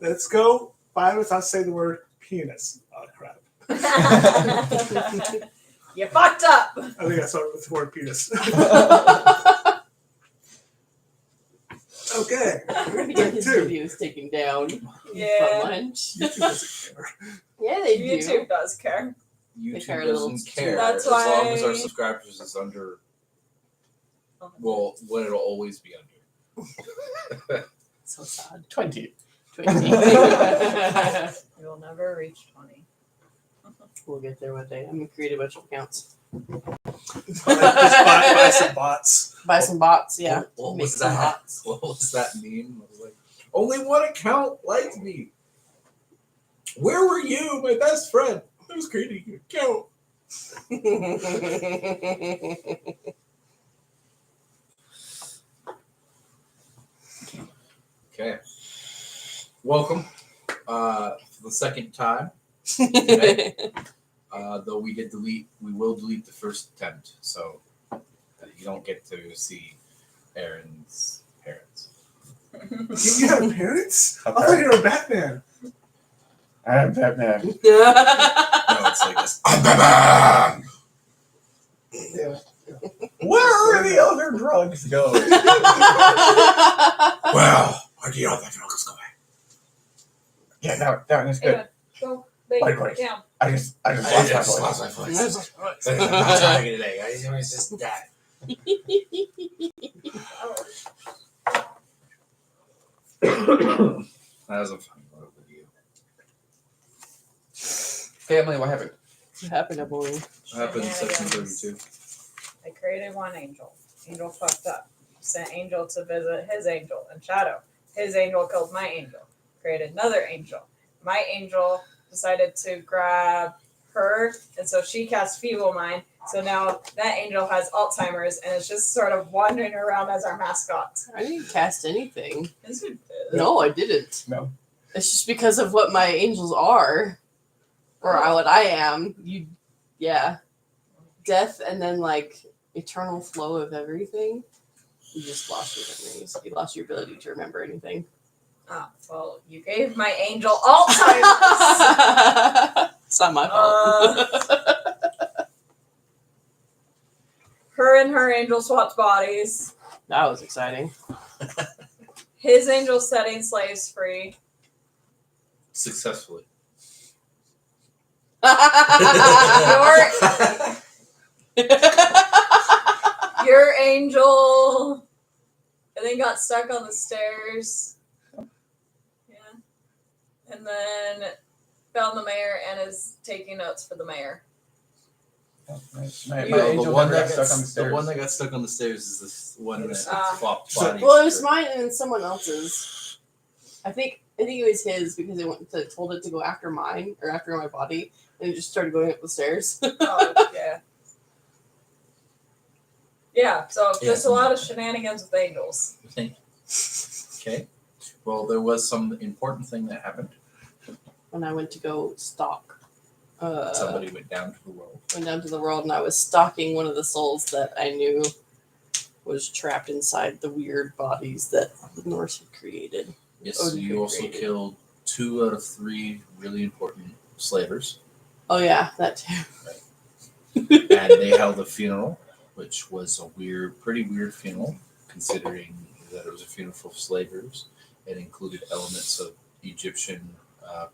Let's go 5 minutes. I'll say the word penis. Oh, crap. You fucked up. I think I started with the word penis. Okay. We're gonna get his 2. videos taken down. Yeah. For lunch. YouTube doesn't care. Yeah, they do. YouTube does care. care a YouTube little doesn't too. care That's as long as our why- subscribers is under. Well, what it'll always be under. So sad. 20. 20. You'll never reach 20. We'll get there one day. I'm gonna create a bunch of accounts. Just buy some bots. Buy some bots, yeah. What Make was some that? bots. What was that meme? I was like, only one account liked me. Where were you, my best friend? I was creating an account. Okay. Welcome. For the second time. Today. Though we will delete the first attempt, so you don't get to see Aaron's parents. You have parents? I thought you were Batman. I'm Batman. No, it's like this. I'm Batman! Yeah. Where are the other drugs going? Well, where do you know that drugs going? Yeah, that was good. Anyway, go lay Likewise. down. I just I lost my lost voice. my voice. I'm not talking today. I just died. That was a fun video. Family, what happened? What happened to boy? What happened in section 32? I created one angel. Angel fucked up. Sent angel to visit his angel in shadow. His angel killed my angel. Created another angel. My angel decided to grab her, and so she cast feeble mind. So now that angel has Alzheimer's and is just sort of wandering around as our mascot. I didn't cast anything. Yes, you did. No, I didn't. No. It's just because of what my angels are. Or what I am. Yeah. Death and then like eternal flow of everything. You just lost your memories. You lost your ability to remember anything. Ah, well, you gave my angel Alzheimer's. It's not my fault. Her and her angel swapped bodies. That was exciting. His angel setting slaves free. Successfully. Your angel, and then got stuck on the stairs. Yeah. And then found the mayor and is taking notes for the mayor. My No, angel the one never that got stuck on the stairs. the one that got stuck on the stairs is this one that swapped So- bodies. Well, it was mine and then someone else's. I think it was his because it told it to go after mine or after my body, and it just started going up the stairs. Oh, yeah. Yeah, so Yeah. just a lot of shenanigans with angels. Okay. Well, there was some important thing that happened. When I went to go stalk, Somebody went down to the world. went down to the world, and I was stalking one of the souls that I knew was trapped inside the weird bodies that the Norse had created. Yes, Oh, you also created. killed 2 out of 3 really important slavers. Oh yeah, that too. And they held a funeral, which was a pretty weird funeral, considering that it was a funeral for slavers. It included elements of Egyptian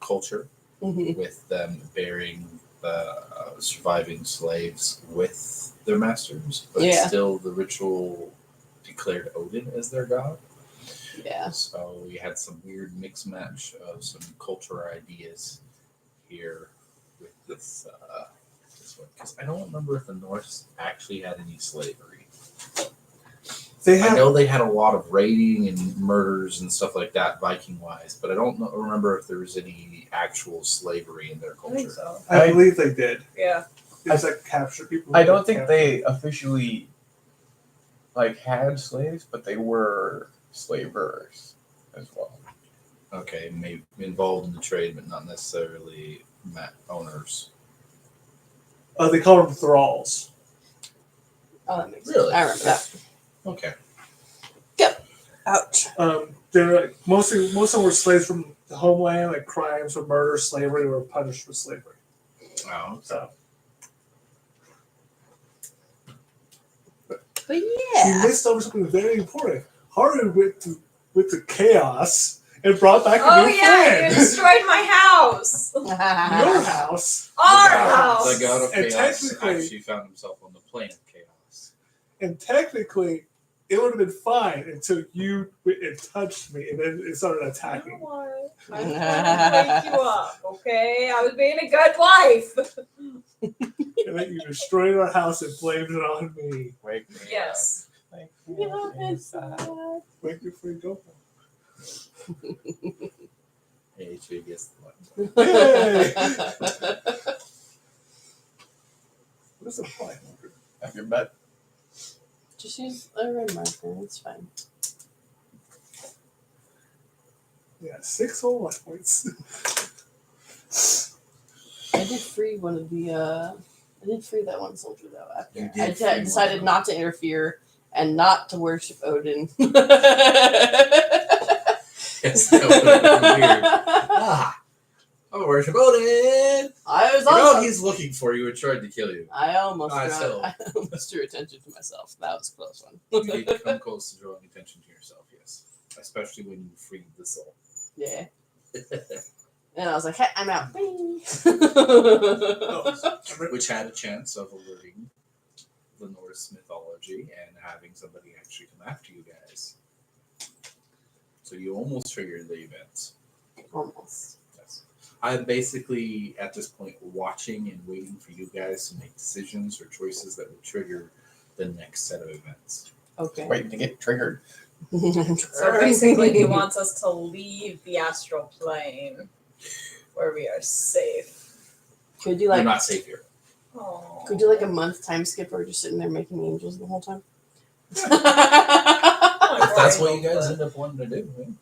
culture, Mhm. with them burying the surviving slaves with their masters, but Yeah. still the ritual declared Odin as their god. Yeah. So we had some weird mix match of some cultural ideas here with this one, because I don't remember if the Norse actually had any slavery. They I have. know they had a lot of raiding and murders and stuff like that, Viking wise, but I don't remember if there was any actual slavery in their I culture. think so. I believe they did. Yeah. It was like capture people. I don't think they officially had slaves, but they were slavers as well. Okay, maybe involved in the trade, but not necessarily owners. They call them thralls. Oh, that makes Really? sense. I remember that. Okay. Ouch. They're like, most of them were slaves from the homeland, like crimes for murder, slavery, were punished with slavery. Oh, So But you yeah. missed over something very important. Haru went with the chaos and brought back a Oh new yeah, you friend. destroyed my house. Your house. Our the house. god of And chaos technically- actually found himself on the plane of chaos. And technically, it would have been fine until you went and touched me, and then it started You know attacking. what? I was trying to wake you up, okay? I was being a good wife. And then you destroyed our house and blamed it on me. Wake me Yes. up. Wake Yeah, me up it's inside. sad. Wake your friend up. Hey, she gets the one. Yay! What's a fly marker? Have your butt. Just use a red marker. It's fine. Yeah, 6 whole life points. I did free one of the. I did free that one soldier though. After You I did free one decided of not to interfere and not to worship Odin. Yes, that would have been weird. Ah, oh, worship Odin. I was You know also. he's looking for you and tried to kill you. I almost so. I almost drew attention to myself. That was a close You one. did come close to drawing attention to yourself, yes, especially when you freed the soul. Yeah. And I was like, hey, I'm out. Which had a chance of alerting the Norse mythology and having somebody actually come after you guys. So you almost triggered the events. Almost. Yes. I'm basically at this point watching and waiting for you guys to make decisions or choices that will trigger the next set of events. Okay. Waiting to get triggered. So basically, he wants us to leave the astral plane where we are safe. Could do You're like not safe here. Oh. could do like a month time skip or just sitting there making angels the whole time. If that's what you guys end up wanting to do, man.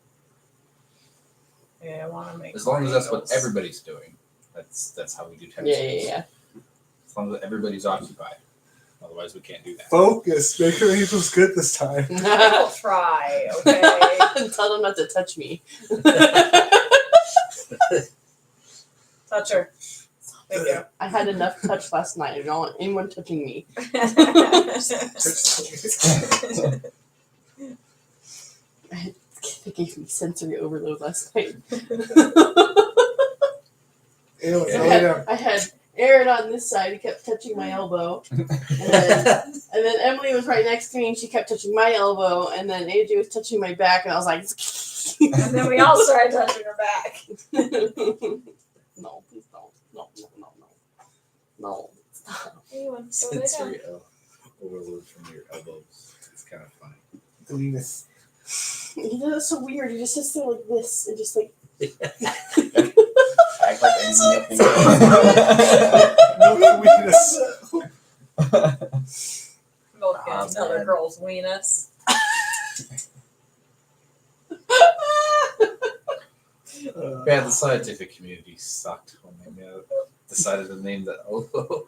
Yeah, I want to make. As long as that's what angels. everybody's doing, that's how we do Yeah, tennis. yeah, As long as everybody's occupied. Otherwise, we can't do that. Focus. Make your angels good this time. I yeah. will try. Okay. Tell them not to touch me. Touch her. Thank you. I had enough touch last night. I don't want anyone touching me. They gave me sensory overload last night. Ew, Yeah. lay down. I had Aaron on this side. He kept touching my elbow. And then Emily was right next to me and she kept touching my elbow. And then AJ was touching my back. And I was like, And then we all started touching her back. no, please don't. No. No. Stop. Anyone, go lay down. Sensory overload from your elbows. It's kind of funny. Venus. He does it so weird. He just sits there like this and just like. Act like I'm nipping. No weakness. Milking Oh, another man. girl's weenus. Yeah, the scientific community sucked when they decided to name that elbow.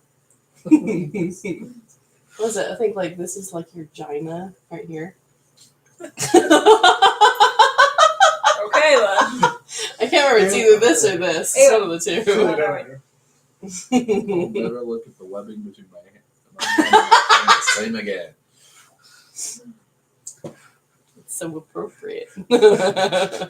What is it? I think like this is like your gina right here. Okay then. I can't remember. It's either this or this. Ew. One of the Feel two. it down here. Don't ever look at the webbing between my hands. Same again. It's so appropriate. Yeah.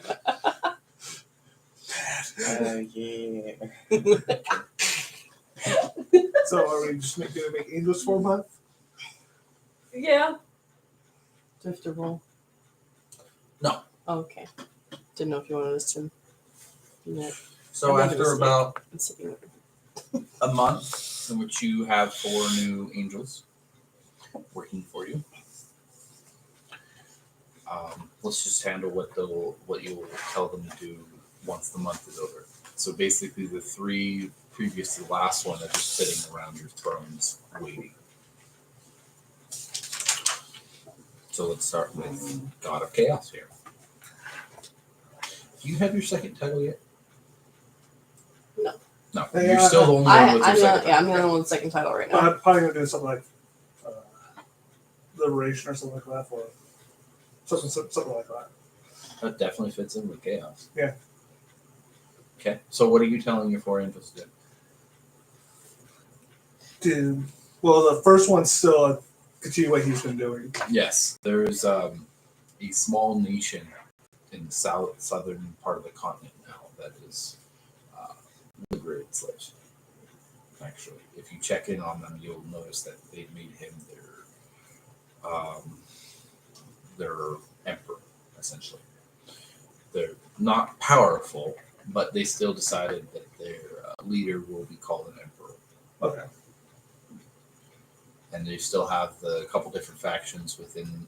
So are we just gonna make angels for a month? Yeah. Do I have to roll? No. Oh, okay. Didn't know if you wanted us to. Do that. So I made a after mistake. about I'm sitting over. a month in which you have 4 new angels working for you, let's just handle what you'll tell them to do once the month is over. So basically, the 3 previous to the last one are just sitting around your thrones waiting. So let's start with God of Chaos here. Do you have your second title yet? No. No, Yeah, you're still the only one with your second I'm the title. only one with the second title right now. I'm probably gonna do something like liberation or something like that, or something like that. That definitely fits in with Chaos. Yeah. Okay. So what are you telling your 4 angels to do? Well, the first one's still continue what he's been doing. Yes, there's a small nation in the southern part of the continent now that is liberated slaves. Actually, if you check in on them, you'll notice that they made him their emperor, essentially. They're not powerful, but they still decided that their leader will be called an emperor. Okay. And they still have the couple different factions within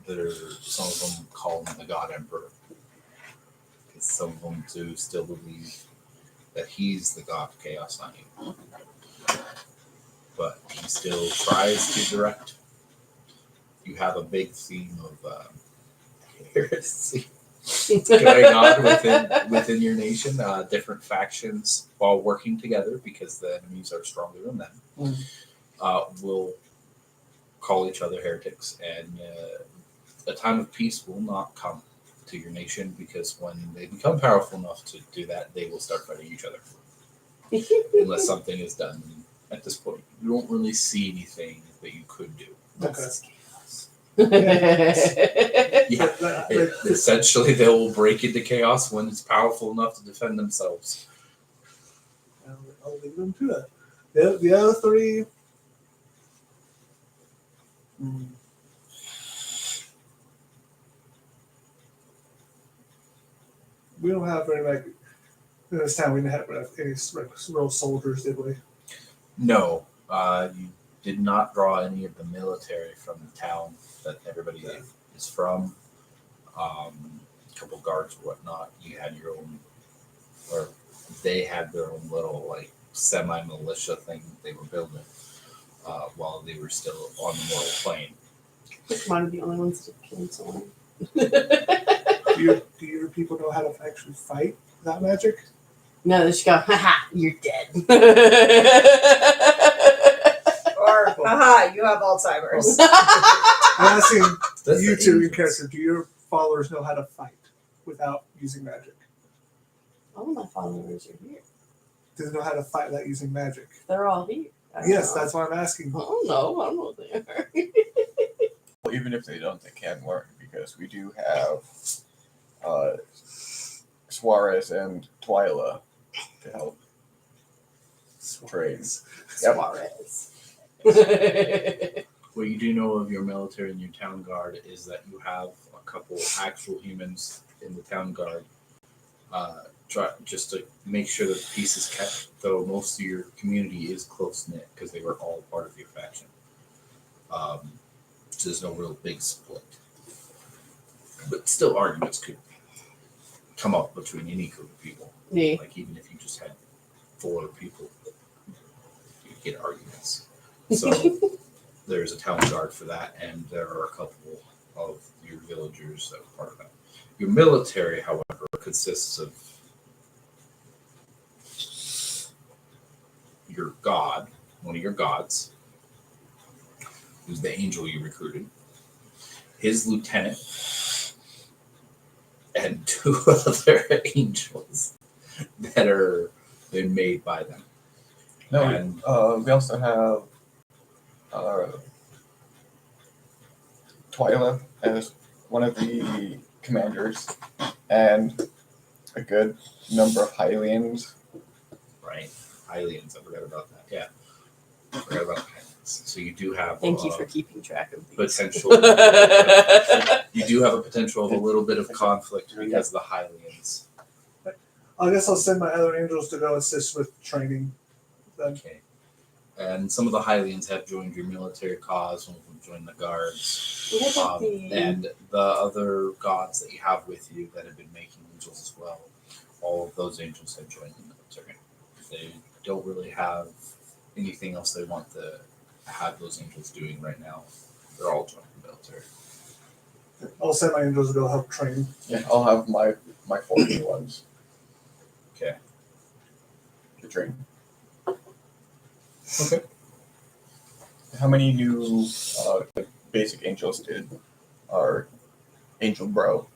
that are, some of them call him the God Emperor. Because some of them do still believe that he's the god of chaos, not you. But he still tries to direct. You have a big theme of heresy going on within your nation. Different factions, while working together because the enemies are stronger than them, will call each other heretics, and a time of peace will not come to your nation, because when they become powerful enough to do that, they will start fighting each other unless something is done. At this point, you don't really see anything that you could do. Okay. Yeah, essentially they will break into chaos when it's powerful enough to defend themselves. I'll leave them to that. The other 3. We don't have very like in this town. We didn't have any real soldiers, did we? No, you did not draw any of the military from the town that everybody is from. A couple guards or whatnot. You had your own, or they had their own little like semi-militia thing that they were building while they were still on the mortal plane. Just might be the only ones to kill someone. Do your people know how to actually fight without magic? No, they just go, haha, you're dead. Or, haha, you have Alzheimer's. I'm asking That's you the two, your angels. character. Do your followers know how to fight without using magic? All of my followers are here. Do they know how to fight without using magic? They're all here. I don't Yes, know. that's why I'm asking. I don't know. I don't know what they are. Well, even if they don't, they can learn, because we do have Suarez and Twyla to help train. Yep. Suarez. What you do know of your military and your town guard is that you have a couple actual humans in the town guard, just to make sure that peace is kept, though most of your community is close-knit because they were all part of your faction. So there's no real big split. But still, arguments could come up between any group of people. Yeah. Like, even if you just had 4 people, you'd get arguments. So there's a town guard for that, and there are a couple of your villagers that are part of that. Your military, however, consists of your god, one of your gods, who's the angel you recruited, his lieutenant, and 2 other angels that are been made by them. No, And we also have Twyla as one of the commanders, and a good number of Hylians. right, Hylians, I forgot about that. Yeah, I forgot about the Hylians. So you do have Thank you for keeping track of these. potential. You do have a potential of a little bit of conflict because of the Hylians. I guess I'll send my other angels to go assist with training them. Okay. And some of the Hylians have joined your military cause, some of them joined the guards. What about the... And the other gods that you have with you that have been making angels as well, all of those angels have joined the military. They don't really have anything else they want to have those angels doing right now. They're all joining the military. I'll send my angels to go help train. Yeah, I'll have my 4 new ones Okay. to train. Okay. How many new basic angels did our angel bro?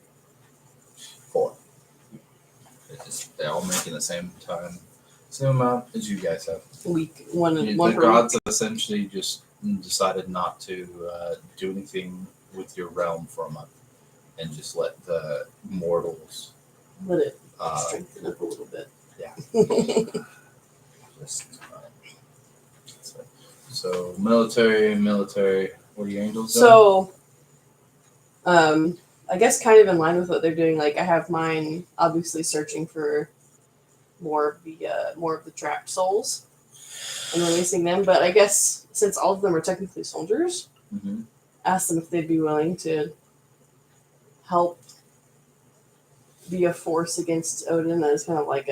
4. They all made making the same amount as you guys have. One The per week. gods essentially just decided not to do anything with your realm for a month, and just let the mortals. Let it Uh, strengthen up a little bit. Yeah. So military. What are your angels doing? So, I guess kind of in line with what they're doing. Like I have mine obviously searching for more of the trapped souls and releasing them. But I guess since all of them are technically soldiers, Mhm. ask them if they'd be willing to help be a force against Odin as kind of like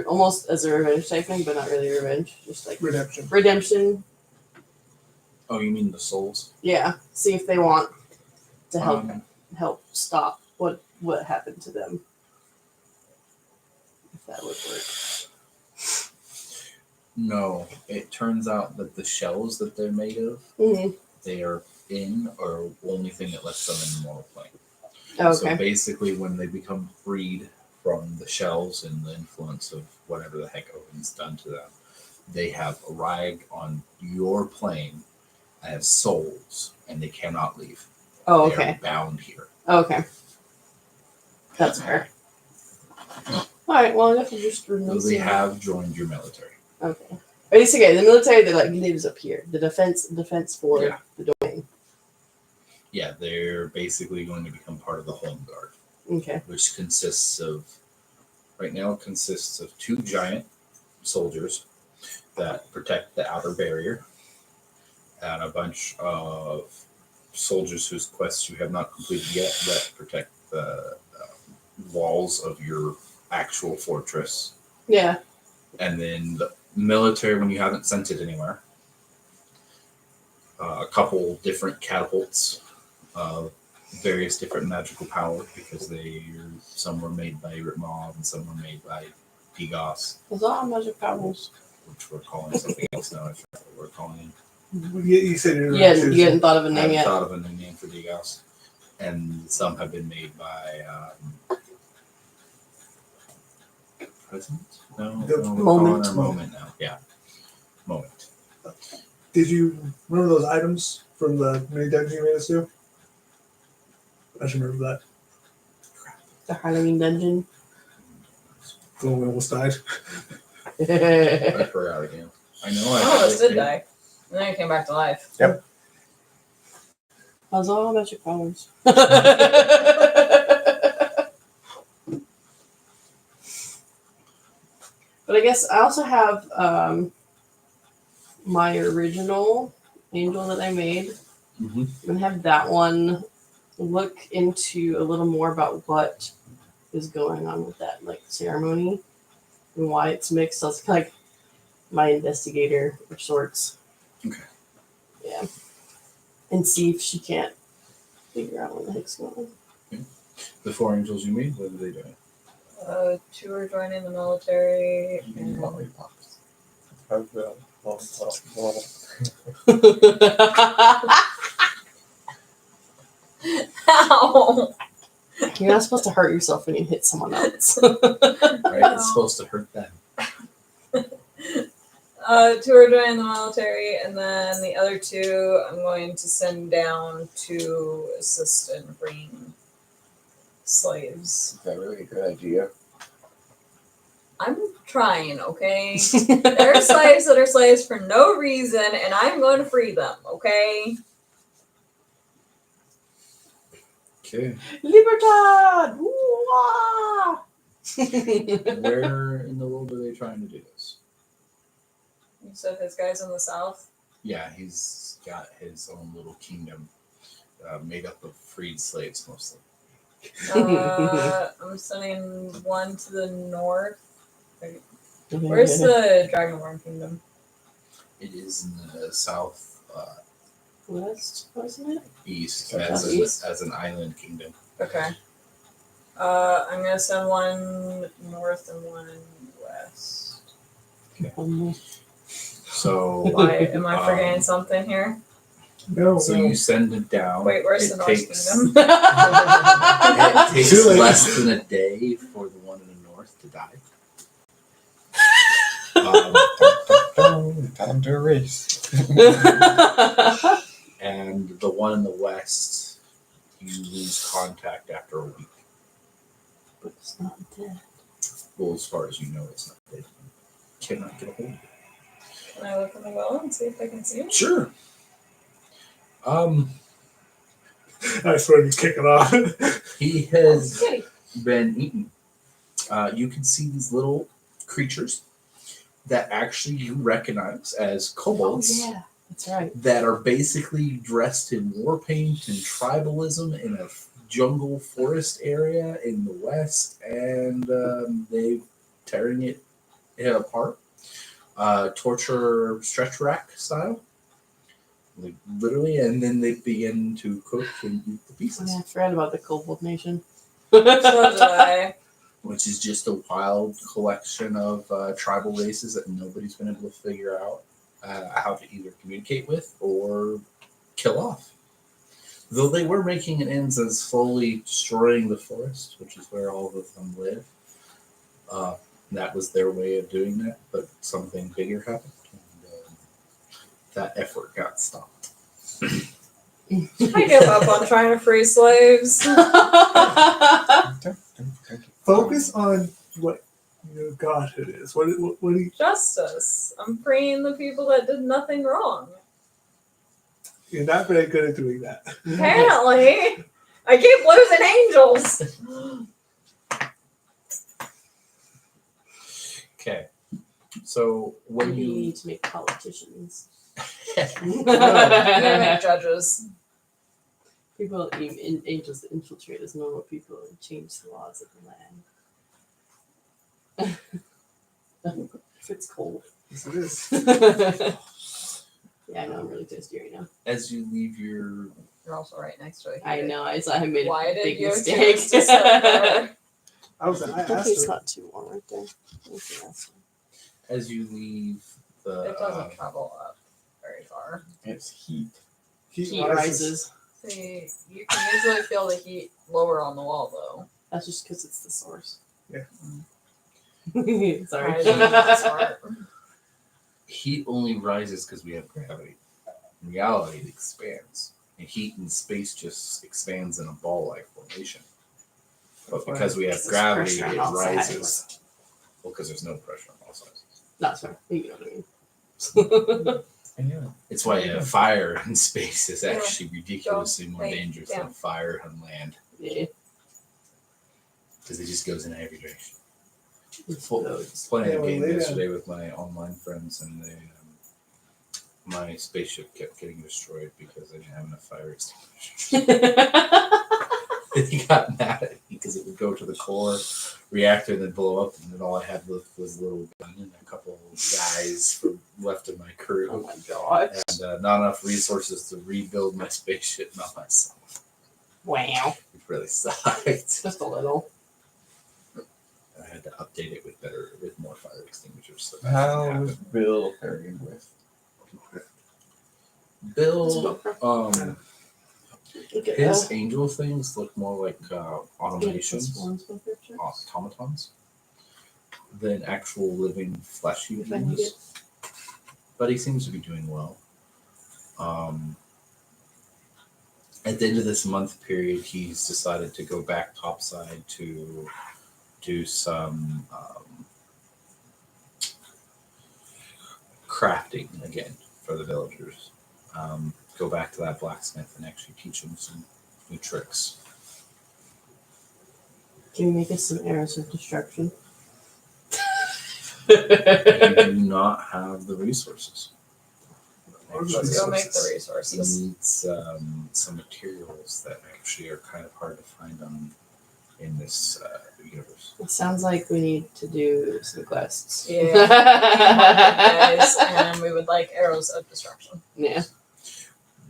almost as a revenge type thing, but not really revenge, just like redemption. Oh, you mean the souls? Yeah, see if they want to help stop what happened to them. If that would work. No, it turns out that the shells that they're made of, they are only thing that lets them in the mortal plane. So Okay. basically, when they become freed from the shells and the influence of whatever the heck Odin's done to them, they have arrived on your plane as souls, and they cannot leave. Oh, They okay. are bound here. Okay. That's fair. All right. Well, I guess we'll just So release they them. have joined your military. Okay. It's okay. The military, they're like lives up here. The defense for Yeah. the domain. Yeah, they're basically going to become part of the home guard, Okay. which right now consists of 2 giant soldiers that protect the outer barrier, and a bunch of soldiers whose quests you have not completed yet that protect the walls of your actual fortress. Yeah. And then the military, when you haven't sent it anywhere, a couple different catapults of various different magical powers, because some were made by Ritmov and some were made by Pigos, Those are all magic powers. which we're calling something else now. I forgot what we're calling it. You said it. Yeah, you hadn't thought of a I name haven't yet. thought of a new name for Pigos. And some have been made by Present? No, The we're Moment. calling our Moment now. Yeah, Moment. Did you remember those items from the mini dungeon you made us do? I should remember that. The Halloween dungeon. The one we almost died. I forgot again. I know I One of us had it. did die. And then he came back to life. Those are all magic powers. But I guess I also have my original angel that I made. Mhm. I'm gonna have that one look into a little more about what is going on with that like ceremony and why it's mixed. So it's like my investigator of sorts. Okay. Yeah. And see if she can't figure out what the heck's going on. The 4 angels you made, what are they doing? 2 are joining the military. And Lollipops. How's the lollipop? Ow! You're not supposed to hurt yourself when you hit someone else. Right? It's supposed to hurt them. 2 are joining the military, and then the other 2 I'm going to send down to assist in freeing slaves. Is that really a good idea? I'm trying, okay? There are slaves that are slaves for no reason, and I'm going to free them, okay? Okay. Libertad! Woo-wah! Where in the world are they trying to do this? You said his guy's in the south? Yeah, he's got his own little kingdom made up of freed slaves mostly. I'm sending one to the north. Where's the Dragonborn Kingdom? It is in the south West, wasn't it? east Southeast? as an island kingdom. Okay. I'm gonna send one north and one west. So Why am I forgetting something here? No. So you send it down. Wait, where's the Norse takes, Kingdom? It takes Too late. less than a day for the one in the die. Time to erase. And the one in the west, you lose contact after a week. But it's not dead. Well, as far as you know, it's not dead. You cannot get a hold of it. Can I look in the well and see if I can see him? Sure. I swear to kick it off. He has Kitty. been eaten. You can see these little creatures that actually you recognize as kobolds. Oh, yeah. That's right. That are basically dressed in war paint and tribalism in a jungle forest area in the west, and they tearing it apart, torture stretch rack style, like literally, and then they begin to cook and eat the pieces, Yeah, I forgot about the Kobold Nation. So did I. which is just a wild collection of tribal races that nobody's been able to figure out how to either communicate with or kill off. Though they were making an ends and slowly destroying the forest, which is where all of them live. That was their way of doing that, but something bigger happened. And, that effort got stopped. I give up on trying to free slaves. Focus on what your godhood is. What do you? Justice. I'm freeing the people that did nothing wrong. You're not very good at doing that. Apparently, I keep losing angels. Okay. So when Maybe you you need to make politicians. I'm gonna make judges. People, angels that infiltrate as normal people and change the laws of the land. If it's cold. Yes, it is. Yeah, I know, I'm really thirsty right now. as you leave your You're also right next to it. I know, I made Why a did big you mistake. choose to sit there? I Hopefully asked it's her. not too warm right there. Okay, that's fine. as you leave the It doesn't travel up very far. It's heat. Heat rises. See, you can usually feel the heat lower on the wall, though. That's just because it's the source. Yeah. Sorry. I know, that's smart. heat only rises because we have gravity. In reality, it expands. And heat in space just expands in a ball-like formation. But because we have There's gravity, pressure on it all rises. sides. Well, because there's no pressure on all sides. Not sorry. You know what I mean. Yeah. It's why fire in space is Yeah. actually ridiculously more Wait, dangerous yeah. than fire on land. Yeah. Because it just goes in every direction. Explodes. Playing Yeah, a well, game they, yesterday with my online friends, and they, my spaceship kept getting destroyed because I didn't have enough fire extinguishers. He got mad at me because it would go to the core reactor and then blow up, and then all I had left was a little gun and a couple of guys from left of my Oh crew, my god. and not enough resources to rebuild my spaceship by myself. Wow. It really sucked. Just a little. I had to update it with more fire extinguishers. So that How didn't was happen. Bill faring with? Bill, Look at his that. angel things look more like automations, Automatons. automatons, than actual living fleshy If I need beings. But he seems to be doing well. At the end of this month period, he's decided to go back topside to do some crafting again for the villagers. Go back to that blacksmith and actually teach them some new tricks. Can you make us some arrows of destruction? You do not have the resources. Let's go make the He resources. needs some materials that actually are kind of hard to find in this universe. It sounds like we need to do some quests. Yeah. Guys, and we would like arrows of destruction. Yeah.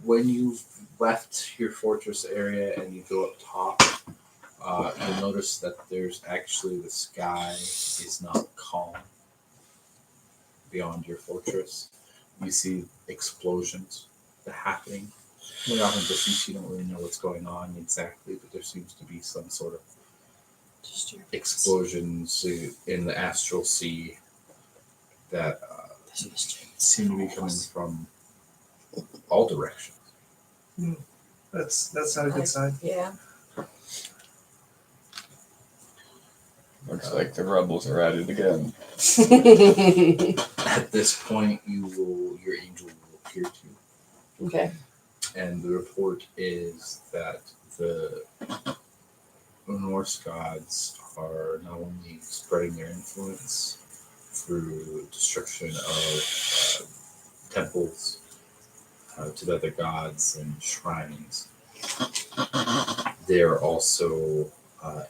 When you've left your fortress area and you go up top, you'll notice that there's actually the sky is not calm beyond your fortress. You see explosions happening. Way off in the distance, you don't really know what's going on exactly, but there seems to be some sort of Just your explosions in the astral sea that seem to be coming from all directions. That's not a good sign. Yeah. Looks like the rebels are at it again. At this point, your angel will appear to you. Okay. And the report is that the Norse gods are not only spreading their influence through destruction of temples to the other gods and shrines, they're also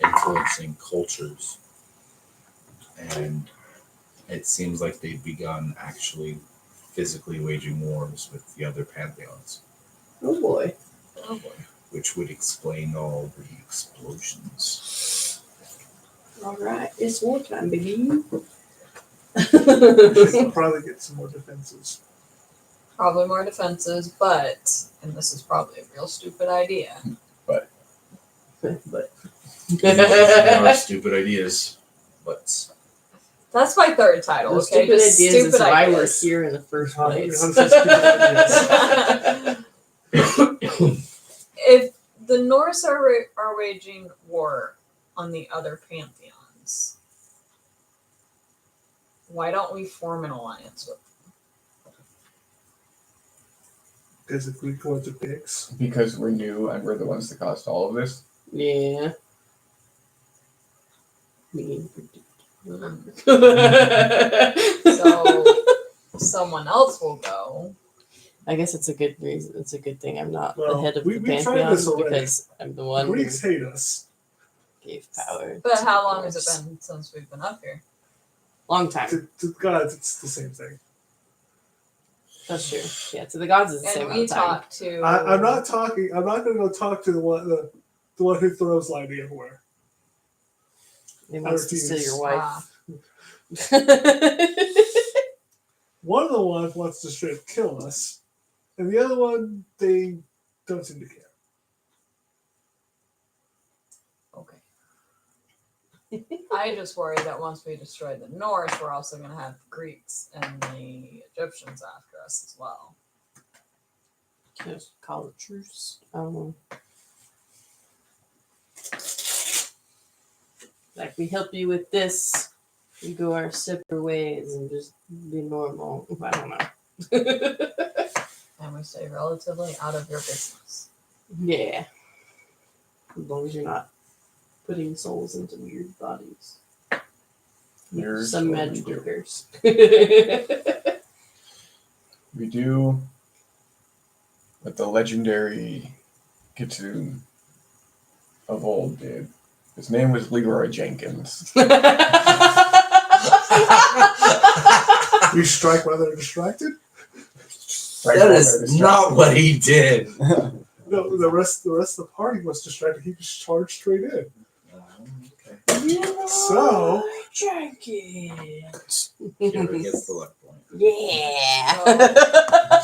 influencing cultures. And it seems like they've begun actually physically waging wars with the other pantheons. Oh boy. Oh boy. Which would explain all the explosions. All right, it's wartime, baby. They'll probably get some more defenses. Probably more defenses, but, and this is probably a real stupid idea. but They are stupid ideas, but That's my third title. the Okay, stupid Just ideas stupid is why we're ideas. here in the first How place. to say stupid ideas. If the Norse are waging war on the other pantheons, why don't we form an alliance with them? Because the Greek ones are dicks. Because we're new and we're the ones that caused all of this. Yeah. Me. So someone else will go. I guess it's a good reason. It's a good thing I'm not Well, the head of we the tried pantheon this already. because I'm the one Greeks who hate us. gave power. But to how the long has Norse. it been since we've been up here? Long time. To gods, it's the same thing. That's true. Yeah, to the gods is the same And amount we of time. talked to. I'm not talking. I'm not going to go talk to the one who throws lightning everywhere. They wants to steal your wife. Ah, One of the ones wants to straight up kill us, and the other one they don't seem to care. okay. I just worry that once we destroy the Norse, we're also going to have the Greeks and the Egyptians after us as well. Just call it truce. I don't know. Like we help you with this, we go our separate ways and just be normal. I don't know. And we stay relatively out of your business. Yeah. As long as you're not putting souls into weird bodies. Here's Some what we magical do. curse. We do what the legendary Kitsune of old did. His name was Leroy Jenkins. We strike while they're distracted. Right that while is they're not what he did. No, the rest of the party was distracted. He just charged straight in. Okay. So- Jenkins. Kira gets the luck point. Yeah.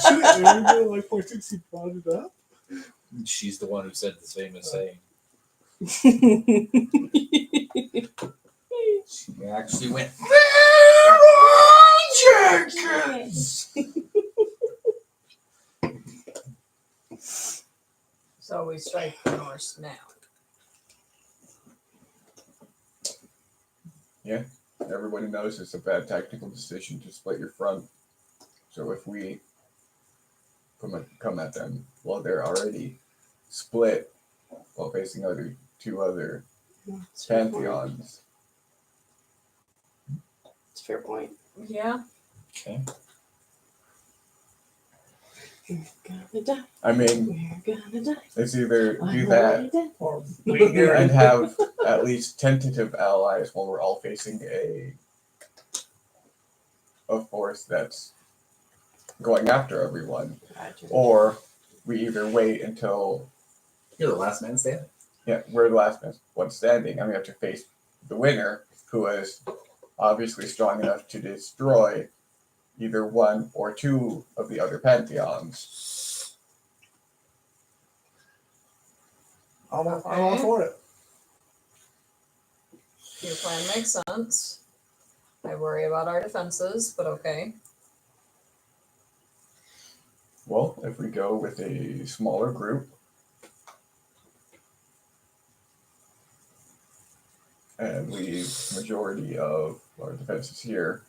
Should Aaron get like point since he brought it up? She's the one who said the famous saying. She actually went, Jenkins! So we strike the Norse now. Everybody knows it's a bad tactical decision to split your front. So if we come at them while they're already split while facing two other pantheons, It's a fair point. Yeah. Okay. We're gonna die. I mean, We're gonna die. it's either do I'm that already dead. Or we hear and have at least tentative allies while we're all facing a force that's going after everyone, Gotcha. or we either wait until You're the last man standing. we're the last one standing, and we have to face the winner, who is obviously strong enough to destroy either one or two of the other pantheons. I'm all for it. Your plan makes sense. I worry about our defenses, but okay. Well, if we go with a smaller group and leave majority of our defenses here,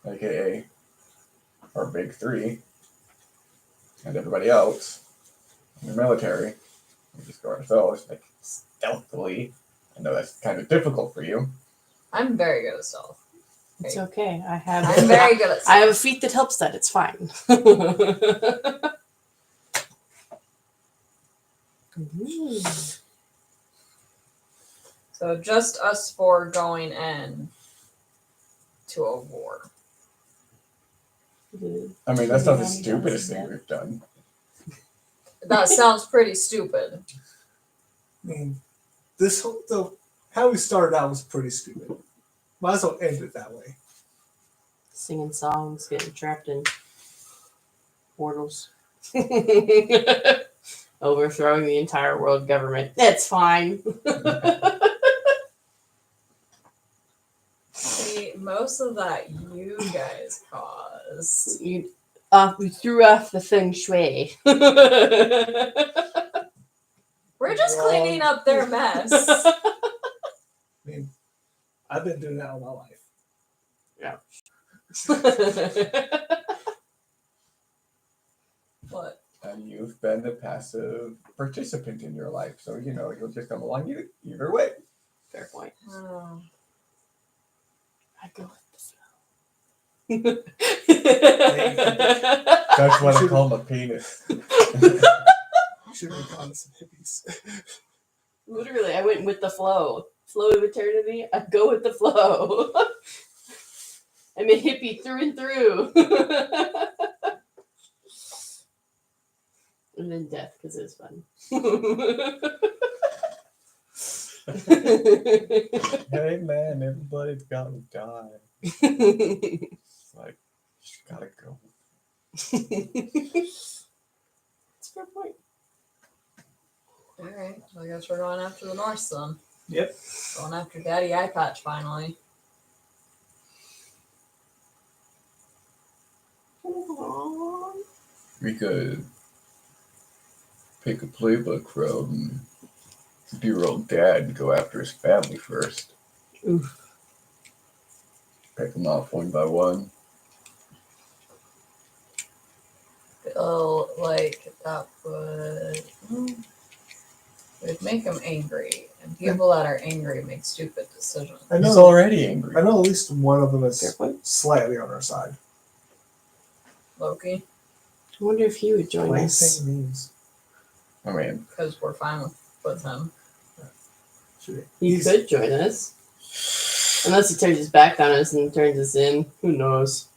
aka our big three, and everybody else in the military, we just go ourselves, like stealthily. I know that's kind of difficult for you. I'm very good at stealth. It's okay. I have. I'm very good at stealth. I have a feat that helps that. It's fine. So just us four going in to a war. I mean, that's not the stupidest thing we've done. That sounds pretty stupid. I mean, this whole how we started out was pretty stupid. Might as well end it that way. Singing songs, getting trapped in portals, overthrowing the entire world government. That's fine. See, most of that you guys caused. We threw off the feng shui. We're just cleaning up their mess. I mean, I've been doing that all my life. What? And you've been a passive participant in your life, so you know you'll just come along either way. Fair point. Oh. I go with the That's what I call my penis. You should have gone to some hippies. Literally, I went with the flow. Flow of eternity. I go with the flow. I'm a hippie through and through. And then death, because it's fun. Hey man, everybody's gotta die. It's like, you just gotta go. That's a fair point. Alright, I guess we're going after the Norse then. Yep. Going after Daddy Eye Patch finally. We could pick a playbook from your old dad and go after his family first. Oof. Pick them off one by one. Oh, like that would make him angry, and people that are angry make stupid decisions. I He's know. already angry. I know at least one of them Fair is point. slightly on our side. Loki, I wonder if he would join Plain us. saying means. I mean, because we're fine with him. Should He he's- could join us. Unless he turns his back on us and turns us in. Who knows?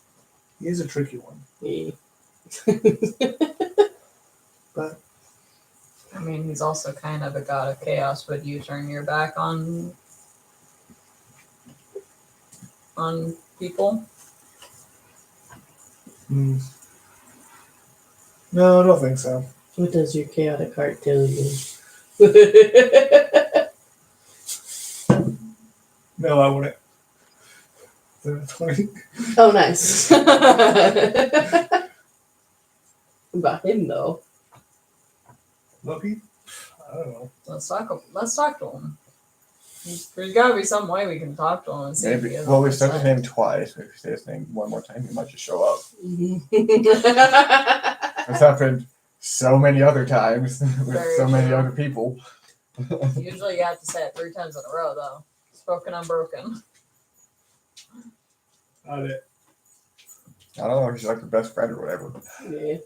He is a tricky one. He... But I mean, he's also kind of a god of chaos. Would you turn your back on people? no, I don't think so. What does your chaotic heart tell you? No, I wouldn't. 20. Oh, nice. About him, though. Loki? I don't know. Let's talk to him. There's got to be some way we can talk to him and see if he maybe. is Well, on we our said his side. name twice. If we say his name one more time, he might just show up. It's happened so many other times with Very so many true. other people. Usually you have to say it 3 times in a row, though. Spoken unbroken. Not it. I don't know if he's like your best friend or whatever. Yeah.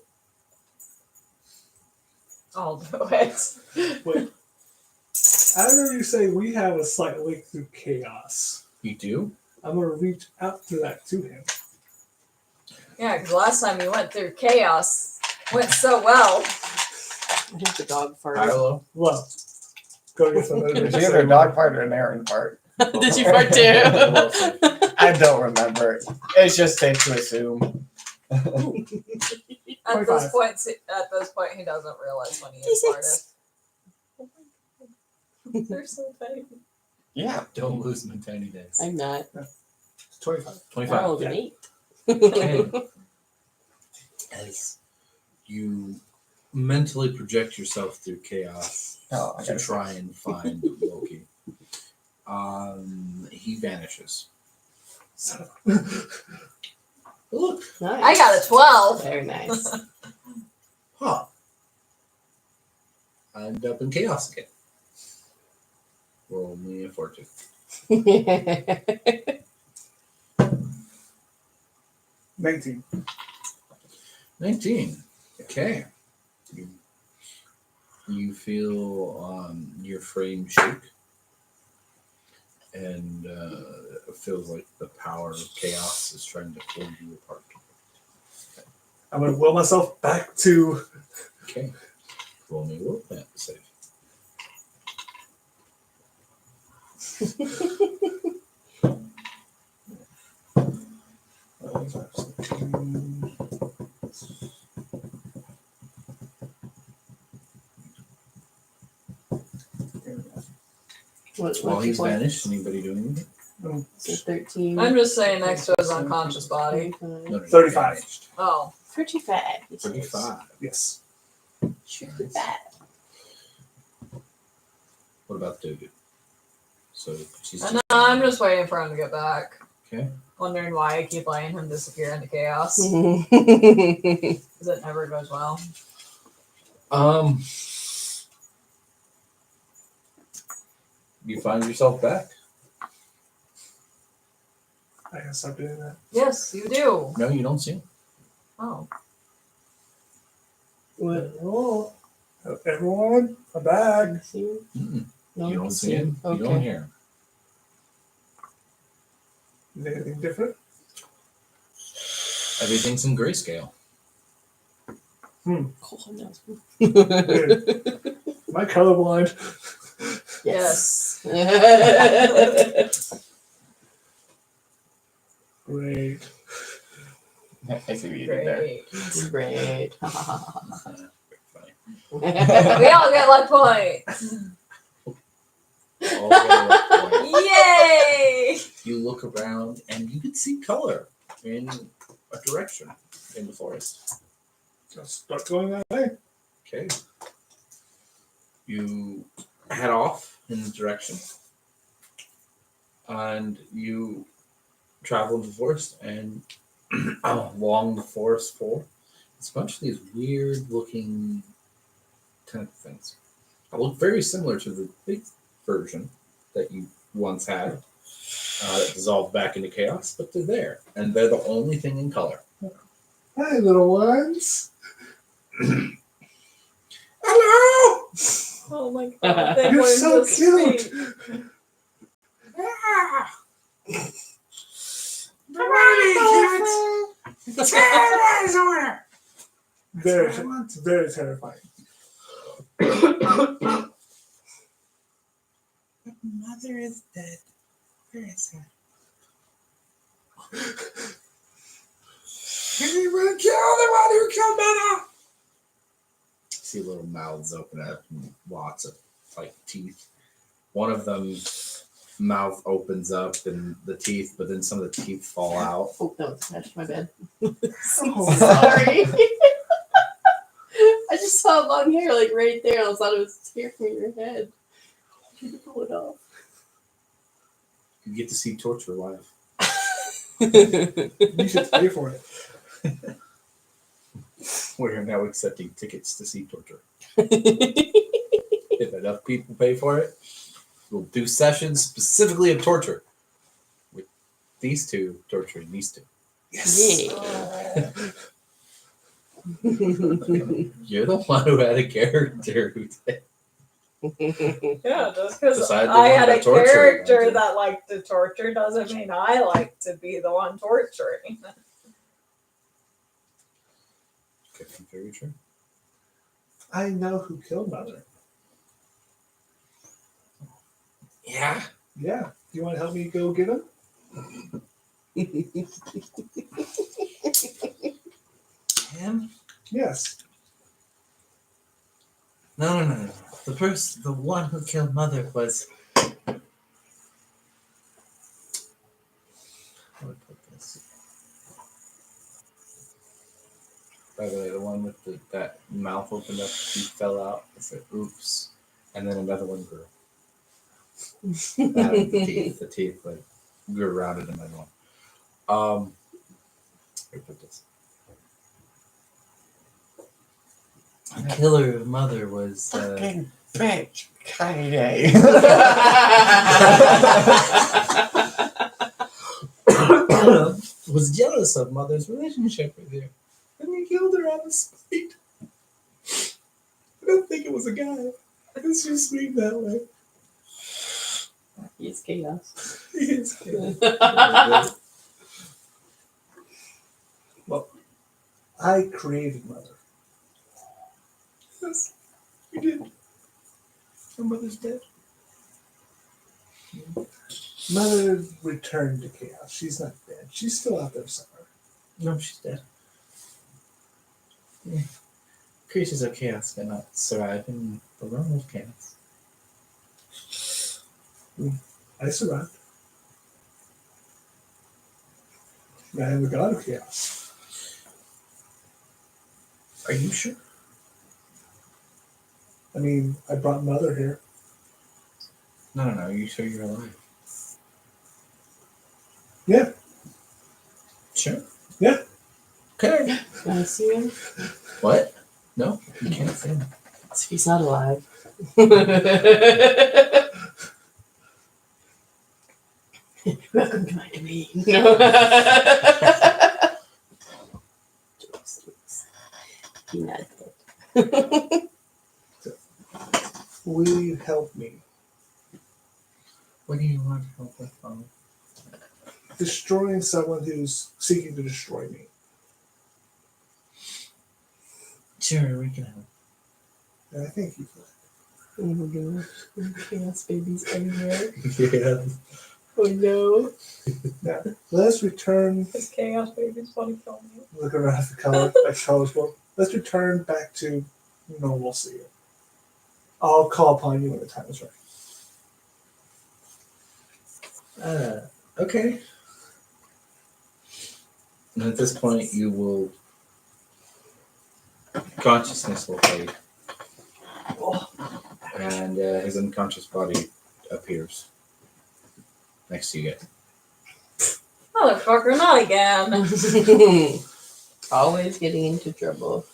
I'll do it. Wait. I remember you saying we have a slight link through chaos. You do? I'm going to reach out through that to him. Yeah, because last time you went through chaos went so well. I think the dog farted. Kylo? Well, go get some It's either a dog part or an Aaron part. Did you fart too? I don't remember. It's just safe to assume. At 25. this point, he doesn't realize when he is 26. farted. They're so tiny. Yeah. Don't lose my tiny days. I'm not. It's 25. 25. Oh, an 8. Okay. As you mentally project yourself through chaos Oh, I to gotta try and find Loki, he vanishes. Look, Nice. I got a 12. Very nice. huh? I end up in chaos again. Roll me a fortune. 19. 19. Okay. You feel your frame shake, and it feels like the power of chaos is trying to pull you apart. I'm going to will myself back to. Okay. Roll me a will plant save. While he's vanished, anybody doing anything? So 13. I'm just saying next to his unconscious body. 25. No, 35. vanished. Oh. 35. 35. Yes. 35. What about Dudu? So she's No, I'm just waiting for him to get back. Okay. Wondering why I keep letting him disappear into chaos. Mhm. Because it never goes well. You find yourself back. I gotta stop doing that. Yes, you do. No, you don't see him. Oh. What? Oh, everyone, a bag. See him? Mm-mm. No, You I don't can see him. You don't Okay. hear him. Is anything different? Everything's in grayscale. Oh, no. Am I colorblind? Yes. Great. I see what you did there. Great. Great. Funny. We all get luck points. All the way up. Yay! You look around and you can see color in a direction in the forest. Just start going that way. Okay. You head off in the direction and you travel into the forest and along the forest floor. It's a bunch of these weird looking tentacle things. They look very similar to the big version that you once had that dissolved back into chaos, but they're there. And they're the only thing in color. Hi, little ones. Hello! Oh my god, they You're learned so to cute. speak. Come on, kids! Let's get everybody's order! Very terrifying. Mother is dead. Where is her? Everyone kill the one who killed Mother! See little mouths open up and lots of like teeth. One of them mouth opens up and the teeth, but then some of the teeth fall out. Oh, that was attached to my bed. Oh. Sorry. I just saw long hair like right there. I thought it was hair from your head. You had to pull it off. You get to see torture live. You should pay for it. We're now accepting tickets to see torture. If enough people pay for it, we'll do sessions specifically of torture. With these two torturing these two. Yes. Yeah. You're the one who had a character who did. Yeah, just because Decided they I had wanted a to torture character you. that liked to torture doesn't mean I like to be the one torturing. Could be very true. I know who killed Mother. Yeah. Yeah. You want to help me go get him? Him? Yes. No. The one who killed Mother was. How do I put this? By the way, the one with that mouth opened up, he fell out. I said, "Oops," and then another one grew. That had the teeth like grew around it in my one. Where put this? The killer of Mother was. Fucking bitch, Kanye. Was jealous of Mother's relationship with you, and he killed her out of spite. I don't think it was a guy. It's just sweet that way. He's chaos. He is killed. I created Mother. Yes, you did. Her mother's dead. Mother returned to chaos. She's not dead. She's still out there somewhere. No, she's dead. Yeah. Creatures of chaos cannot survive in the realm of chaos. I survived. I am the god of chaos. Are you sure? I mean, I brought Mother here. No. Are you sure you're alive? Yeah. Sure. Yeah. Okay. Can I see him? What? No, you can't see him. So he's not alive. Welcome to my domain. He not dead. Will you help me What do you want help with? destroying someone who's seeking to destroy me? Sure, we can help. And I thank you for that. Oh my gosh. Chaos babies everywhere. Yeah. Oh no. Now, let's return. This chaos baby's funny kill me. Look around at the color, colors world. Let's return back to normalcy. I'll call upon you when the time is right. Okay. And at this point, you will. Consciousness will fade. And his unconscious body appears next to you guys. Motherfucker, not again. Always getting into trouble.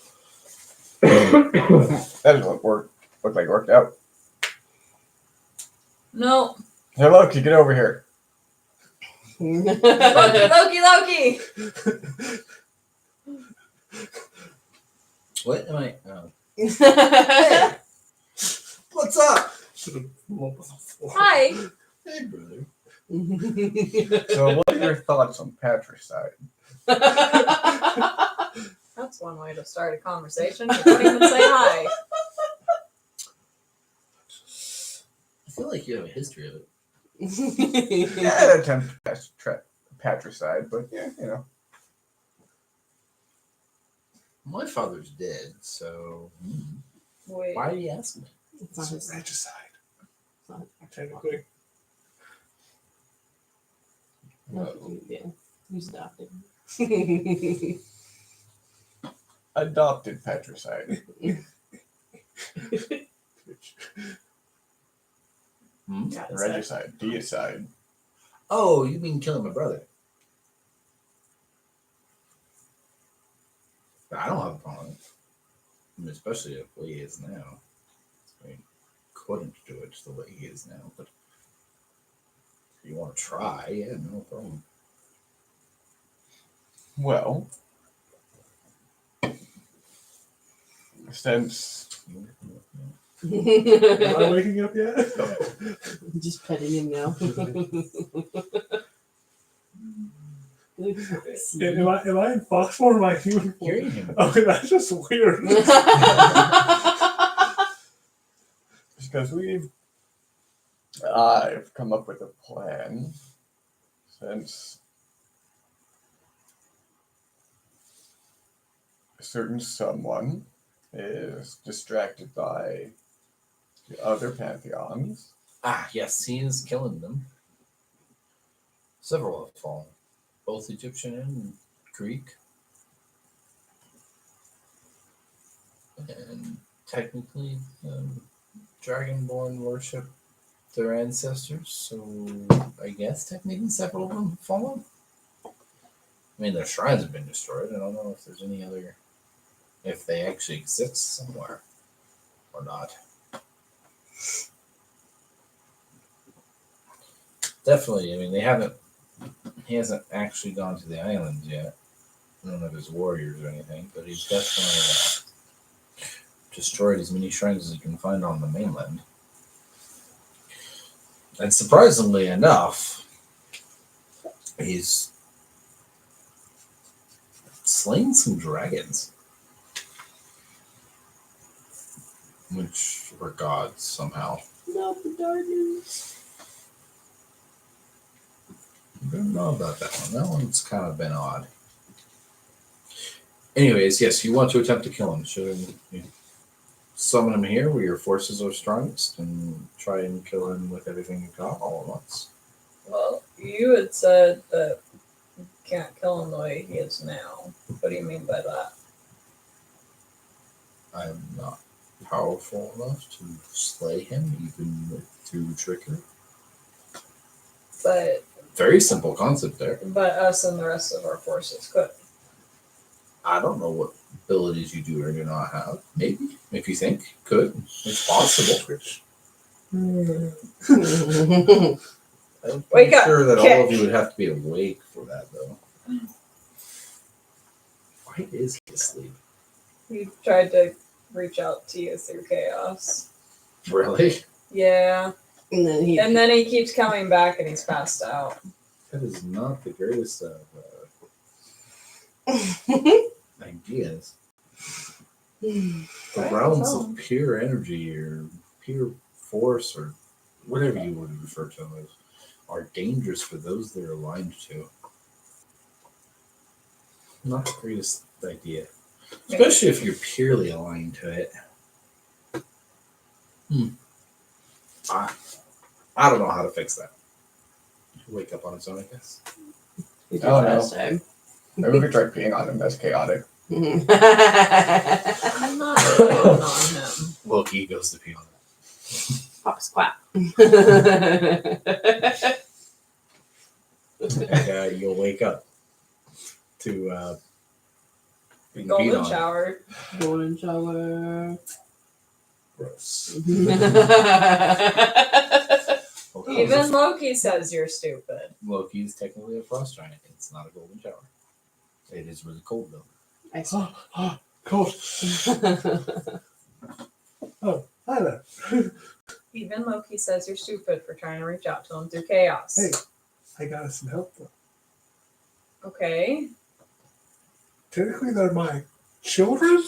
That doesn't look like it worked out. No. Hey, Loki, get over here. Loki. What am I? Oh. What's up? Hi. Hey, brother. So, what are your thoughts on patricide? That's one way to start a conversation. You don't even say hi. I feel like you have a history of it. I had attempt patricide, but yeah, you know. My father's dead, so Wait. why do you ask me? It's not It's his- regicide. it's not- Technically. No, yeah. Who's adopted? Adopted patricide. Hmm? Got it, Regicide. Deicide. Oh, you mean killing my brother? I don't have a problem with it. I mean, especially the way he is now. I mean, couldn't do it the way he is now, but if you want to try, yeah, no problem. Well, since Am I waking up yet? Just petting him now. Good foxy. am I in fox form or am I human You're form? in him. Okay, that's just weird. because I've come up with a plan since a certain someone is distracted by the other pantheons. Yes, he is killing them. Several have fallen, both Egyptian and Greek. And technically, Dragonborn worship their ancestors, so I guess technically several of them have fallen. I mean, their shrines have been destroyed. I don't know if there's any other, if they actually exist somewhere or not. Definitely, I mean, he hasn't actually gone to the islands yet. None of his warriors or anything, but he's definitely destroyed as many shrines as he can find on the mainland. And surprisingly enough, he's slain some dragons, which were gods somehow. Not the dragons. I don't know about that one. That one's kind of been odd. Anyways, yes, you want to attempt to kill him. Should you summon him here where your forces are strongest and try and kill him with everything you got all at once? Well, you had said that you can't kill him the way he is now. What do you mean by that? I'm not powerful enough to slay him, even through trickery. But Very simple concept there. us and the rest of our forces could. I don't know what abilities you do or do not have. Maybe, if you think, could. It's possible. I'm Wake up, sure that kick. all of you would have to be awake for that, though. Why is he asleep? He tried to reach out to you through chaos. Really? Yeah. And then And then he keeps coming back and he's passed out. That is not the greatest of ideas. The Right, realms so- of pure energy or pure force or whatever you would refer to them as are dangerous for those they're aligned to. Not the greatest idea. Especially if you're purely aligned to it. I don't know how to fix that. Wake up on its own, I guess. we did Oh, no. last time. Maybe we could try peeing on him. That's chaotic. I'm not really on him. Loki goes to pee on it. Pop squat. And, you'll wake up to being beat Golden on. shower. Golden shower. Gross. Okay. Even Loki says you're stupid. Loki is technically a frost giant. It's not a golden shower. It is really cold though. I see. Cold. Oh, hi there. Even Loki says you're stupid for trying to reach out to him through chaos. Hey, I got us some help though. Okay. Technically, they're my children.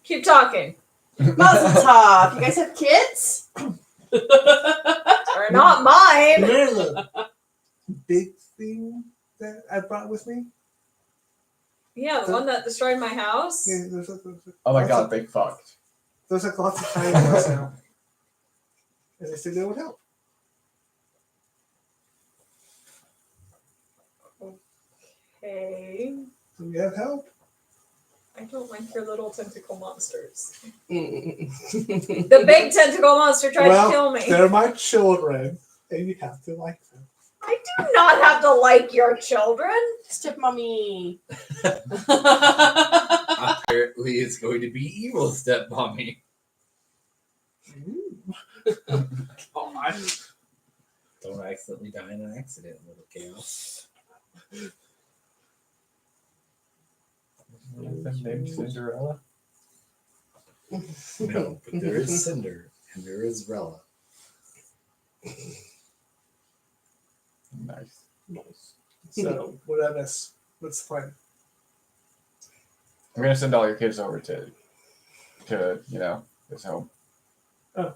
Keep talking. Mazel tov. You guys have kids? Or not mine. Remember the big thing that I brought with me? Yeah, the one that destroyed my house. Yeah, there's Oh my lots god, of- they fucked. There's like lots of tiny ones now. And they said they would help. Okay. So we have help. I don't like your little tentacle monsters. Mm. The big tentacle monster tried to kill me. They're my children, and you have to like them. I do not have to like your children. Step mommy. Apparently, it's going to be evil stepmommy. Don't accidentally die in an accident, little chaos. Named Cinderella. No, but there is Cinder and there is Rella. Nice. So, what did I miss? What's the plan? I'm gonna send all your kids over to his home. Okay.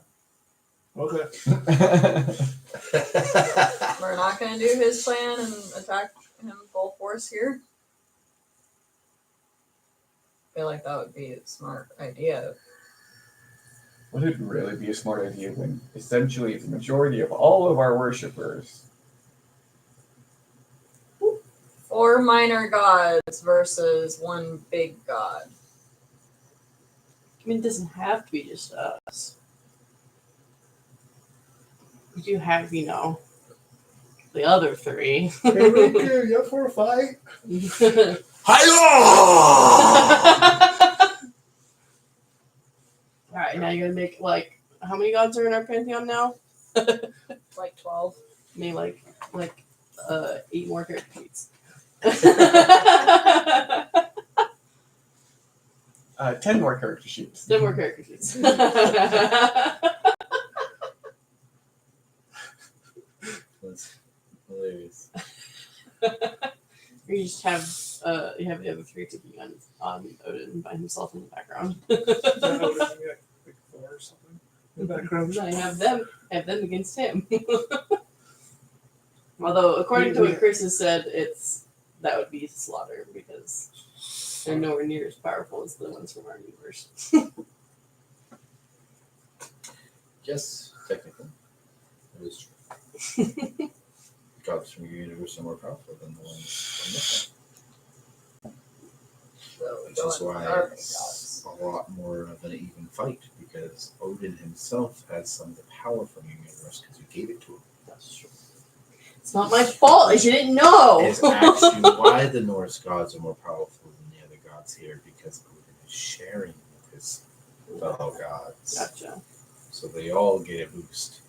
We're not going to do his plan and attack him full force here. feel like that would be a smart idea. Would it really be a smart idea when essentially the majority of all of our worshippers 4 minor gods versus 1 big god. I mean, it doesn't have to be just us. We do have, the other 3. Hey, Riku, you up for a fight? Alright, now you're gonna make, how many gods are in our pantheon now? Like 12. Maybe, 8 more character sheets. 10 more character sheets. 10 more character sheets. That's hilarious. You just have the other 3 taking on Odin by himself in the background. Like 4 or something. In the background. I have them against him. Although according to what Chris has said, that would be slaughter because they're nowhere near as powerful as the ones from our universe. Yes, technically. That is true. Gods from your universe are more powerful than the ones from this one. So we Which go is in why our big it's gods. a lot more of an even fight, because Odin himself has some of the power from your universe because you gave it to him. That's true. It's not my fault. I didn't know. It's actually why the Norse gods are more powerful than the other gods here, because Odin is sharing with his fellow gods. Gotcha. So they all get a boost.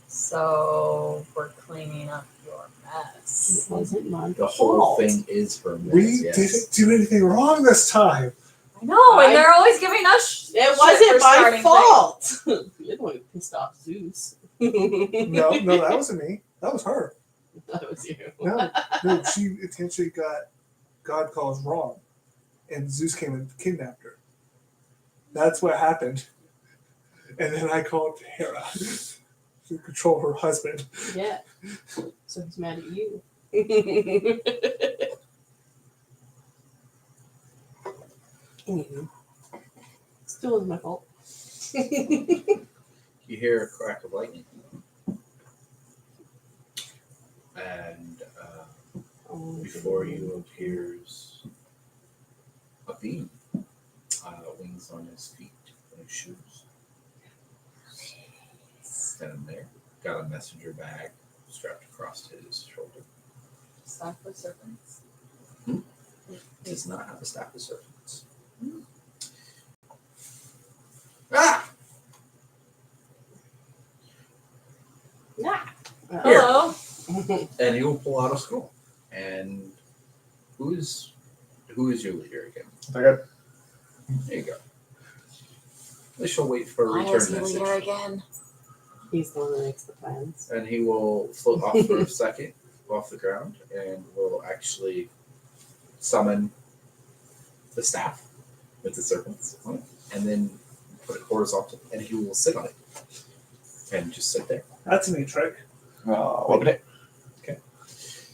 So we're cleaning up your It mess. wasn't my The whole fault. thing is for men. We Yes. didn't do anything wrong this time. I know, and they're always giving us It shit wasn't for my starting fault. You're the one who pissed off Zeus. No, that wasn't me. That was her. That was you. No, she intentionally got God calls wrong, and Zeus came and kidnapped her. That's what happened. And then I called Hera to control her husband. Yeah. So he's mad at you. Anywho. Still wasn't my fault. You hear a crack of lightning. And before you appears a being. Wings on his feet and his shoes. Standing there. Got a messenger bag strapped across his shoulder. Staff with serpents. Does not have a staff of serpents. Ah! Yeah. Hello. And he will pull out a scroll. And who is your leader again? Okay. There you go. I shall wait for a Why return is he message. leader again? He's the one that makes the plans. And he will float off for a second off the ground and will actually summon the staff with the serpents on it, and then put it horizontal, and he will sit on it and just sit there. That's a neat trick. Open it.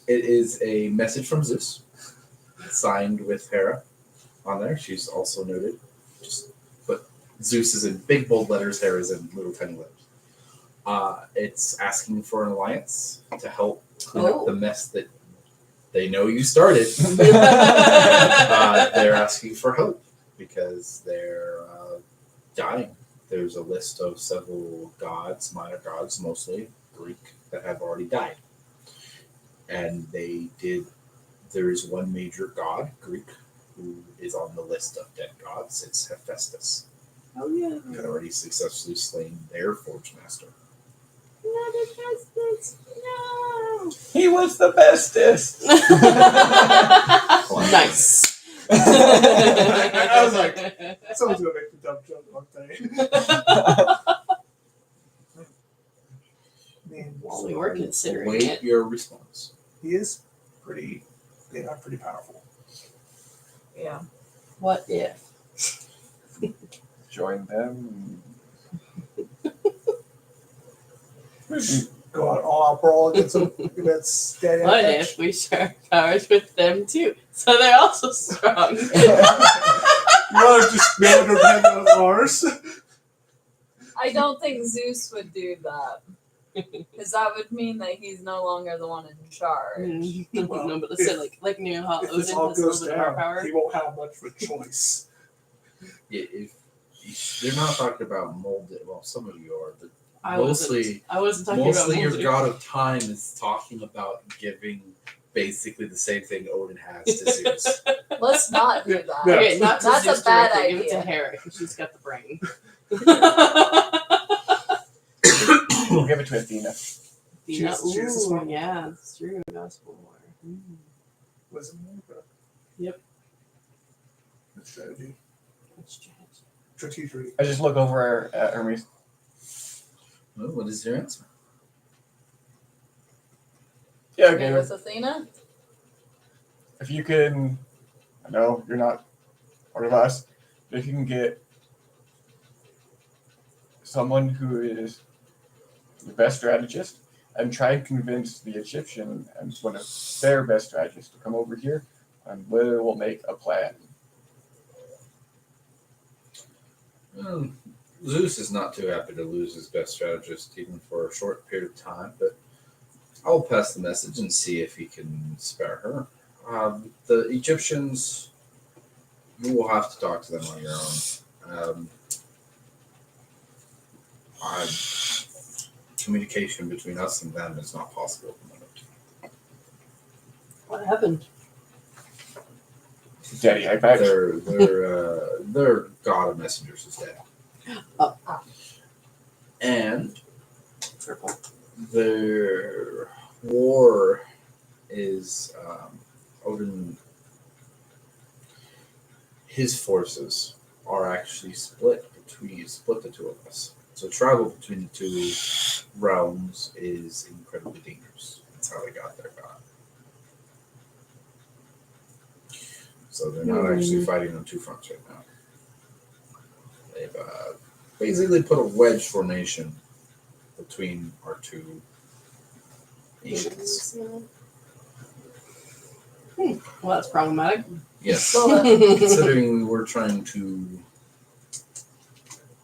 It is a message from Zeus, signed with Hera on there. She's also noted. Just put Zeus is in big bold letters, Hera's in little tiny letters. It's asking for an alliance to help clean up the mess that they know you started. They're asking for help because they're dying. There's a list of several gods, minor gods, mostly Greek, that have already died. And there is one major god, Greek, who is on the list of dead gods. It's Hephaestus. Oh, yeah. Who had already successfully slain their forge master. Not Hephaestus. No. He was the bestest. Nice. I was like, someone's gonna make the dumb joke one day. Man, Well, we were considering Wait it. your response. he is pretty. They are pretty powerful. Yeah. What if? Join them. go out all out brawl against them against Daddy What Eye if we share powers with them too? So they're also strong. You want to just go and depend on ours? I don't think Zeus would do that. Because that would mean that he's no longer the one in charge. Well, No, but let's say like you know how If Odin this has a all little goes bit of our down, power. he won't have much of a choice. Yeah, if they're not talking about molded, well, some of you are, but I mostly wasn't talking mostly about your molding. god of time is talking about giving basically the same thing Odin has to Zeus. Let's not do that. Yeah. Okay, not to That's Zeus a bad directly, give it to idea. Hera because she's got the brain. We'll give it to Athena. She has the Ooh, smart one. yeah, that's true. Gospel war. Was it more? Yep. The strategy. That's strange. Strategy. I just look over at Hermes. Well, what is your answer? Yeah, Okay, okay. with Athena? If you can, I know you're not part of us, but if you can get someone who is the best strategist and try and convince the Egyptian and one of their best strategists to come over here, and we will make a plan. Well, Zeus is not too happy to lose his best strategist even for a short period of time, but I'll pass the message and see if he can spare her. The Egyptians, you will have to talk to them on your own. Communication between us and them is not possible at the moment. What happened? Daddy, I bet. Their god of messengers is dead. Oh. And their war is Odin. His forces are actually split the two of us. So travel between the two realms is incredibly dangerous. That's how they got their god. So they're not actually fighting on two fronts right now. They've basically put a wedge formation between our two nations. Well, that's problematic. Yes, Well, considering we were trying to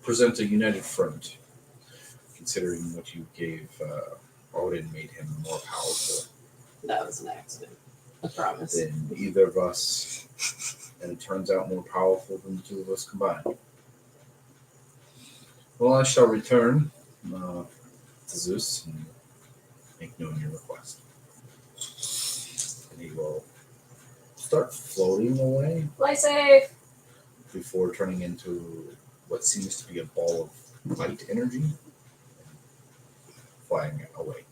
present a united front, considering what you gave Odin made him more powerful That was an accident. I promise. than either of us, and it turns out more powerful than the two of us combined. Well, I shall return to Zeus and make known your request. And he will start floating away fly safe. before turning into what seems to be a ball of light energy and flying away.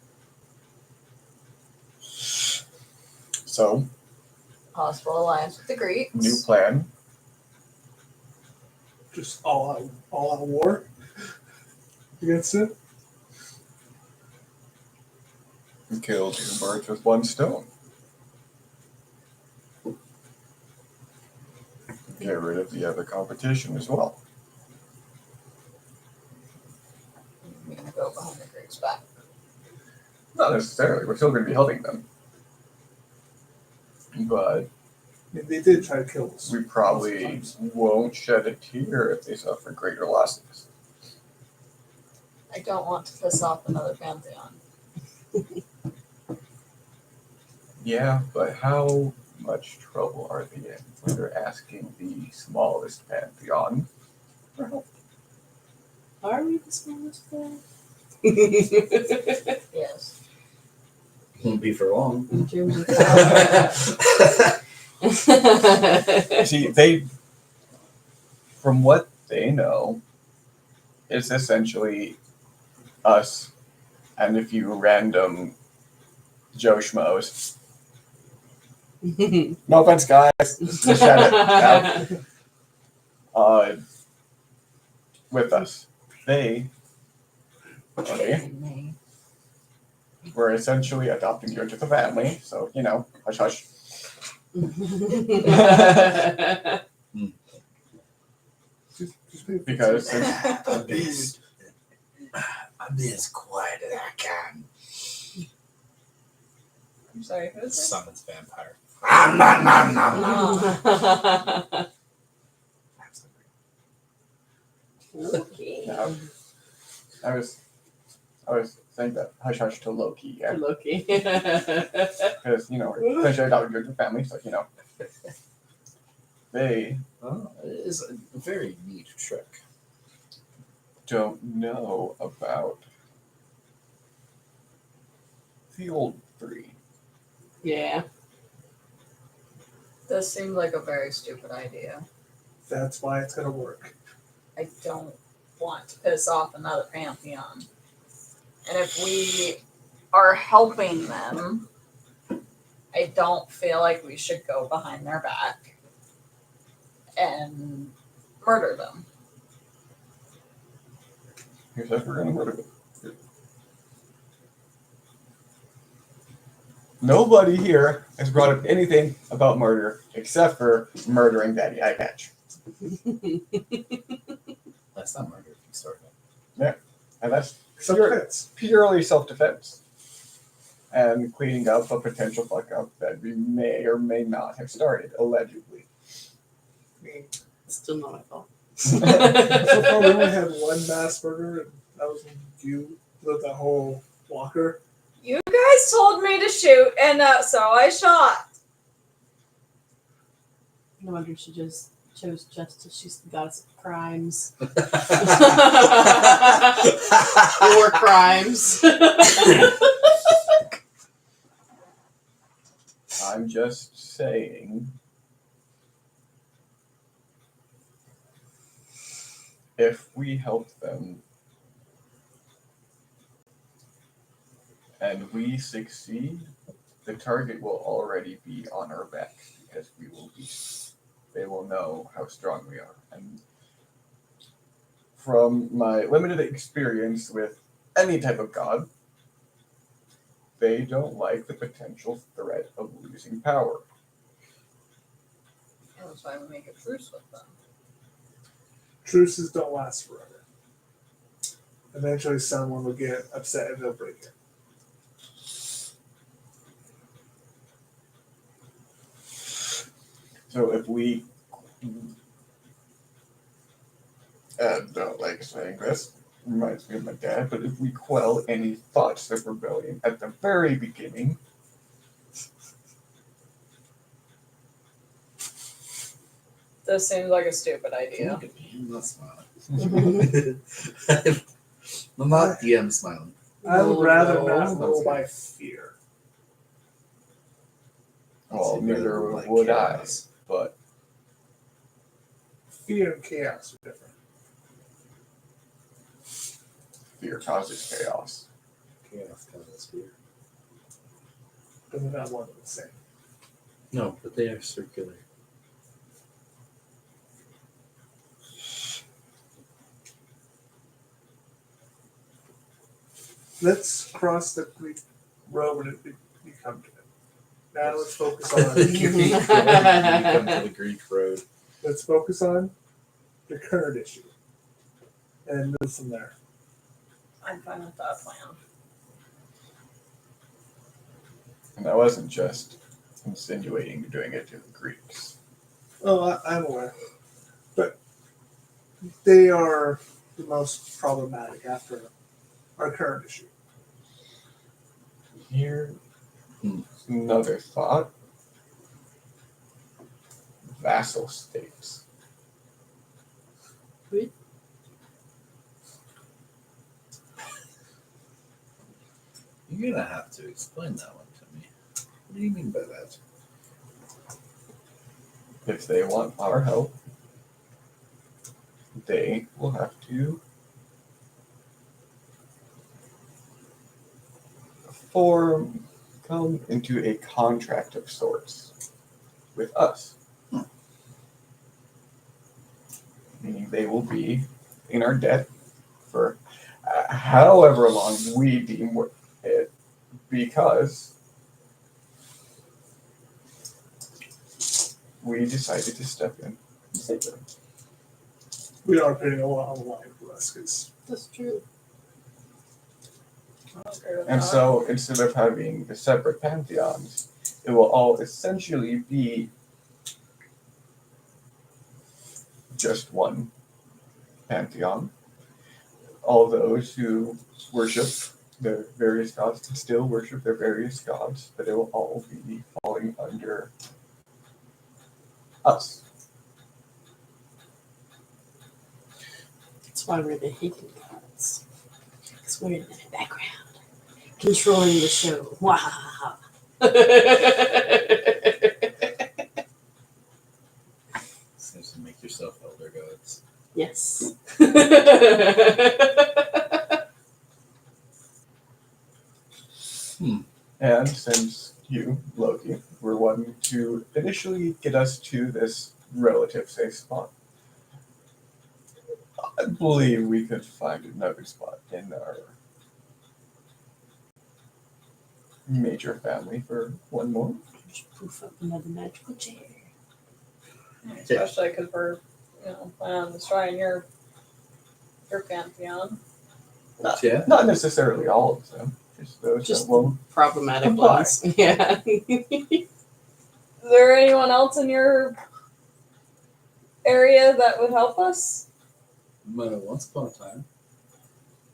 So, Possible alliance with the Greeks. new plan. Just all out war against it. Kill two birds with one stone. Get rid of the other competition as well. We can go behind the Greeks' back. Not necessarily. We're still going to be helping them. But I mean, they did try to kill us. we probably won't shed a tear if they suffer greater losses. I don't want to piss off another pantheon. Yeah, but how much trouble are they in when they're asking the smallest pantheon for help? Are we the smallest one? Yes. Won't be for long. In terms of See, they, from what they know, it's essentially us and a few random Joe Schmoes. No offense, guys. Just shout it out. With us. They were essentially adopting you into the family, so, you know, hush hush. Just be Because I'm being as quiet as I can. I'm sorry, who is this? Summons vampire. Oh. Okay. No. I was saying that hush hush to Loki, yeah. Loki. Because, we're shared out with your family, so, they Oh, it is a very neat trick. don't know about the old three. Yeah. This seems like a very stupid idea. That's why it's gonna work. I don't want to piss off another pantheon. And if we are helping them, I don't feel like we should go behind their back and murder them. Who said we're gonna murder them? Nobody here has brought up anything about murder except for murdering Daddy Eye Patch. That's not murder if you start it. And that's Self-defense. purely self-defense. And cleaning up a potential fuck up that we may or may not have started, allegedly. I mean, Still not my fault. so far we only had one mass murder, and that was you with that whole walker. You guys told me to shoot, and so I shot. No wonder she just chose justice. She's the goddess of crimes. War crimes. I'm just saying, if we help them and we succeed, the target will already be on our back because they will know how strong we are. And from my limited experience with any type of god, they don't like the potential threat of losing power. And that's why we make a truce with them. Truces don't last forever. Eventually someone will get upset and they'll break it. So if we don't like saying this, reminds me of my dad, but if we quell any thoughts of rebellion at the very beginning, This seems like a stupid idea. Look at me, I'm not smiling. I'm not DM smiling. I would rather No. not roll by fear. well, It's neither like would chaos. I, but Fear and chaos are different. fear causes chaos. Chaos causes fear. But they're not one and the same. No, but they are circular. Let's cross the Greek road when it becomes it. Now let's focus on You come to the Greek road. let's focus on the current issue. And move from there. I'm fine with that plan. And I wasn't just insinuating doing it to the Greeks. Oh, I'm aware. But they are the most problematic after our current issue. Here's another thought. Vassal states. You're gonna have to explain that one to me. What do you mean by that? If they want our help, they will have to come into a contract of sorts with us. Meaning they will be in our debt for however long we deem it, because we decided to step in and save them. We are putting a lot on the line for us because That's true. And so instead of having the separate pantheons, it will all essentially be just one pantheon. All those who worship their various gods can still worship their various gods, but it will all be falling under us. That's why we're the hidden gods. Because we're in the background, controlling the show. Wow. Seems to make yourself elder gods. Yes. And since you, Loki, were wanting to initially get us to this relative safe spot, I believe we could find another spot in our major family for one more. Just poof up another magical chair. Especially because we're, planning on destroying your pantheon. Yeah. Not necessarily all of them, just those Just that won't. Problematic Comply. ones. Yeah. Is there anyone else in your area that would help us? Once upon a time.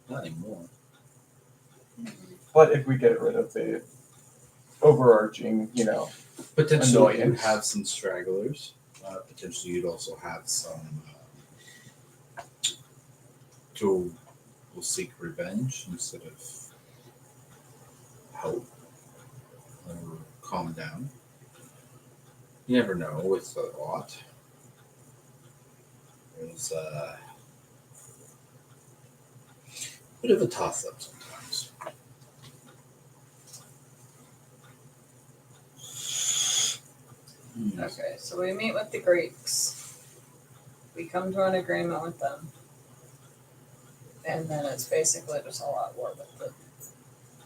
Not anymore. But if we get rid of the overarching, Potentially you'd Annoyance. have some stragglers. Potentially you'd also have some who will seek revenge instead of help or calm down. You never know. It's a lot. There's a bit of a toss-up sometimes. Okay, so we meet with the Greeks. We come to an agreement with them. And then it's basically just all out war with the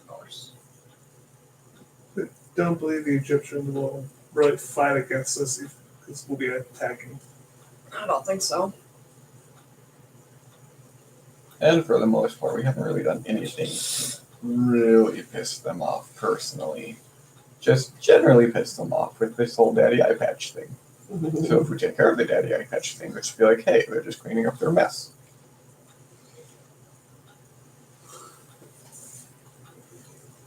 Norse. Don't believe the Egyptians will really fight against us because we'll be attacking. I don't think so. And for the most part, we haven't really done anything to really piss them off personally. Just generally piss them off with this whole daddy eye patch thing. So if we take care of the daddy eye patch thing, let's be like, hey, they're just cleaning up their mess.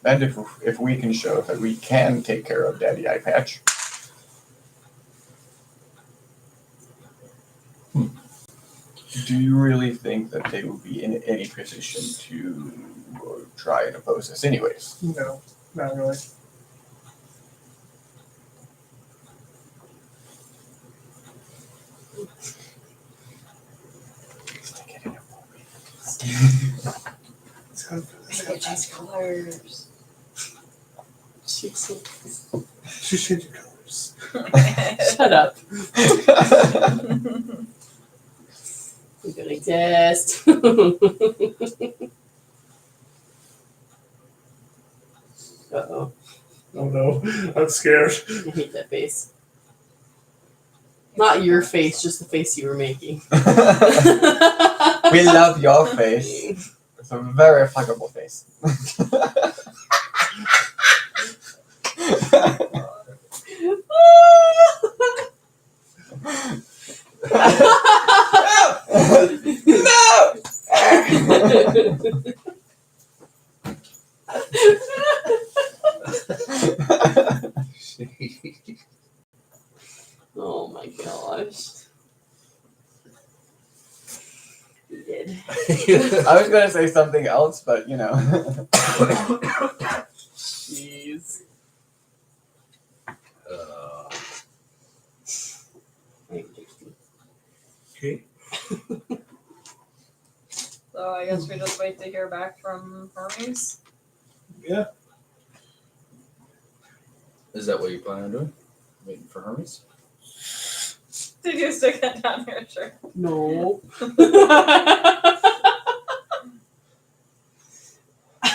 And if we can show that we can take care of daddy eye patch, do you really think that they will be in any position to try and oppose us anyways? No, not really. Change colors. She's changing colors. Shut up. We're gonna test. Uh-oh. Oh no, I'm scared. I hate that face. Not your face, just the face you were making. We love your face. It's a very fuckable face. Oh my gosh. You did. I was gonna say something else, but Jeez. Okay. So I guess we just wait to hear back from Hermes. Yeah. Is that what you plan on doing? Waiting for Hermes? Did you stick that down your shirt? No.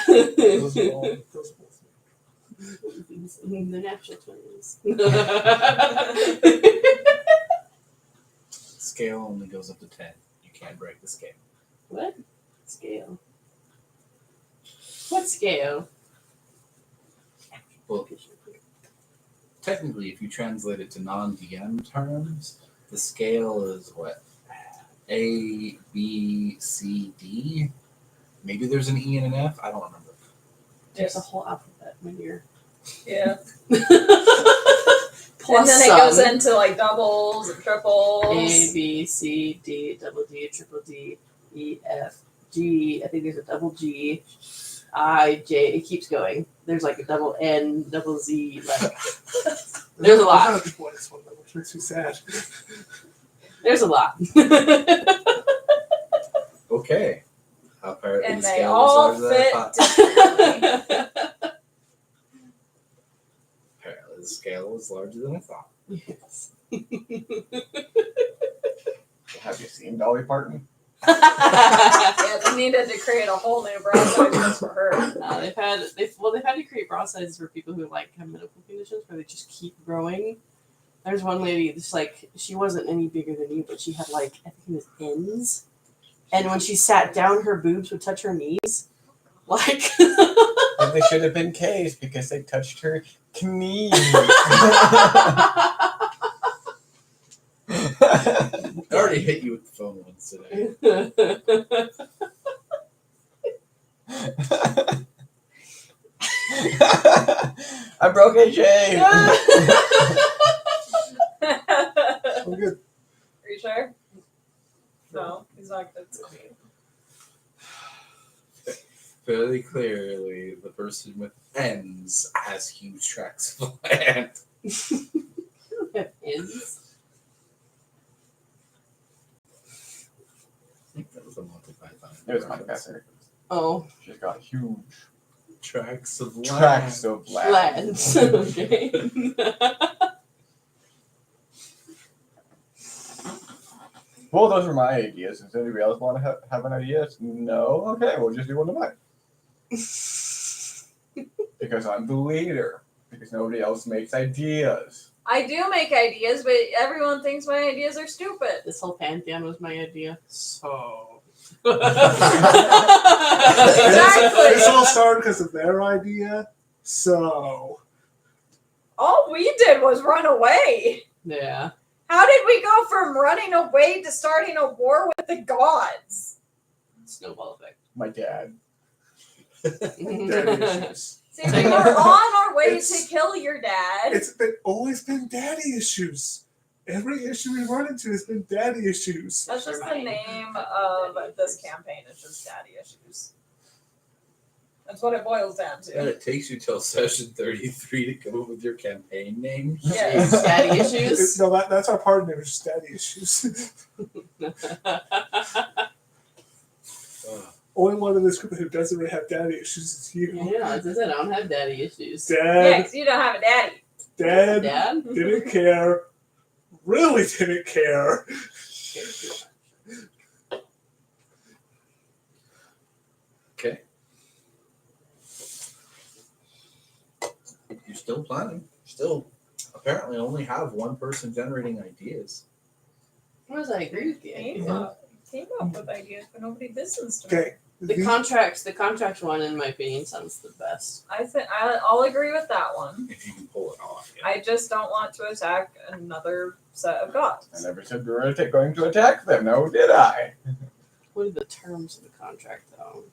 Those are all- those are both- The natural twins. Scale only goes up to 10. You can't break the scale. What? Scale. What scale? Well, technically, if you translate it to non-DM terms, the scale is what? A, B, C, D? Maybe there's an E and an F? I don't remember. There's a whole alphabet in here. Yeah. Plus and then some. it goes into like doubles and triples. A, B, C, D, double D, triple D, E, F, G. I think there's a double G, I, J. It keeps going. There's like a double N, double Z. Like, there's a lot. This one which makes me sad. There's a lot. Okay. Apparently And the they scale all was larger than I fit thought. differently. Apparently the scale was larger than I thought. Yes. Have you seen Dolly Parton? Yeah, they needed to create a whole new bra size just for her. They've had to create bra sizes for people who like have medical conditions where they just keep growing. There's one lady that's like, she wasn't any bigger than you, but she had like, I think it was N's, and when she sat down, her boobs would touch her knees. Like, Well, they should have been K's because they touched her knees. I already hit you with the phone once today. I broke a shame. I'm good. Are you sure? No, he's not good to me. Fairly clearly, the person with N's has huge tracts of land. N's. I think that was a Monty Python. It was my better. Oh, She's got huge Tracts of land. tracts of land. lands. Okay. Well, those are my ideas. Does anybody else want to have an idea? No? Okay, we'll just do one of mine. Because I'm the leader. Because nobody else makes ideas. I do make ideas, but everyone thinks my ideas are stupid. This whole pantheon was my idea. So Exactly. this all started because of their idea. So All we did was run away. Yeah. How did we go from running away to starting a war with the gods? Snowball effect. My dad. daddy issues. See, we were on our way It's- to kill your dad. It's always been daddy issues. Every issue we run into has been daddy issues. That's just the name of this campaign. It's just daddy issues. That's what it boils down And to. it takes you till session 33 to come up with your campaign name. Yes. Daddy issues. No, that's our partner. It's just daddy issues. Only one in this group who doesn't really have daddy issues is you. Yeah, as I said, I don't have daddy issues. Yeah, Dad, because you don't have a daddy. Dad Dad? didn't care. Really didn't care. Okay. You're still planning. Still, apparently, only have one person generating ideas. What does I agree with you? Came up with ideas, but nobody listens to me. Okay. The contracts one, in my opinion, sounds the best. I think I'll agree with that one. If you can pull it off. Yeah. I just don't want to attack another set of gods. I never said we were going to attack them. No, did I? What are the terms of the contract, though?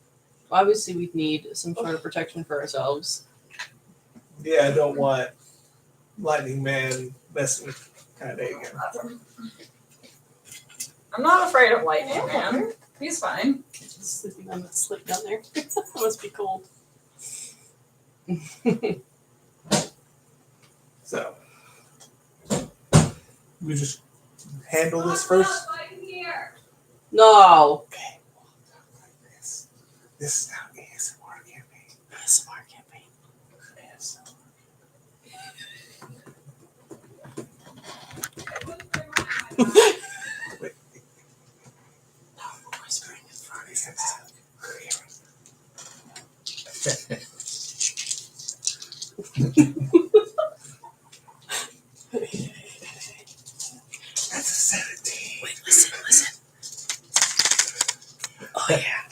Well, obviously, we'd need some sort of protection for ourselves. Yeah, I don't want Lightning Man messing with Kade again. I'm not afraid of lightning, man. He's fine. Just sleeping on the slip down there. It must be cold. So we just handle this first. No. Okay, we'll talk like this. This is how ASMR campaign. ASMR campaign. Wait. No, we're whispering in front of That's a 17. Wait, listen. Oh, yeah.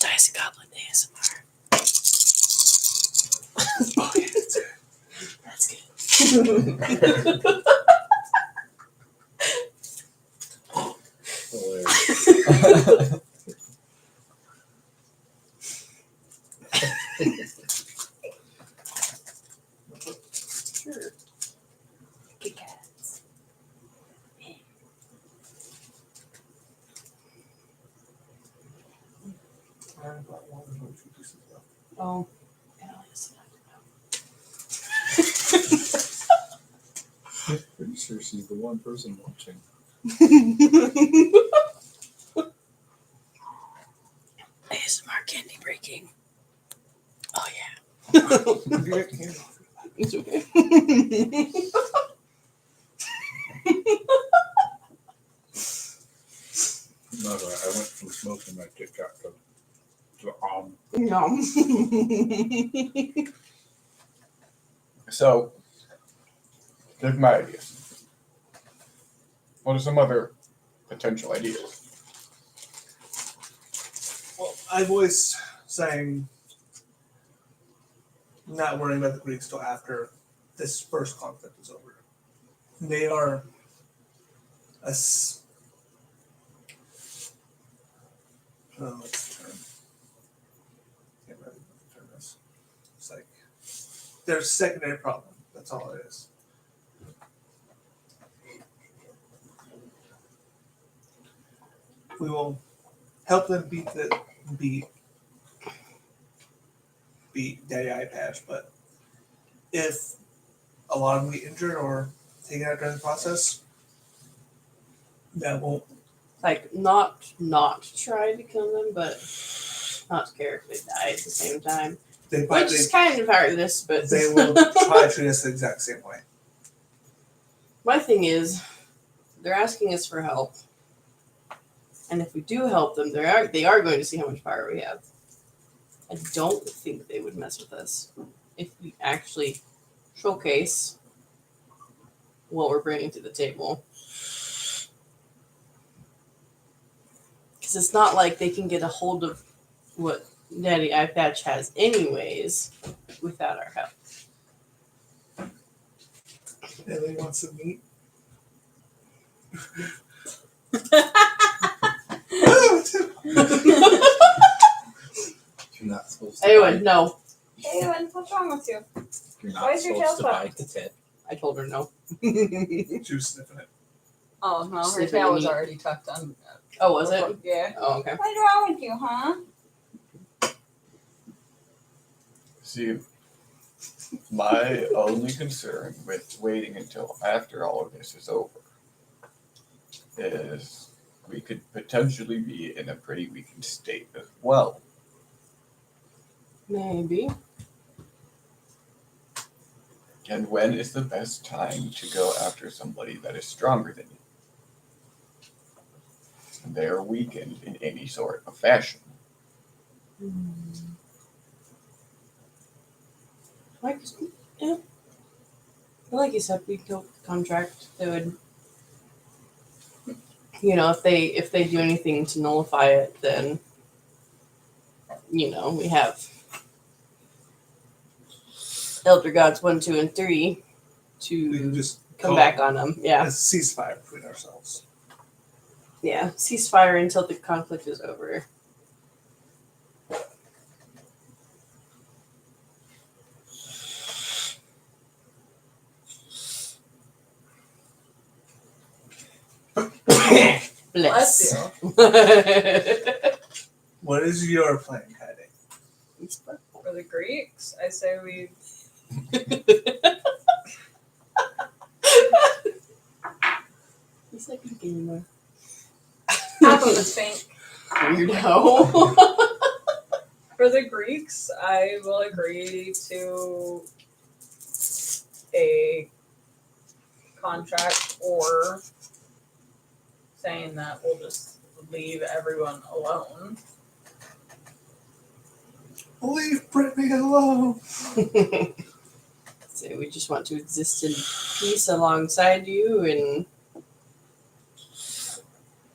Dice Goblin ASMR. Oh, yeah, That's good. Hilarious. Sure. Kit Kats. I have about one or two pieces left. Oh. Alice. Pretty sure she's the one person watching. ASMR candy breaking. Oh yeah. Get your hand off. It's okay. No, I went from smoking my Kit Kat to Yum. So, here's my idea. What are some other potential ideas? Well, I voiced saying not worrying about the Greeks till after this first conflict is over. They are a I don't know what's the term. Can't remember what the term is. It's like their secondary problem. That's all it is. We will help them beat Daddy Eye Patch, but if a lot of them get injured or taken out during the process, that won't. Like not try to kill them, but not care if they die at the same time. Which is kind of heartless, but they will try to treat us the exact same way. My thing is, they're asking us for help, and if we do help them, they are going to see how much power we have. I don't think they would mess with us if we actually showcase what we're bringing to the table. Because it's not like they can get a hold of what Daddy Eye Patch has anyways without our help. Ellie wants some meat. You're not supposed to Anyway, bite. no. Ewan, what's wrong with you? You're Why not is your supposed to tail bite the tip. I told her no. She was sniffing it. Oh no, her Sniffing tail the was meat. already tucked on. Oh, was it? Yeah. Oh, okay. What's wrong with you, huh? See, my only concern with waiting until after all of this is over is we could potentially be in a pretty weakened state as well. Maybe. And when is the best time to go after somebody that is stronger than you? And they are weakened in any sort of fashion. Like, yeah. Like you said, we go contract. They would, if they do anything to nullify it, then we have Elder Gods 1, 2, and 3 We can to just come call back on them. a Yeah, ceasefire between ourselves. yeah. Ceasefire until the conflict is over. Bless. you. What is your plan, Kaede? It's purple. For the Greeks, I say we. It's like a gamer. Half of it's pink. Weirdo. For the Greeks, I will agree to a contract or saying that we'll just leave everyone alone. Leave Brittany alone. So we just want to exist in peace alongside you, and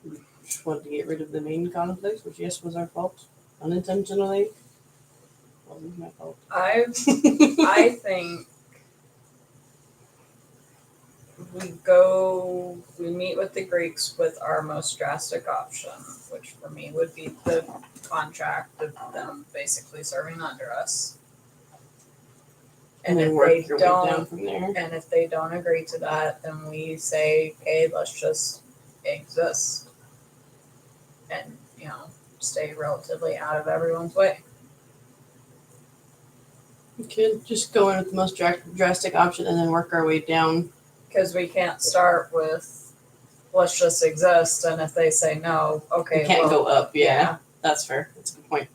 we just want to get rid of the main conflict, which yes was our fault, unintentionally. Wasn't my fault. I think we meet with the Greeks with our most drastic option, which for me would be the contract of them basically serving under us. And then if work they your way down don't, from there. and if they don't agree to that, then we say, okay, let's just exist and, stay relatively out of everyone's way. We could just go in with the most drastic option and then work our way down. Because we can't start with, let's just exist, and if they say no, okay, We can't well, go up. Yeah, that's fair. That's a good point.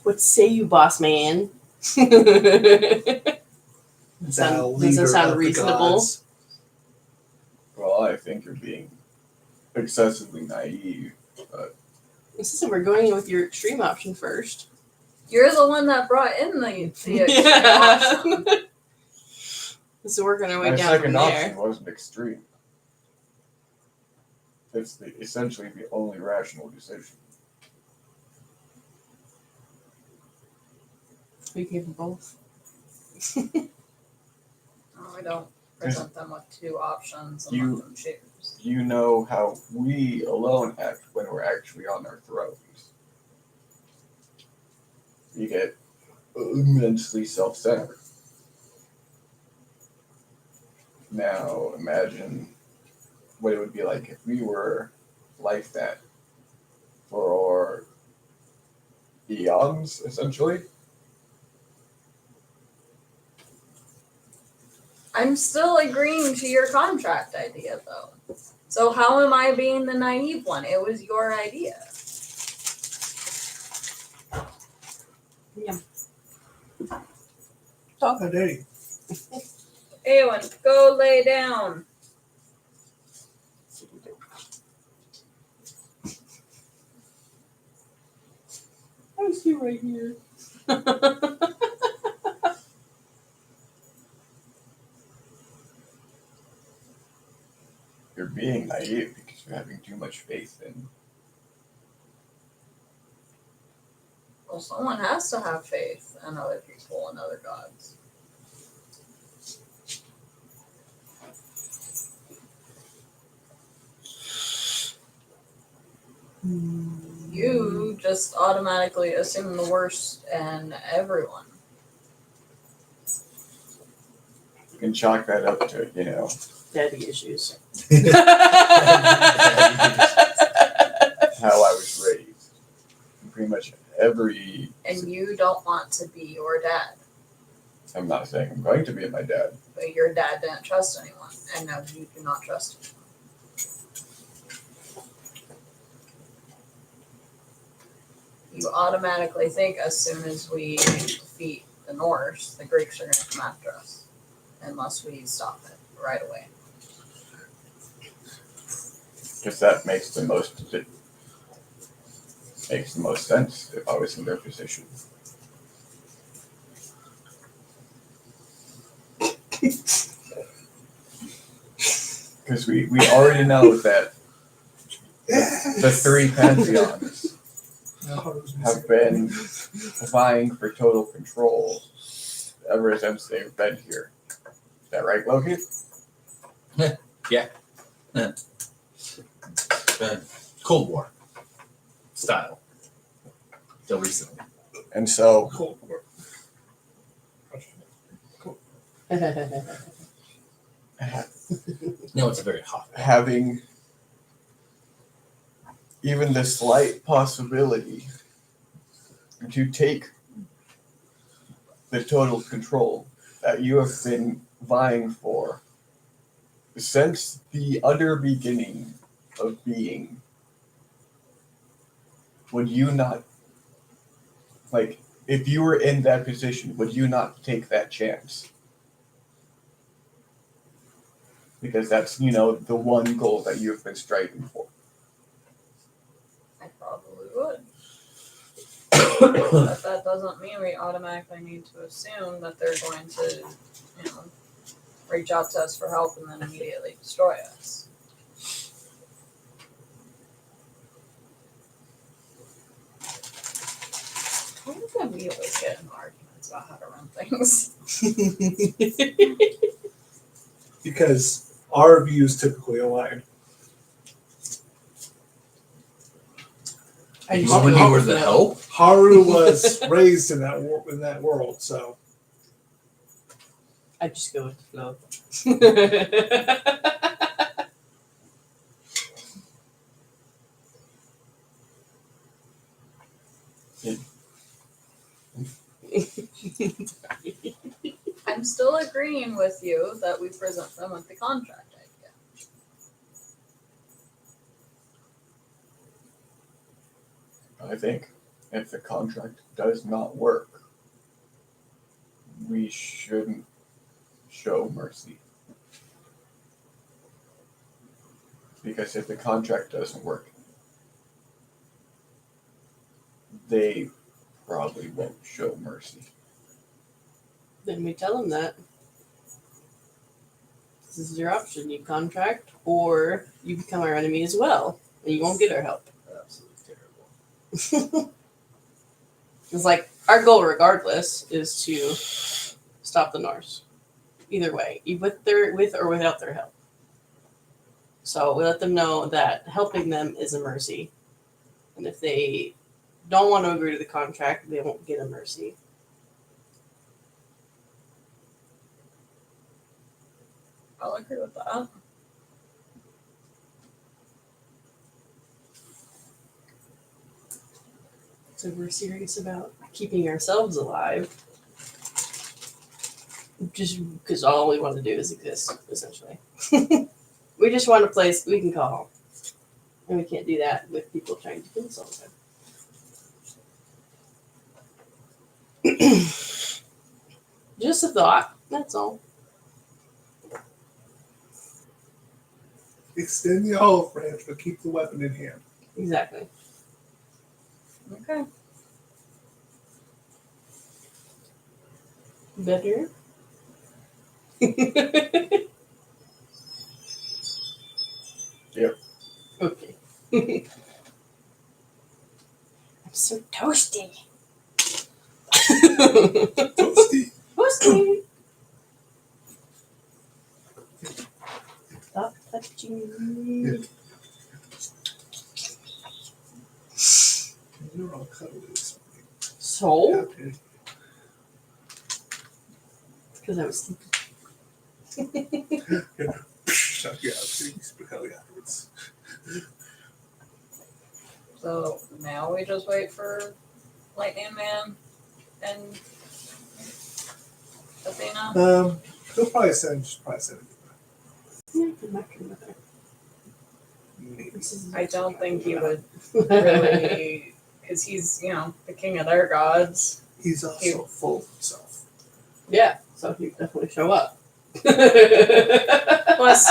What say you, boss man? Thou does that leader sound of the reasonable? gods. Well, I think you're being excessively naive. This is we're going in with your extreme option first. You're the one that brought in the extreme Yeah. option. So we're gonna way My down from second there. option wasn't extreme. It's essentially the only rational decision. We gave them both. No, we don't present them with two options and You- let them choose. You know how we alone act when we're actually on our thrones. You get immensely self-centered. Now imagine what it would be like if we were like that for eons, essentially. I'm still agreeing to your contract idea, though. So how am I being the naive one? It was your idea. Oh, Daddy. Eowyn, go lay down. I see right here. You're being naive because you're having too much faith in. Well, someone has to have faith in other people and other gods. You just automatically assume the worst in everyone. You can chalk that up to, Daddy issues. how I was raised. Pretty much every. And you don't want to be your dad. I'm not saying I'm going to be my dad. But your dad didn't trust anyone. And now you do not trust anyone. You automatically think as soon as we defeat the Norse, the Greeks are going to come after us. Unless we stop it right away. Because that makes the most sense if I was in their position. Because we already know that the three pantheons have been vying for total control ever since they've been here. Is that right, Loki? Cold War style. Till recently. And so Cold War. No, it's very hot. having even the slight possibility to take the total control that you have been vying for since the utter beginning of being, would you not, like, if you were in that position, would you not take that chance? Because that's, the one goal that you have been striving for. but that doesn't mean we automatically need to assume that they're going to, reach out to us for help and then immediately destroy us. Why do we always get in arguments about how to run things? Because our views typically align. I You just when go you were with the the help? Haru was raised in that world, so I just go with the flow. I'm still agreeing with you that we present them with the contract idea. I think if the contract does not work, we shouldn't show mercy. Because if the contract doesn't work, they probably won't show mercy. Then we tell them that this is your option. You contract or you become our enemy as well. And you won't get our help. Absolutely terrible. It's like our goal regardless is to stop the Norse. Either way, with or without their help. So we let them know that helping them is a mercy. And if they don't want to agree to the contract, they won't get a mercy. I'll agree with that. So we're serious about keeping ourselves alive. Just because all we want to do is exist, essentially. We just want a place we can call home. And we can't do that with people trying to kill us all the time. Just a thought, that's all. extend the olive branch, but keep the weapon in hand. Exactly. Okay. Better? Yep. Okay. I'm so toasty. Toasty. Toasty. Stop touching me. You're all cuddly. So? Okay. Because I was sleeping. Shut you out. So you can speak cuddly afterwards. So now we just wait for Lightning Man and Athena. He'll probably send it. Yeah, I'm not gonna bother. Maybe. I don't think he would really, because he's, the king of their gods. He's also full of himself. Yeah, so he'd definitely show up. Plus,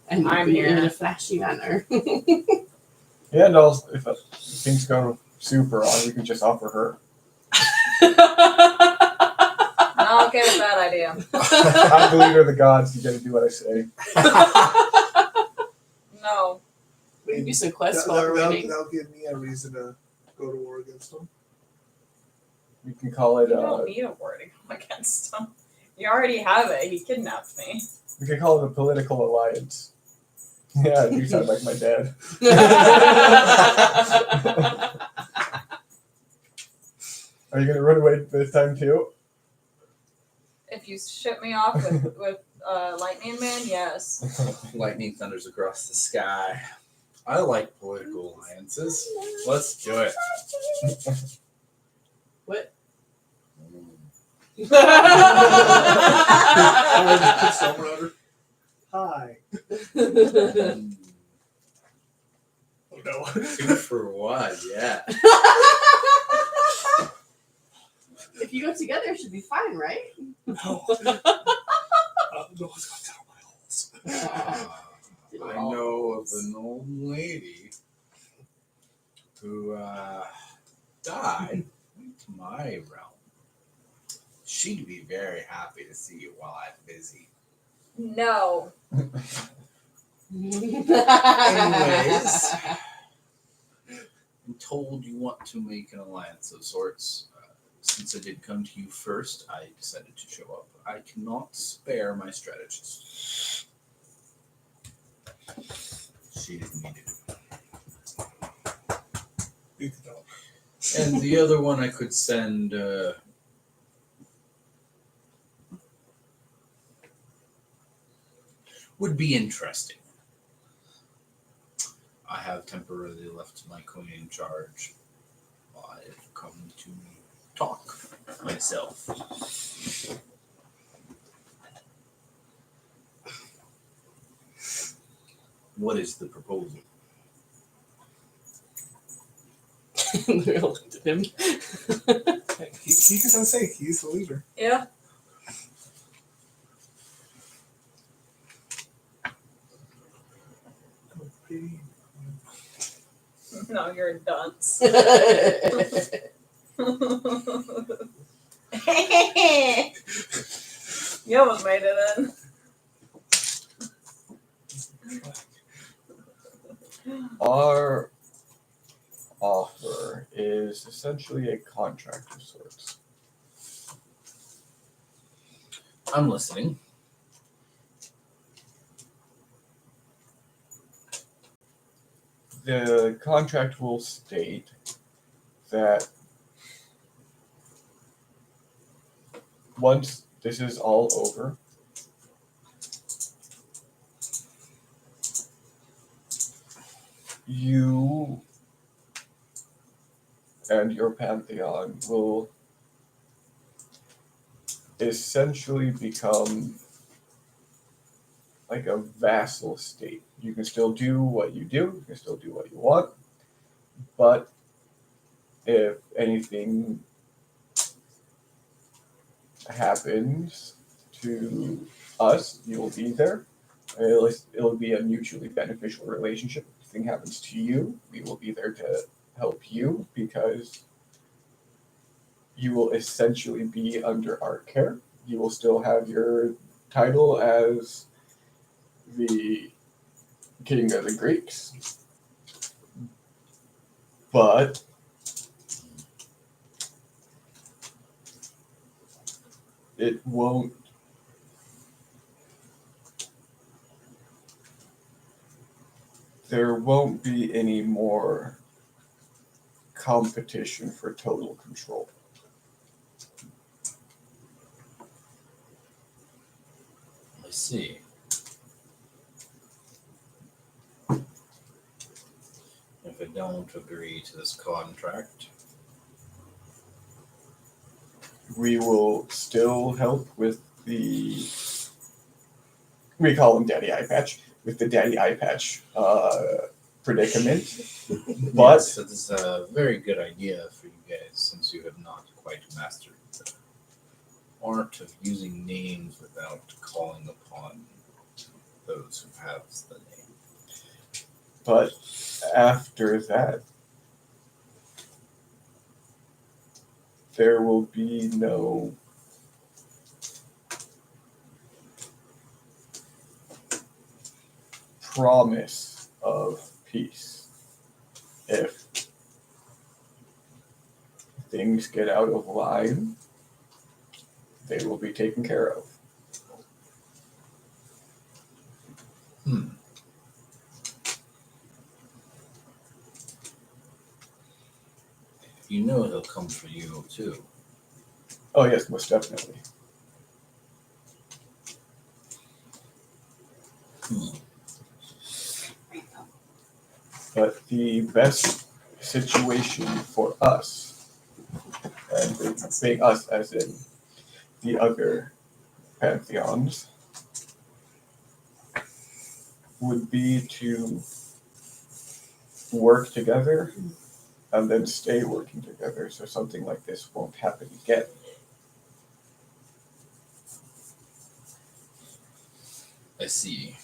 and I'm be here. in a flashy manner. Yeah, and also, if things go super wrong, we can just offer her. Not okay with that idea. I'm the leader of the gods. You gotta do what I say. No. We can do some quests while we're waiting. That'll give me a reason to go to war against him. We can call it. You don't need a war to go against him. You already have it. He kidnapped me. We can call it a political alliance. Yeah, you sound like my dad. Are you gonna run away this time too? If you ship me off with Lightning Man, yes. Lightning thunders across the sky. I like political alliances. Let's do it. What? Hi. Oh no. 2 for 1, yeah. If you go together, it should be fine, right? No. No one's gonna tell my holes. I know of an old lady who died She'd be very happy to see you while I'm busy. No. Anyways, I'm told you want to make an alliance of sorts. Since I did come to you first, I decided to show up. I cannot spare my strategist. She is needed. Beat the dog. And the other one I could send. Would be interesting. I have temporarily left my queen in charge. I've come to talk myself. What is the proposal? They all looked at him. He can say he's the leader. Yeah. No, you're a dunce. You almost made it in. Our offer is essentially a contract of sorts. I'm listening. The contract will state that once this is all over, you and your pantheon will essentially become like a vassal state. You can still do what you do, you can still do what you want, but if anything happens to us, you will be there. It'll be a mutually beneficial relationship. If anything happens to you, we will be there to help you because you will essentially be under our care. You will still have your title as the king of the Greeks, but it won't there won't be any more competition for total control. I see. If I don't agree to this contract, We will still help with the, we call him Daddy Eye Patch, with the Daddy Eye Patch predicament. But yes, that is a very good idea for you guys since you have not quite mastered the art of using names without calling upon those who have the name. But after that, there will be no promise of peace. If things get out of line, they will be taken care of. You know he'll come for you too. Oh yes, most definitely. But the best situation for us, and being us as in the other pantheons, would be to work together and then stay working together so something like this won't happen again. I see.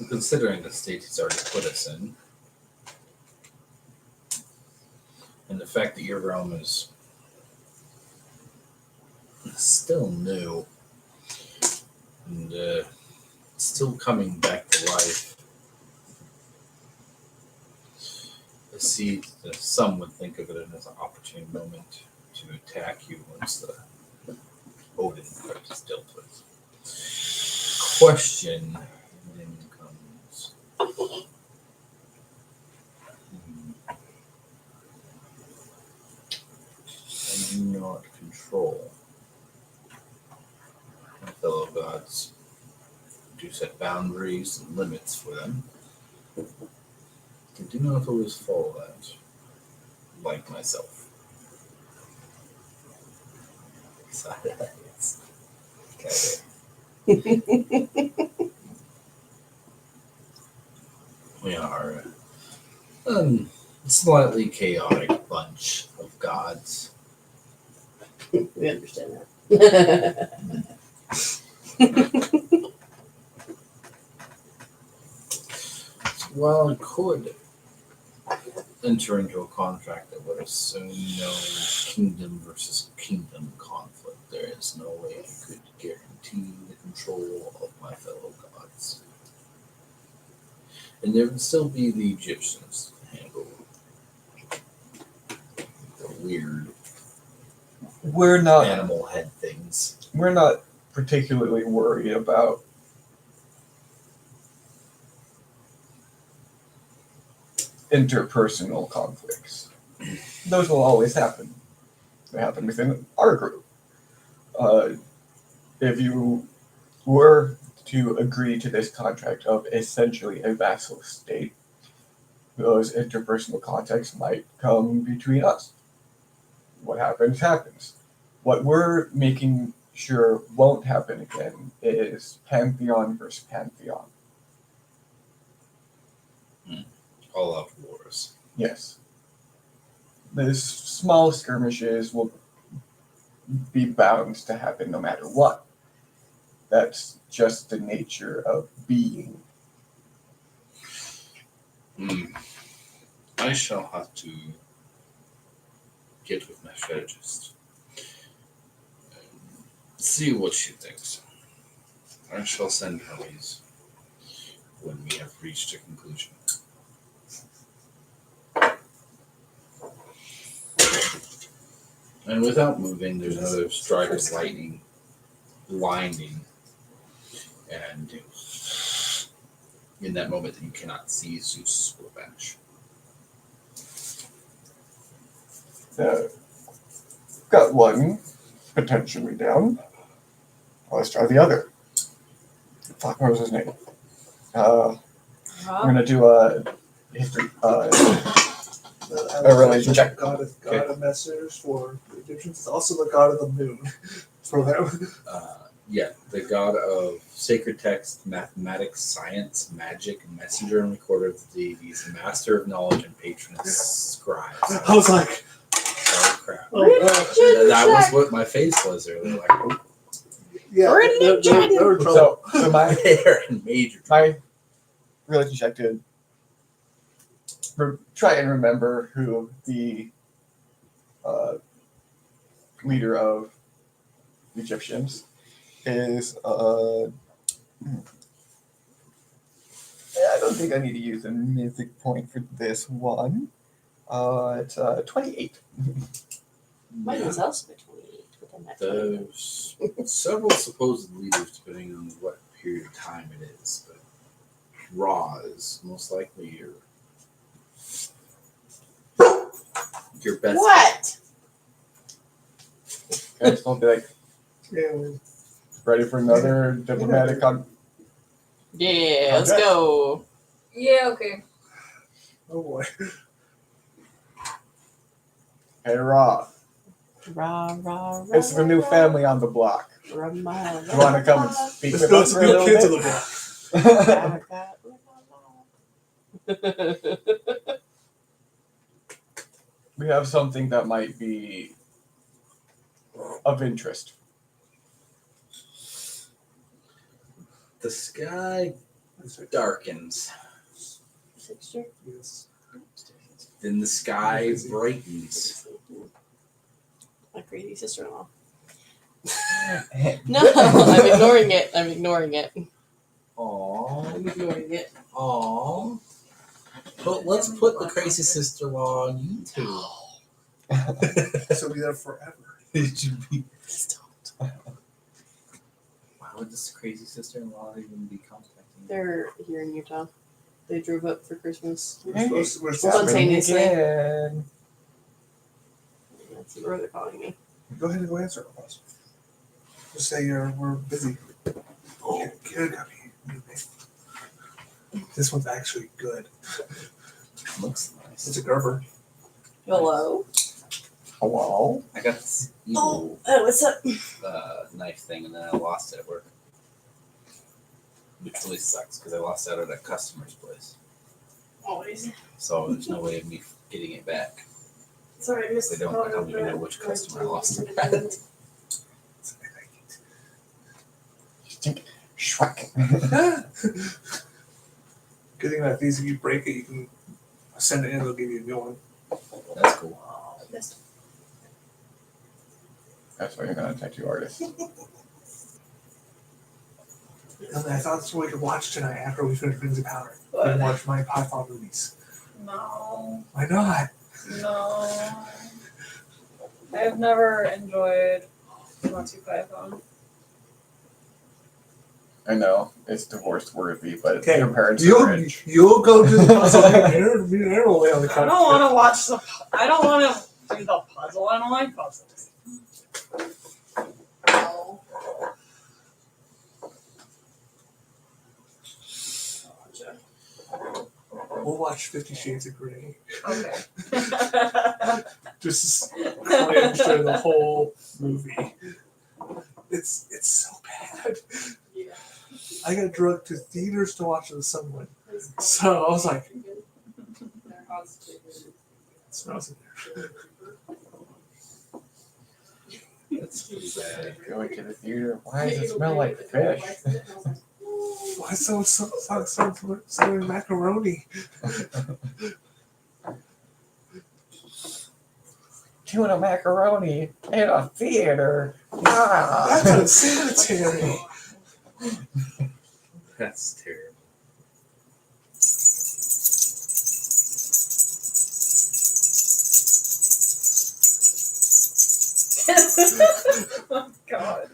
Considering the state he's already put us in, And the fact that your realm is still new and still coming back to life. I see that some would think of it as an opportune moment to attack you once the Odin card is dealt with. Question then comes. I do not control my fellow gods. I do set boundaries and limits for them. I do not always follow that, like myself. Silence. Okay. We are a slightly chaotic bunch of gods. We understand that. While I could enter into a contract that would assume no kingdom versus kingdom conflict, there is no way I could guarantee the control of my fellow gods. And there would still be the Egyptians to handle the weird We're not animal head things. we're not particularly worried about interpersonal conflicts. Those will always happen. They happen within our group. If you were to agree to this contract of essentially a vassal state, those interpersonal contacts might come between us. What happens, happens. What we're making sure won't happen again is Pantheon versus Pantheon. All out wars. Yes. These small skirmishes will be bound to happen no matter what. That's just the nature of being. I shall have to get with my strategist and see what she thinks. I shall send her ways when we have reached a conclusion. And without moving, there's another strike of lightning, blinding, and in that moment, you cannot see Zeus will vanish. Got one potentially down. Let's try the other. Fuck, what was his name? I'm gonna do a history. A religion check. God of messengers for the Egyptians. It's also the god of the moon for them. Yeah, the god of sacred text, mathematics, science, magic, messenger and recorder of the deities, master of knowledge, and patron of scribes. I was like, Oh crap. oh, That was what my face was earlier. Like, oh, yeah, Religion. they're in trouble. So my they're in major trouble. my religion check to try and remember who the leader of the Egyptians is. I don't think I need to use a mythic point for this one. It's 28. Mine is also a 28 within that 28. There's several supposed leaders depending on what period of time it is, but Ra is most likely your best. What? Okay, so I'll be like, Yeah, ready for another diplomatic con. Yeah, let's Okay. go. Yeah, okay. oh boy. Hey, Ra, Rah, rah, rah, it's the new rah, family on the block. rah, rah, Do you want to come and speak Let's with go us to for a the little kids bit? of the block. We have something that might be of interest. The sky darkens. Sixture? Yes. Then the sky brightens. My crazy sister-in-law. No, I'm ignoring it. I'm ignoring it. Aww. I'm ignoring it. Aww. But let's put the crazy sister-in-law on YouTube. She'll be there forever. It should be. Please don't. Why would this crazy sister-in-law even be contacting me? They're here in Utah. They drove up for Christmas. We're supposed to Spontaneously. Again. That's where they're calling me. go ahead and go answer us. Just say we're busy. Oh, get a copy. This one's actually good. Looks nice. It's a Gerber. Hello? Hello? I got this Oh, evil what's up? knife thing, and then I lost it at work. Which really sucks because I lost it at a customer's place. Always. So there's no way of me getting it back. Sorry, I missed I don't even know which customer I lost it at. You stink. Shrek. Good thing that these, if you break it, you can send it in. They'll give you a new one. That's cool. That's why you're not a tattoo artist. And I thought that's what we could watch tonight after we finish Rings of Power. We can watch my Python movies. No, Why not? no. I've never enjoyed Monty Python. I know it's divorce worthy, but Okay, your parents are You'll rich. go to the puzzle. You're only on the I couch. don't want to watch the. I don't want to do the puzzle. I don't like puzzles. No. We'll watch 50 Shades of Grey. Okay. Just cringe during the whole movie. It's so bad. Yeah. I got drugged to theaters to watch it with someone. So I was like, it smells in there. That's really bad. Going to the theater. Why does it smell like fish? Why so macaroni? Tuna macaroni in a theater. Ah. That's unsanitary. That's terrible. Oh God.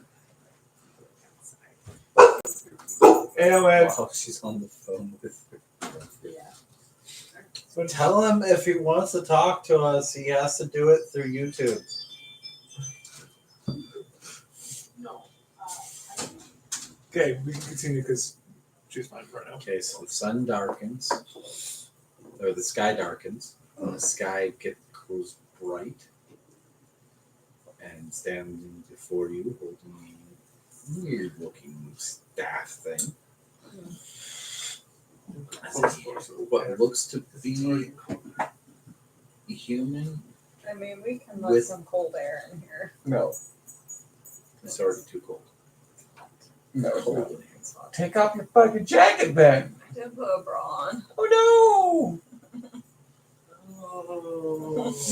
Anyway, Wow, she's on the phone with her. Yeah. So tell him if he wants to talk to us, he has to do it through YouTube. No. okay, we can continue because she's fine for now. Okay, so the sun darkens, or the sky darkens, and the sky goes bright, and standing before you, holding a weird-looking staff thing. What looks to be a human. I mean, we can let With- some cold air in here. No, It's already too cold. no. Cold in here. Take off your fucking jacket then. I did put a bra on. Oh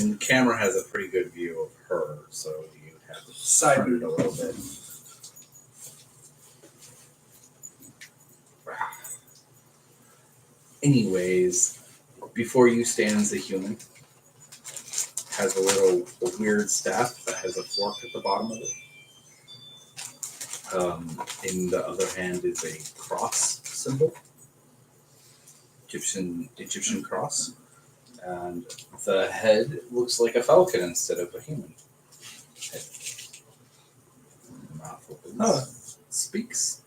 And the camera has a pretty good view of her, so you would have to Side turn view. it a little bit. Anyways, before you stands a human. Has a little weird staff that has a fork at the bottom of it. In the other hand is a cross symbol, Egyptian cross, and the head looks like a falcon instead of a human head. Mouth opens, Huh. speaks.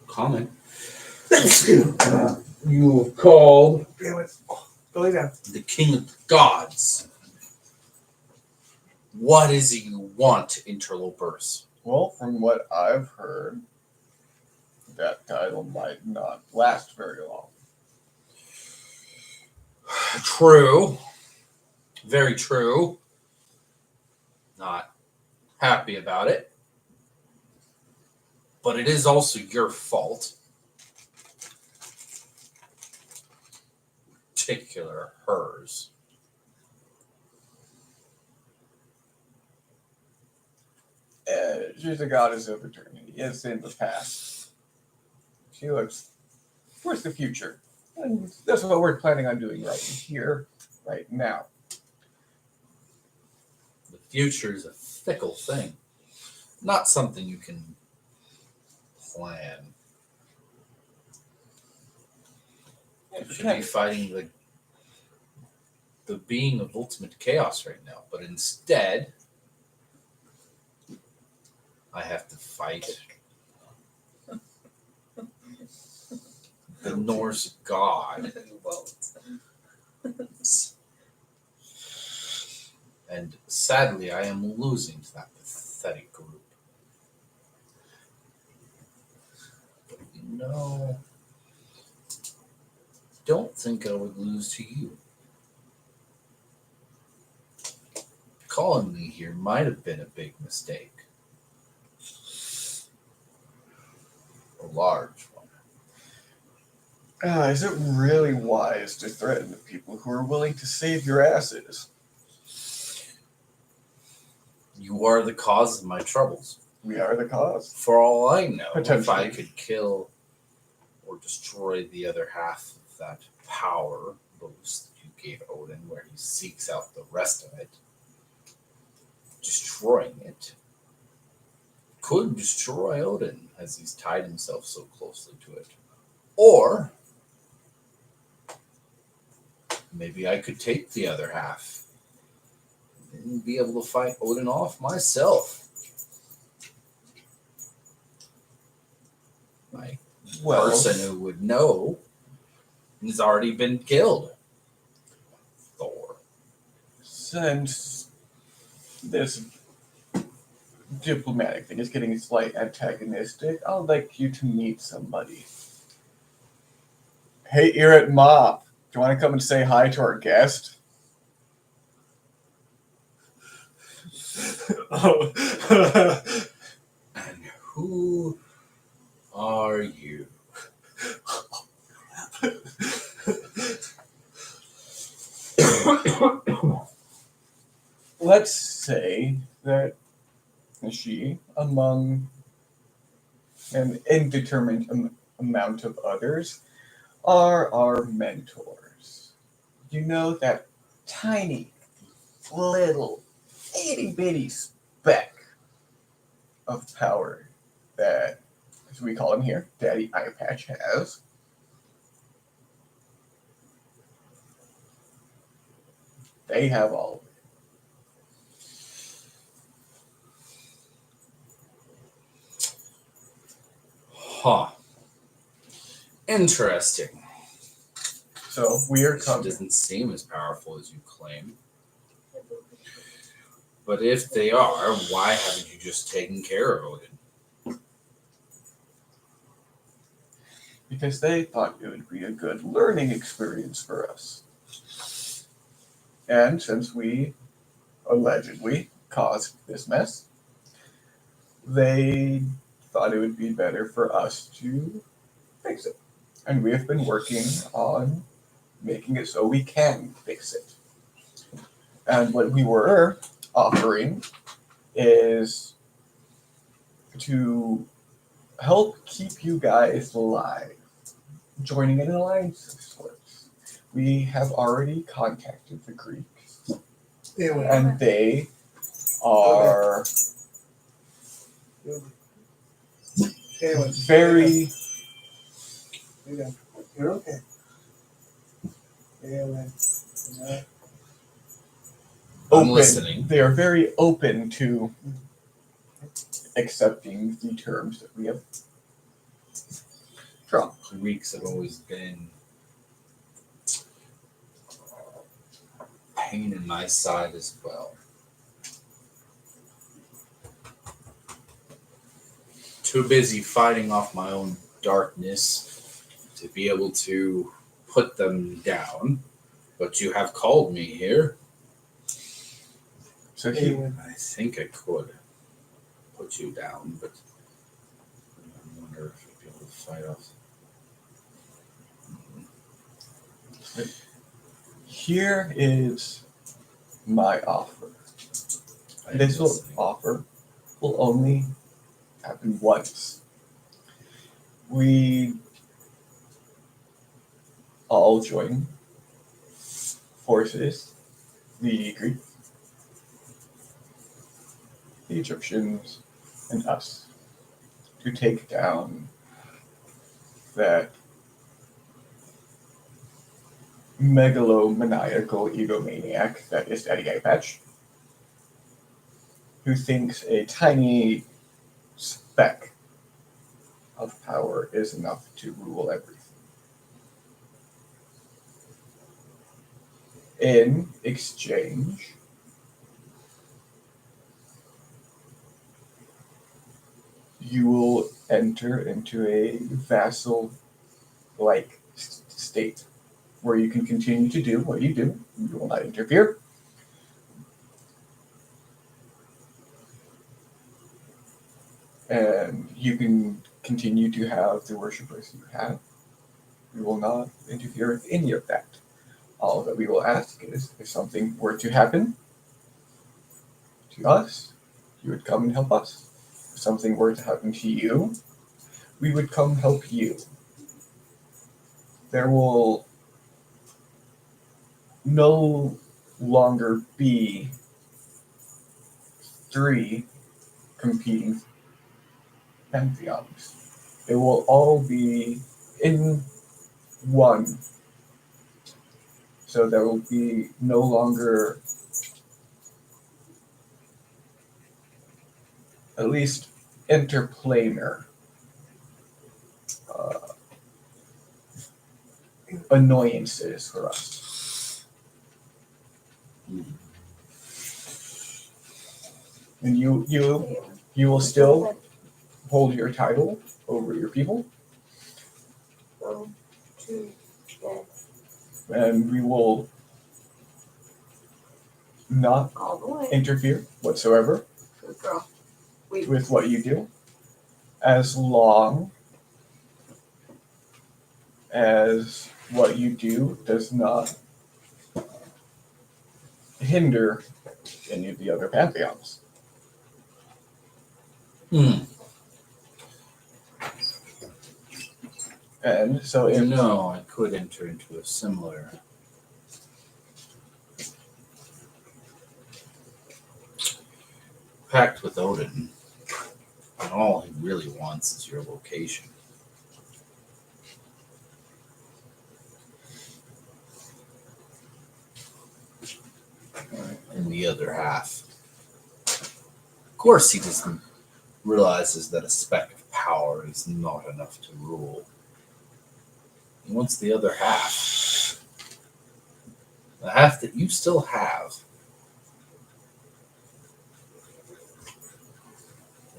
Comment. You have called Damn it. Oh, go lay down. the king of the gods. What is it you want, interlopers? Well, from what I've heard, that title might not last very long. True. Very true. Not happy about it. But it is also your fault. particular hers. She's a goddess of eternity. Yes, in the past. She looks towards the future. And that's what we're planning on doing right here, right now. The future is a fickle thing, not something you can plan. You should be fighting the being of ultimate chaos right now, but instead, I have to fight the Norse god. And sadly, I am losing to that pathetic group. But don't think I would lose to you. Calling me here might have been a big mistake. A large one. Is it really wise to threaten the people who are willing to save your asses? You are the cause of my troubles. We are the cause. For all I know, if Potentially. I could kill or destroy the other half of that power boost that you gave Odin, where he seeks out the rest of it, destroying it could destroy Odin, as he's tied himself so closely to it. Or maybe I could take the other half and be able to fight Odin off myself. My person who would know has already been killed. Thor. Since this diplomatic thing is getting slightly antagonistic, I'd like you to meet somebody. Hey, you're at Mop. Do you want to come and say hi to our guest? Oh. And who are you? Let's say that she, among an indeterminate amount of others, are our mentors. You know that tiny, little, itty bitty speck of power that, as we call him here, Daddy Eye Patch has. They have all of it. Huh. Interesting. So we are She coming. doesn't seem as powerful as you claim. But if they are, why haven't you just taken care of Odin? Because they thought it would be a good learning experience for us. And since we allegedly caused this mess, they thought it would be better for us to fix it. And we have been working on making it so we can fix it. And what we were offering is to help keep you guys alive, joining an alliance of sorts. We have already contacted the Greeks, Anyway, and they are anyway, very you're okay. Anyway, I'm open. listening. They are very open to accepting the terms that we have drawn. Greeks have always been pain in my side as well. Too busy fighting off my own darkness to be able to put them down. But you have called me here. So he, I think I could put you down, but I wonder if I'd be able to fight off. Here is my offer. This offer will only happen once. We all join forces, the Greeks, the Egyptians, and us, to take down that megalomaniacal egomaniac that is Daddy Eyepatch, who thinks a tiny speck of power is enough to rule everything. In exchange, you will enter into a vassal-like state where you can continue to do what you do. You will not interfere. And you can continue to have the worshippers you have. We will not interfere with any of that. All that we will ask is if something were to happen to us, you would come and help us. If something were to happen to you, we would come help you. There will no longer be 3 competing pantheons. It will all be in one. So there will be no longer, at least, interplanar annoyances for us. And you will still hold your title over your people. And we will not interfere whatsoever with what you do, as long as what you do does not hinder any of the other pantheons. And so if I could enter into a similar pact with Odin, and all he really wants is your location. And the other half, of course, he doesn't realizes that a speck of power is not enough to rule. He wants the other half, the half that you still have.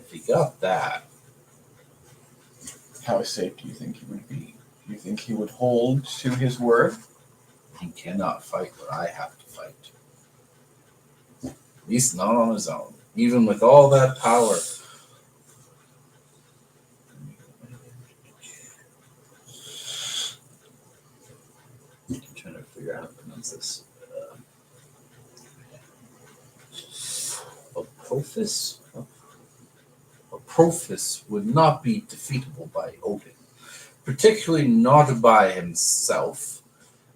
If he got that, how safe do you think he would be? Do you think he would hold to his word? he cannot fight what I have to fight. At least not on his own. Even with all that power. I'm trying to figure out how to pronounce this. Apophis would not be defeatable by Odin, particularly not by himself,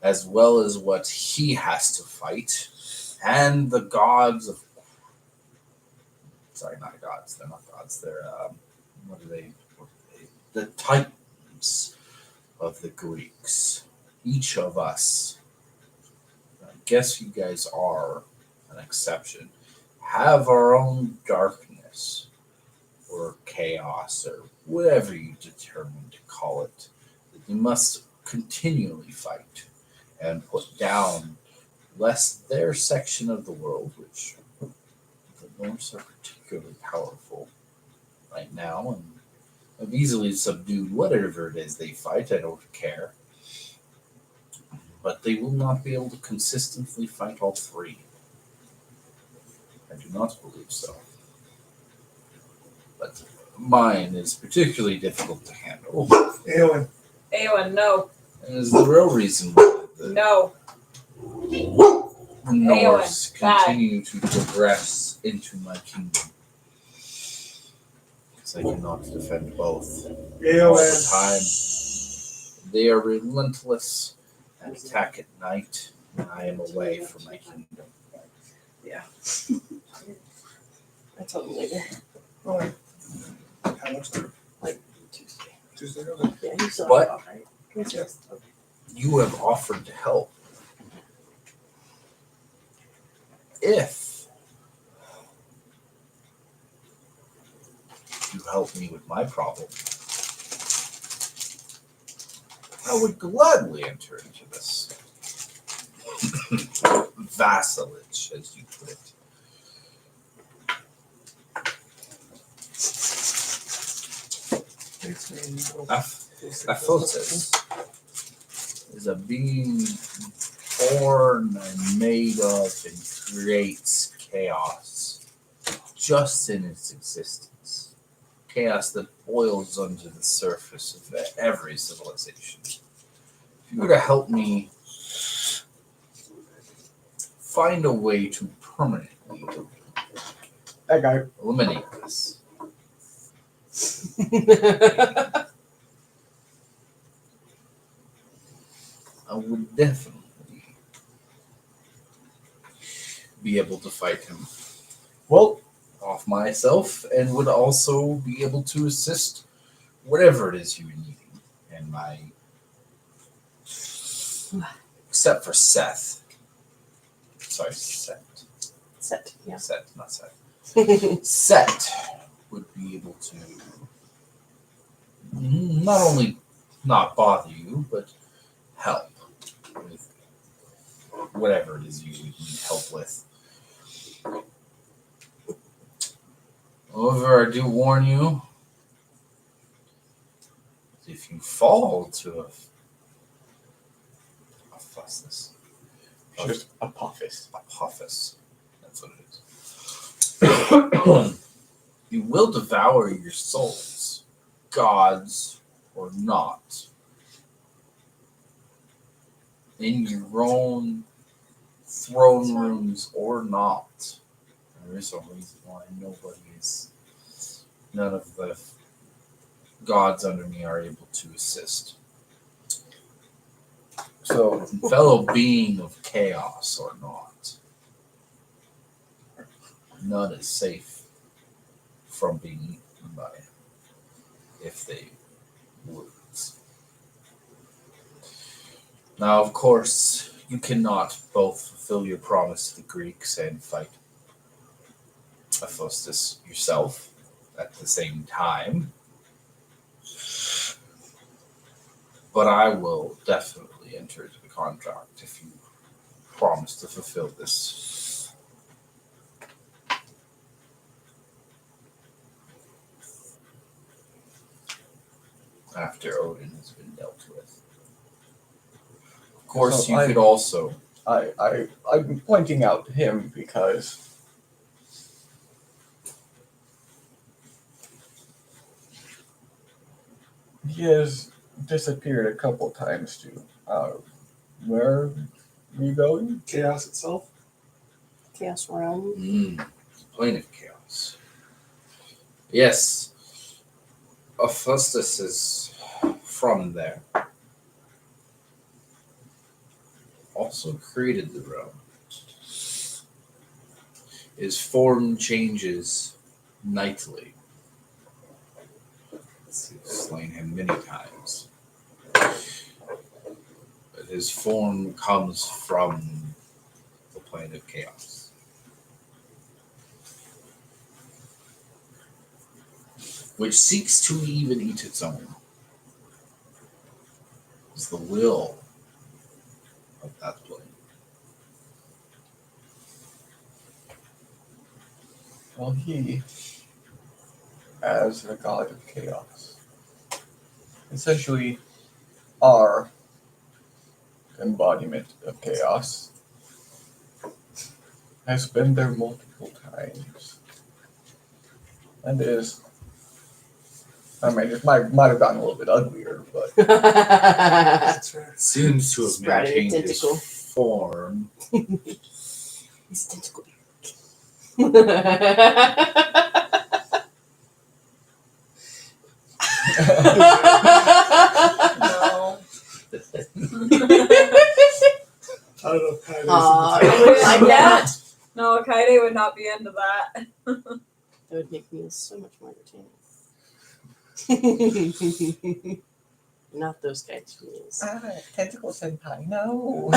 as well as what he has to fight, and the gods of. Sorry, not gods. They're not gods. They're what are they? The titans of the Greeks. Each of us. I guess you guys are an exception. Have our own darkness or chaos or whatever you determine to call it, that you must continually fight and put down, lest their section of the world, which the Norse are particularly powerful right now and have easily subdued whatever it is they fight. I don't care. But they will not be able to consistently fight all 3. I do not believe so. But mine is particularly difficult to handle. Eowyn. Eowyn, no. And is the real reason why No. The Norse bad. continue to progress into my kingdom. Because I cannot defend both. All the time. They are relentless and attack at night when I am away from my kingdom. I told him later. How much time? Tuesday. Tuesday. Okay. Yeah, he's still But- off, right? Okay. You have offered to help. If you help me with my problem, I would gladly enter into this vassalage, as you put it. Aphosis is a being born and made of and creates chaos just in its existence. Chaos that boils under the surface of every civilization. If you were to help me find a way to permanently That guy. eliminate this, I would definitely be able to fight him Well, off myself and would also be able to assist whatever it is you need in my, except for Seth. Sorry, Seth. Set. Yeah. Seth, not Seth. Seth would be able to not only not bother you, but help with whatever it is you would need help with. However, I do warn you, if you fall to a fuss just Apophis. Apophis, that's what it is. You will devour your souls, gods or not, in your own throne rooms or not. There is a reason why none of the gods under me are able to assist. So, fellow being of chaos or not, none is safe from being eaten by him if they would. Now, of course, you cannot both fulfill your promise to the Greeks and fight Hephaestus yourself at the same time. But I will definitely enter into the contract if you promise to fulfill this. After Odin has been dealt with. Of course, So you could also. I'm pointing out to him because he has disappeared a couple times too. Where are you going? Chaos itself. Chaos realm. Plane of chaos. Yes. Hephaestus is from there. Also created the realm. His form changes nightly. You've slain him many times. But his form comes from the plane of chaos. Which seeks to even eat its own. It's the will of that plane. Well, he, as the god of chaos, essentially our embodiment of chaos, has been there multiple times. And is, I mean, it might have gotten a little bit uglier, but That's right. Seems to have Sprouted a maintained his tentacle. form. He's tentacle. No. I don't know. Kaido's Aw, in the you would like that? No, Kaide would not be into that. That would make meals so much more entertaining. Not those kinds of meals. Tentacle senpai, no.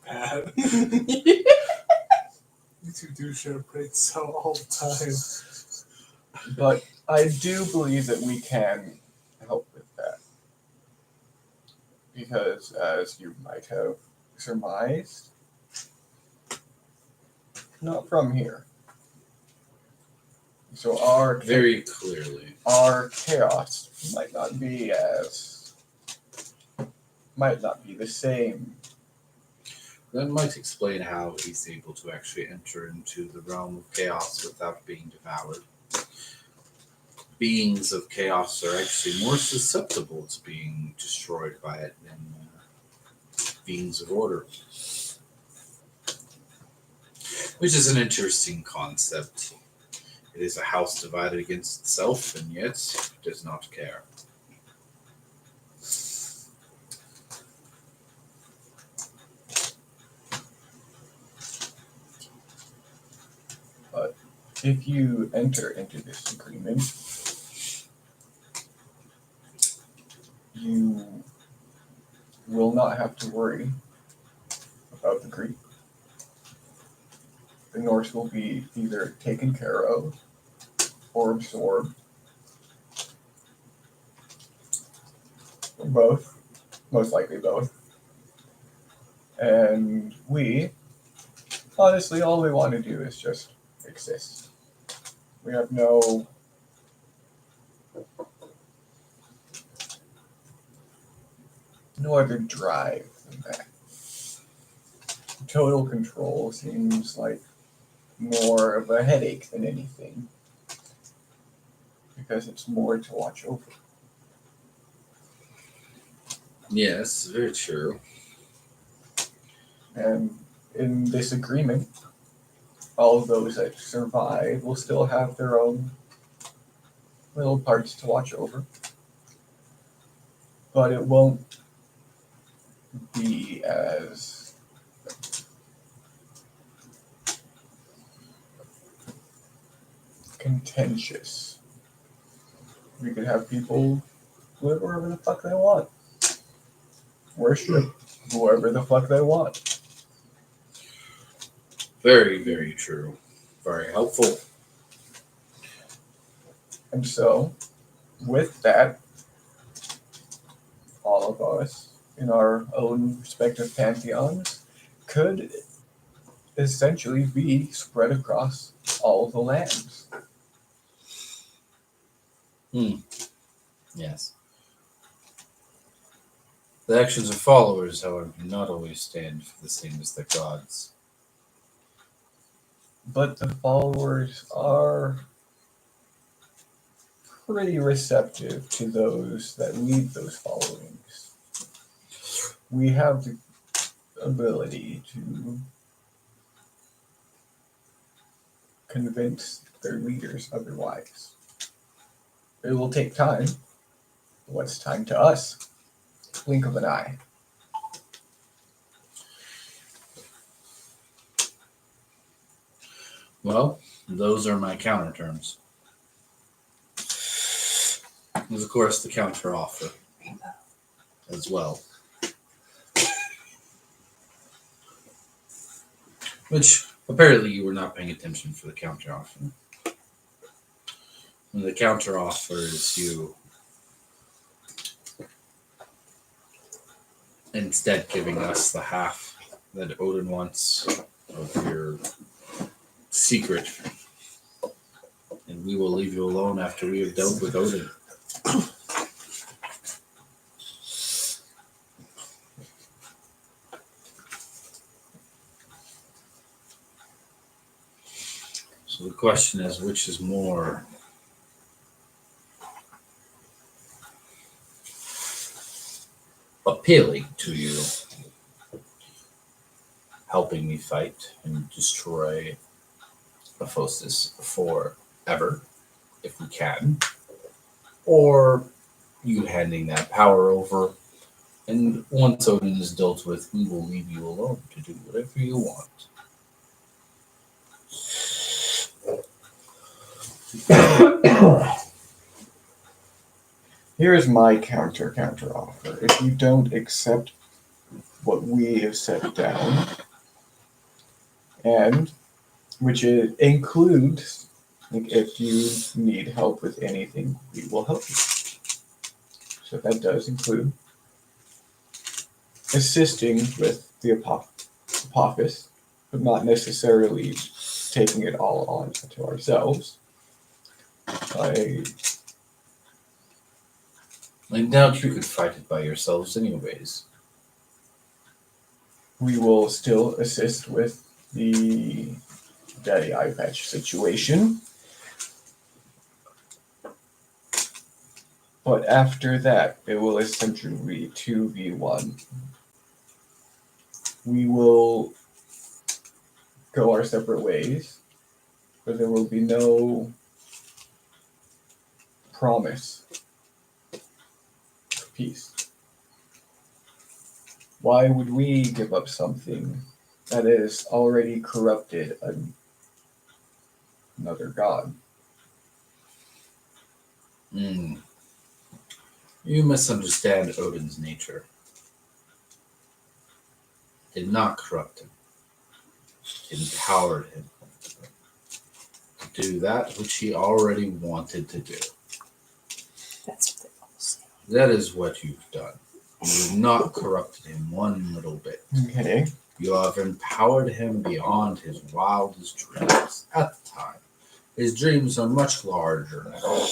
bad. You two do share brain cell all the time. But I do believe that we can help with that. Because, as you might have surmised, not from here. So Very clearly. our chaos might not be the same. That might explain how he's able to actually enter into the realm of chaos without being devoured. Beings of chaos are actually more susceptible to being destroyed by it than beings of order. Which is an interesting concept. It is a house divided against itself, and yet does not care. If you enter into this agreement, you will not have to worry about the Greek. The Norse will be either taken care of or absorbed, or both, most likely both. And we, honestly, all we want to do is just exist. We have no other drive than that. Total control seems like more of a headache than anything, because it's more to watch over. Yes, very true. And in this agreement, all of those that survive will still have their own little parts to watch over. But it won't be as contentious. We could have people live wherever the fuck they want. Worship whoever the fuck they want. Very, very true. Very helpful. And so, with that, all of us in our own respective pantheons could essentially be spread across all the lands. Yes. The actions of followers, however, do not always stand for the same as the gods. But the followers are pretty receptive to those that lead those followings. We have the ability to convince their leaders otherwise. It will take time. What's time to us? Blink of an eye. Well, those are my counter terms. There's, of course, the counter offer as well. Which, apparently, you were not paying attention for the counter offer. And the counter offer is you instead giving us the half that Odin wants of your secret. And we will leave you alone after we have dealt with Odin. So the question is, which is more appealing to you, helping me fight and destroy Aphosis forever, if we can, or you handing that power over, and once Odin is dealt with, we will leave you alone to do whatever you want. Here is my counter offer. If you don't accept what we have set down, and which includes, like, if you need help with anything, we will help you. So that does include assisting with the Apophis, but not necessarily taking it all on to ourselves. I doubt you could fight it by yourselves anyways. We will still assist with the Daddy Eye Patch situation. But after that, it will essentially be 2v1. We will go our separate ways, but there will be no promise of peace. Why would we give up something that is already corrupted another god? You misunderstand Odin's nature. Did not corrupt him. Empowered him to do that which he already wanted to do. That's what they all say. That is what you've done. You have not corrupted him one little bit. Okay. You have empowered him beyond his wildest dreams at the time. His dreams are much larger now.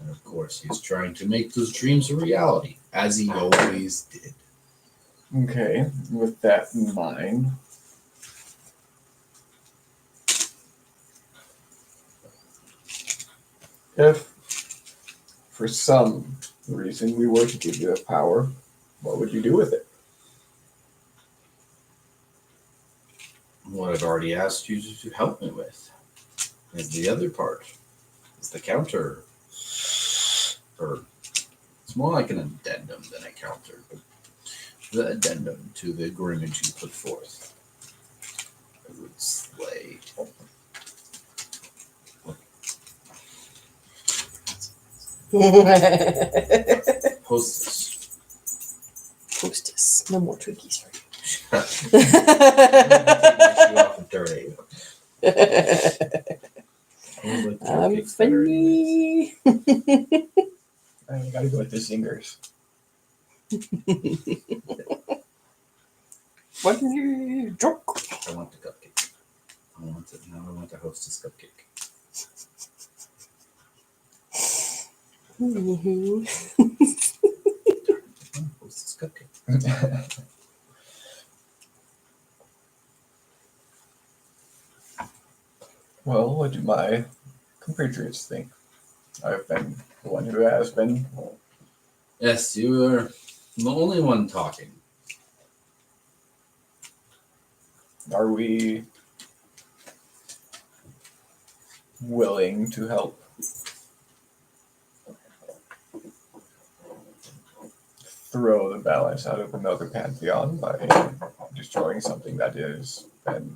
And of course, he's trying to make those dreams a reality, as he always did. Okay, with that in mind, if for some reason we were to give you the power, what would you do with it? What I've already asked you to help me with is the other part. Is the counter. Or it's more like an addendum than a counter. But the addendum to the agreement you put forth. I would slay. Hostess. Hostess. No more Twinkies for I'm off of Dirt Eight. you. I'm funny. I gotta go with the singers. What are you drunk? I want the cupcake. I want the hostess cupcake. Hostess cupcake. Well, what do my compatriots think? I've been the one who has been. Yes, you are the only one talking. Are we willing to help throw the balance out of another pantheon by destroying something that has been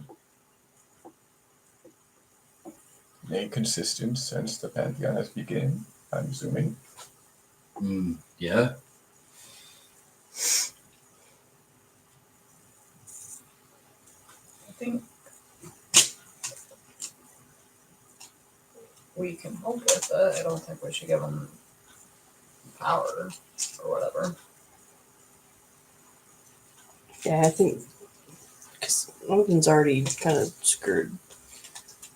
consistent since the pantheon has begun? I'm assuming. Yeah. I think we can help with it. I don't think we should give them power or whatever. Yeah, I think because Odin's already kind of screwed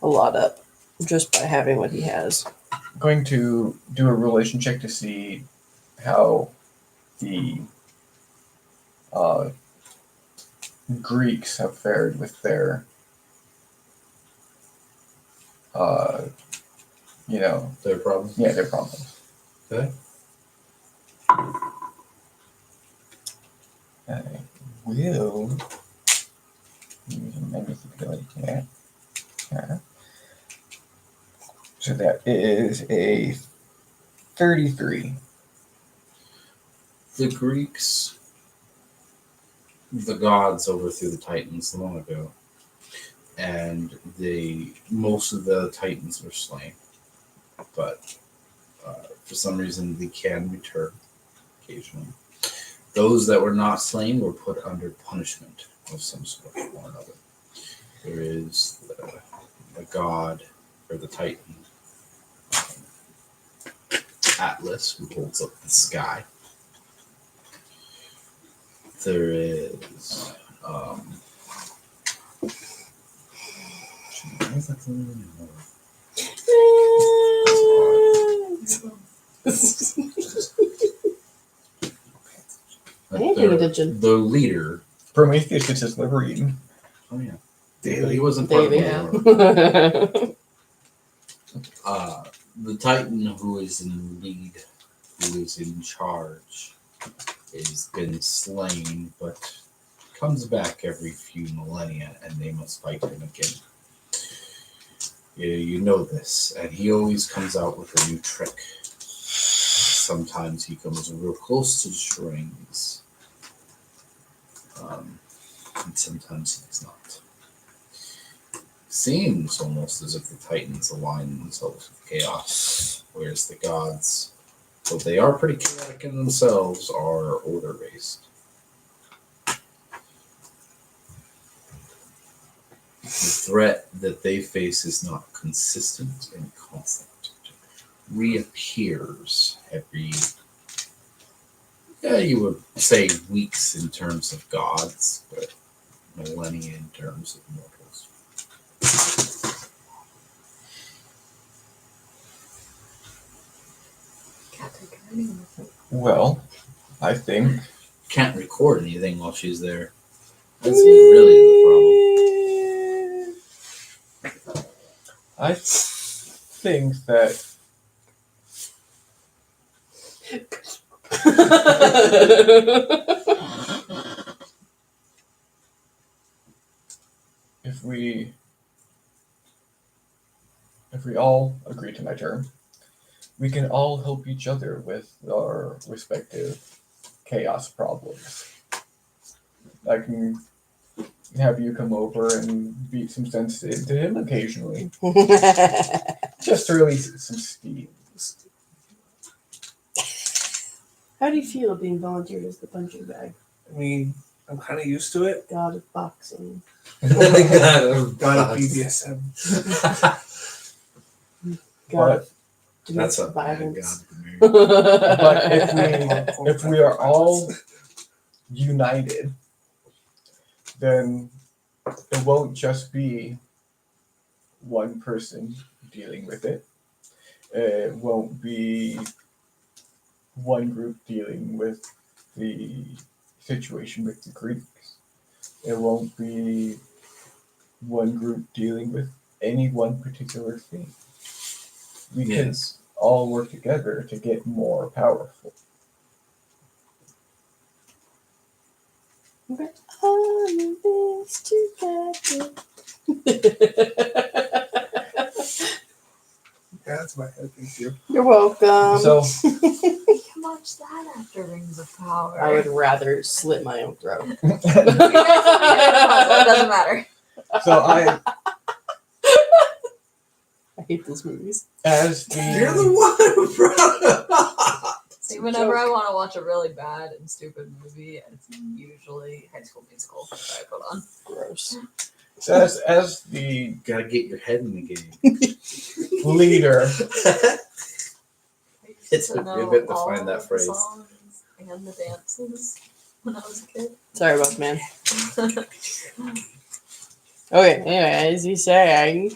a lot up just by having what he has. I'm going to do a relation check to see how the Greeks have fared with their, Their problems. their problems. Okay. I will use a manipulate that. So that is a 33. The Greeks, the gods overthrew the Titans long ago, and most of the Titans were slain. But for some reason, they can return occasionally. Those that were not slain were put under punishment of some sort or another. There is the god, or the Titan, Atlas, who holds up the sky. There is. Why is that something I ain't paying attention. The leader. Prometheus is just liberating. Oh yeah, Daily. he wasn't part Daily. of the Yeah. war. The Titan who is in the lead, who is in charge, has been slain, but comes back every few millennia, and they must fight him again. You know this, and he always comes out with a new trick. Sometimes he comes real close to destroying these, and sometimes he does not. Seems almost as if the Titans align themselves with chaos, whereas the gods, though they are pretty chaotic in themselves, are order-based. The threat that they face is not consistent and constant. It reappears every, you would say weeks in terms of gods, but millennia in terms of mortals. Can't take her anywhere. Well, I think Can't record anything while she's there. That's really the I think that if we all agree to my term, we can all help each other with our respective chaos problems. I can have you come over and beat some sense into him occasionally, just to release some steam. How do you feel being volunteered as the punching bag? I mean, I'm kind of used to it. God of boxing. God of BDSM. God of That's domestic a bad violence. god. But if we are all united, then it won't just be one person dealing with it. It won't be one group dealing with the situation with the Greeks. It won't be one group dealing with any one particular thing. We can all work together to get more powerful. We're all in this together. Yeah, that's my head. Thank you. You're welcome. So We can watch that after Rings of Power. I would rather slit my own throat. It doesn't matter. I hate those movies. as You're the the one who brought it up. See, whenever I want to watch a really bad and stupid movie, it's usually High School Musical that I put on. Gross. as the Gotta get your head in the game. leader, It took me a bit to find that phrase. The songs and the dances when I was a kid. Sorry about the man. Okay, anyway, as you say,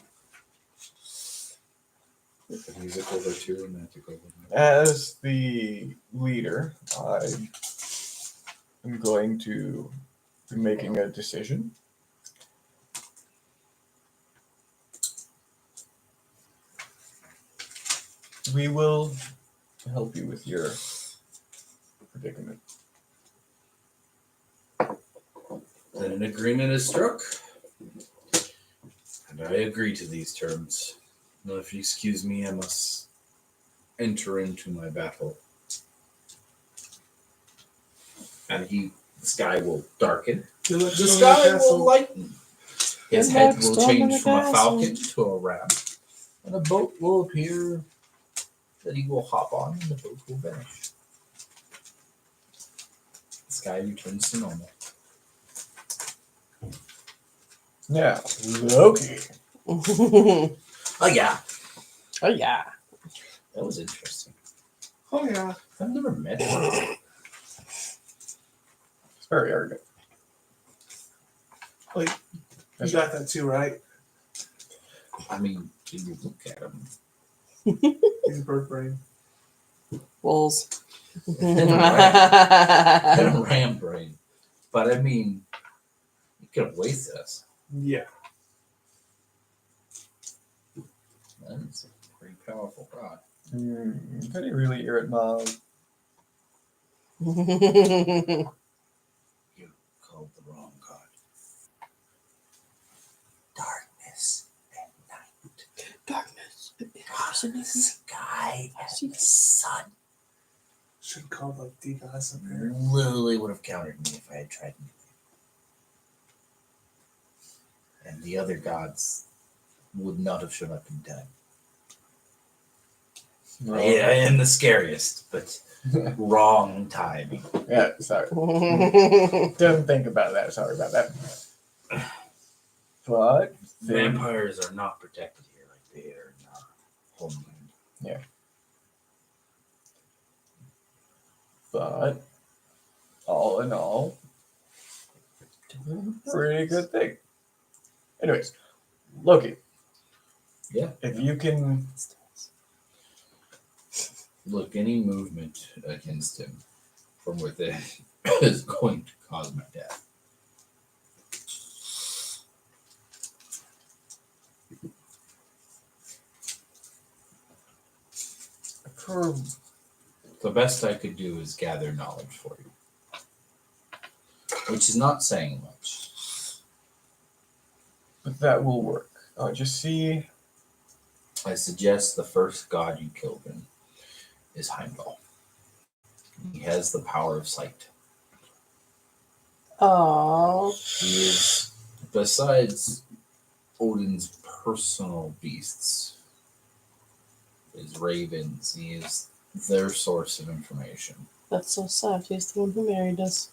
The musicals are too romantic. as the leader, I am going to be making a decision. We will help you with your predicament. Then an agreement is struck, and I agree to these terms. Now, if you excuse me, I must enter into my battle. And the sky will darken. Good luck The storming sky castle. will lighten. His Good head luck will storming change the from a castle. falcon to a ram. And a boat will appear that he will hop on, and the boat will vanish. The sky returns to normal. Now, Loki. Oh Oh, yeah. yeah. That was interesting. Oh yeah. I've never met him. It's very arrogant. You got that too, right? I mean, you look at him. He's bird brain. Wolves. And a ram brain. But I mean, you could have wasted us. Yeah. That's a pretty powerful god. Could he really hear it, Mom? You called the wrong god. Darkness at night. Darkness. God of the sky and the sun. Should have called like D guys up here. Literally would have countered me if I had tried anything. And the other gods would not have shown up in time. No. I am the scariest, but wrong timing. Yeah, sorry. Didn't think about that. Sorry about that. But Vampires are not protected here like they are in our homeland. But all in all, pretty good thing. Anyways, Loki, Yeah. if you can, Look, any movement against him from within is going to cause my death. for The best I could do is gather knowledge for you, which is not saying much. that will work. Just see. I suggest the first god you killed him is Heimdall. He has the power of sight. Oh. He is, besides Odin's personal beasts, his ravens, he is their source of information. That's so sad. He's the one who married us.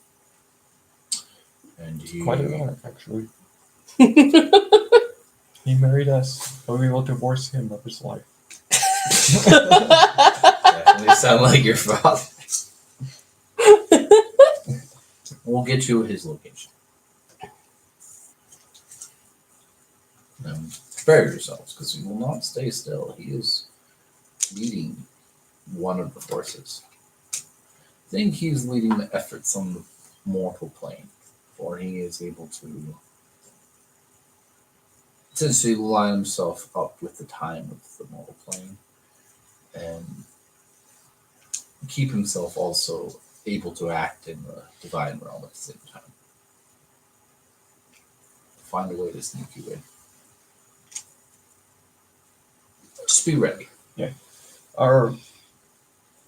And he, Quite ironic, actually. He married us, but we will divorce him of his life. definitely sound like your father. We'll get you his location. Prepare yourselves, because he will not stay still. He is leading one of the forces. I think he's leading the efforts on the mortal plane, for he is able to essentially line himself up with the time of the mortal plane and keep himself also able to act in the divine realm at the same time. Find a way to sneak you in. Just be ready. Our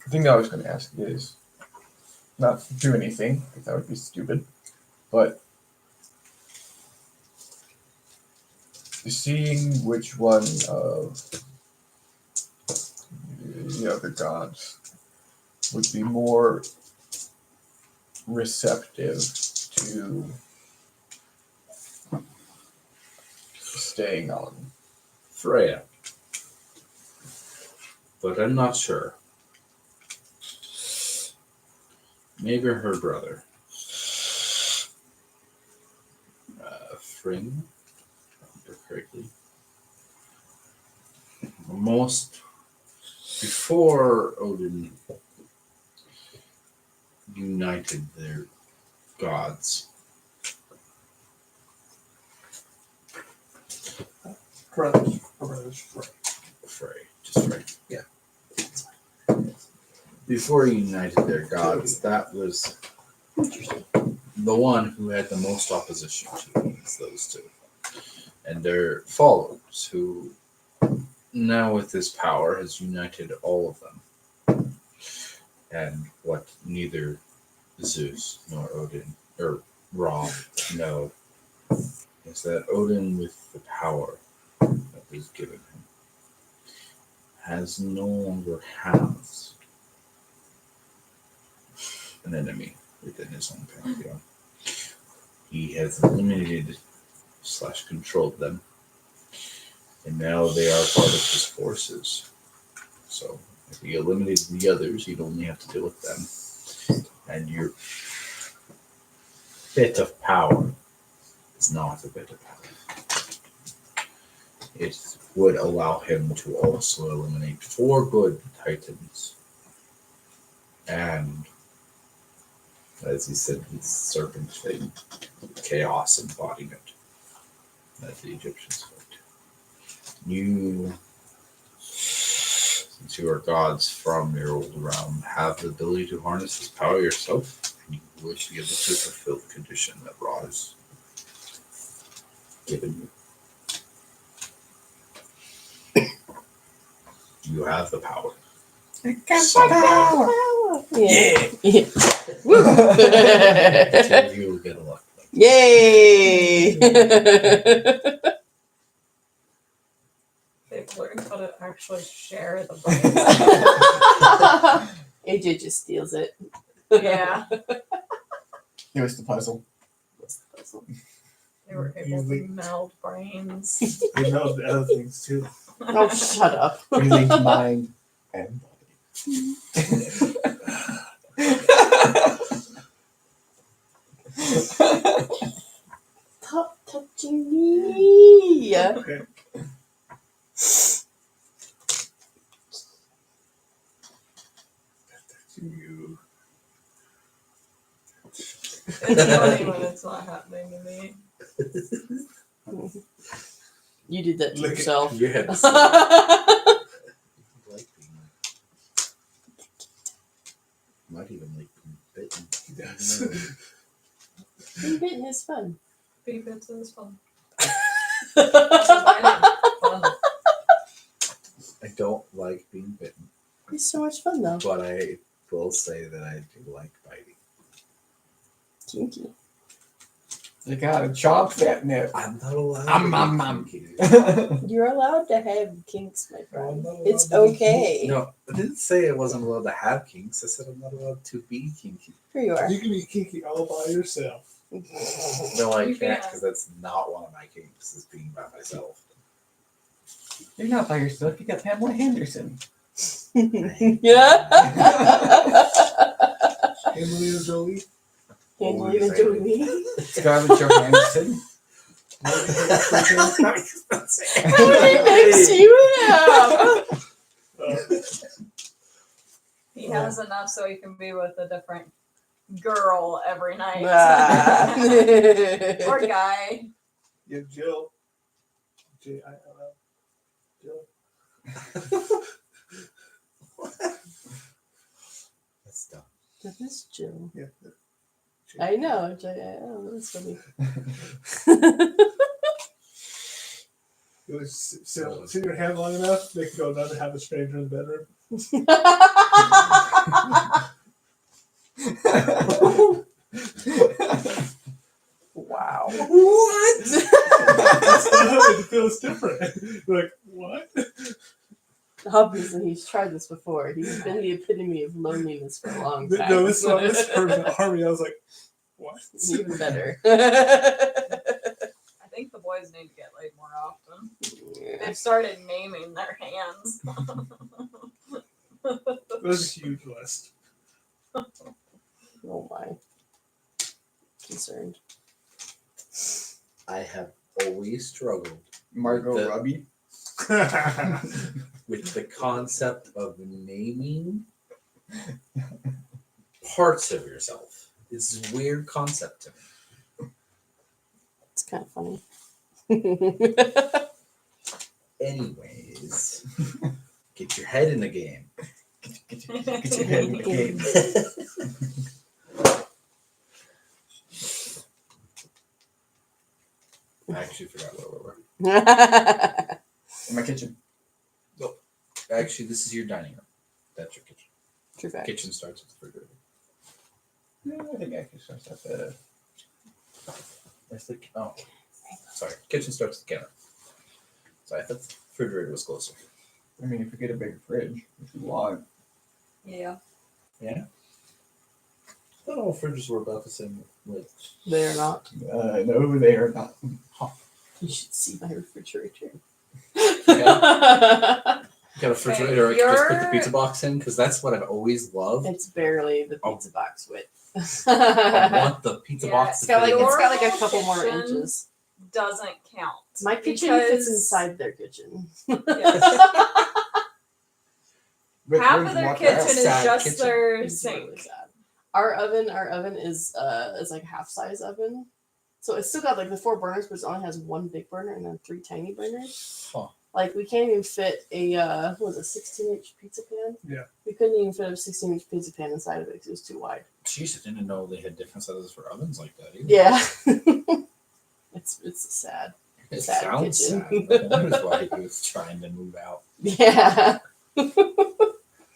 thing I was going to ask is not do anything, because that would be stupid, but seeing which one of the other gods would be more receptive to staying on. Freya. But I'm not sure. Maybe her brother. Fring, if I remember correctly. Most before Odin united their gods. Brothers. Frey, just Frey. Yeah. Before he united their gods, that was the one who had the most opposition to is those two. And their followers, who now with his power has united all of them. And what neither Zeus nor Odin, or Ra, know is that Odin, with the power that was given him, has no longer has an enemy within his own pantheon. He has eliminated / controlled them, and now they are part of his forces. So if he eliminated the others, you'd only have to deal with them. And your bit of power is not a bit of power. It would allow him to also eliminate 4 good titans. And as he said, the serpent thing, chaos embodiment that the Egyptians fought. You, since you are gods from your old realm, have the ability to harness this power yourself, and you will be able to fulfill the condition that Ra has given you. You have the power. Somehow. Yeah. Two of you will get a luck. Yay! They've learned how to actually share the brains. AJ just steals it. Yeah, It was the puzzle. they were able to meld brains. They know the other things too. Oh, shut up. We linked mind and Stop touching me. Okay. You. It's funny when it's not happening to me. You did that to Look at- yourself. Yes. Like being might even like being bitten. Yes. Being bitten is fun. Being bitten is fun. Fun. I don't like being bitten, It's so much fun though. but I will say that I do like biting. Kinky. You gotta chop that nip. I'm not allowed. Nom, to be nom, kinky. You're allowed to have kinks, my Well, I'm friend. not allowed It's to be okay. No, I didn't say I wasn't allowed to have kinks. I said I'm not allowed to be kinky. Here you are. You can be kinky all by yourself. No, I You can't can't. because that's not one of my kinks. Is being by myself. You're not by yourself. You got Pamela Henderson. Yeah. Emily and Jolie. Angelina Jolie. Scarlett Johansson. How many names do you have? He has enough so he can be with a different girl every night. Ah. Or guy. You have Jill. Jill. Jill. That's dumb. That is Jill. Yeah. I know. That's funny. You always sit your hand long enough, they can go down to have a stranger in the bedroom. Wow. What? It feels different. Like, what? Obviously, he's tried this before. He's been the epitome of loneliness for a long time. No, this one, this person, Harvey, I was like, what? Even better. I think the boys need to get laid more often. They've started naming their hands. That was a huge list. Oh my. Concerned. I have always struggled Margot The- Robbie. with the concept of naming parts of yourself. It's a weird concept to me. It's kind of funny. Anyways, get your head in the game. Get your head in the game. I actually forgot where we were. In my kitchen. Actually, this is your dining room. That's your kitchen. True fact. Kitchen starts with the refrigerator. Yeah, I think actually starts at the. Where's the oh? Sorry, kitchen starts at the counter. So I thought the refrigerator was closer. I mean, if you get a big fridge, if you want. Yeah. I thought all fridges were about the same width. They are not. No, they are not. You should see my refrigerator. You got a refrigerator I can just put the pizza box in because that's what I've always loved. It's barely the pizza box width. I want the pizza box It's to got like fit in. it's got like a Your couple more kitchen- inches. Doesn't count. My kitchen because fits inside their kitchen. Yes. But Half where'd of you their want kitchen that? is Sad just kitchen. their It's sink. really sad. Our oven is like a half size oven. So it's still got like the 4 burners, but it only has 1 big burner and then 3 tiny burners. Huh. Like we can't even fit a 16-inch pizza pan. Yeah. We couldn't even fit a 16-inch pizza pan inside of it because it was too wide. Jeez, I didn't know they had different sizes for ovens like that either. Yeah. it's sad. It sad sounds kitchen. sad. That wonders why he was trying to move out. Yeah.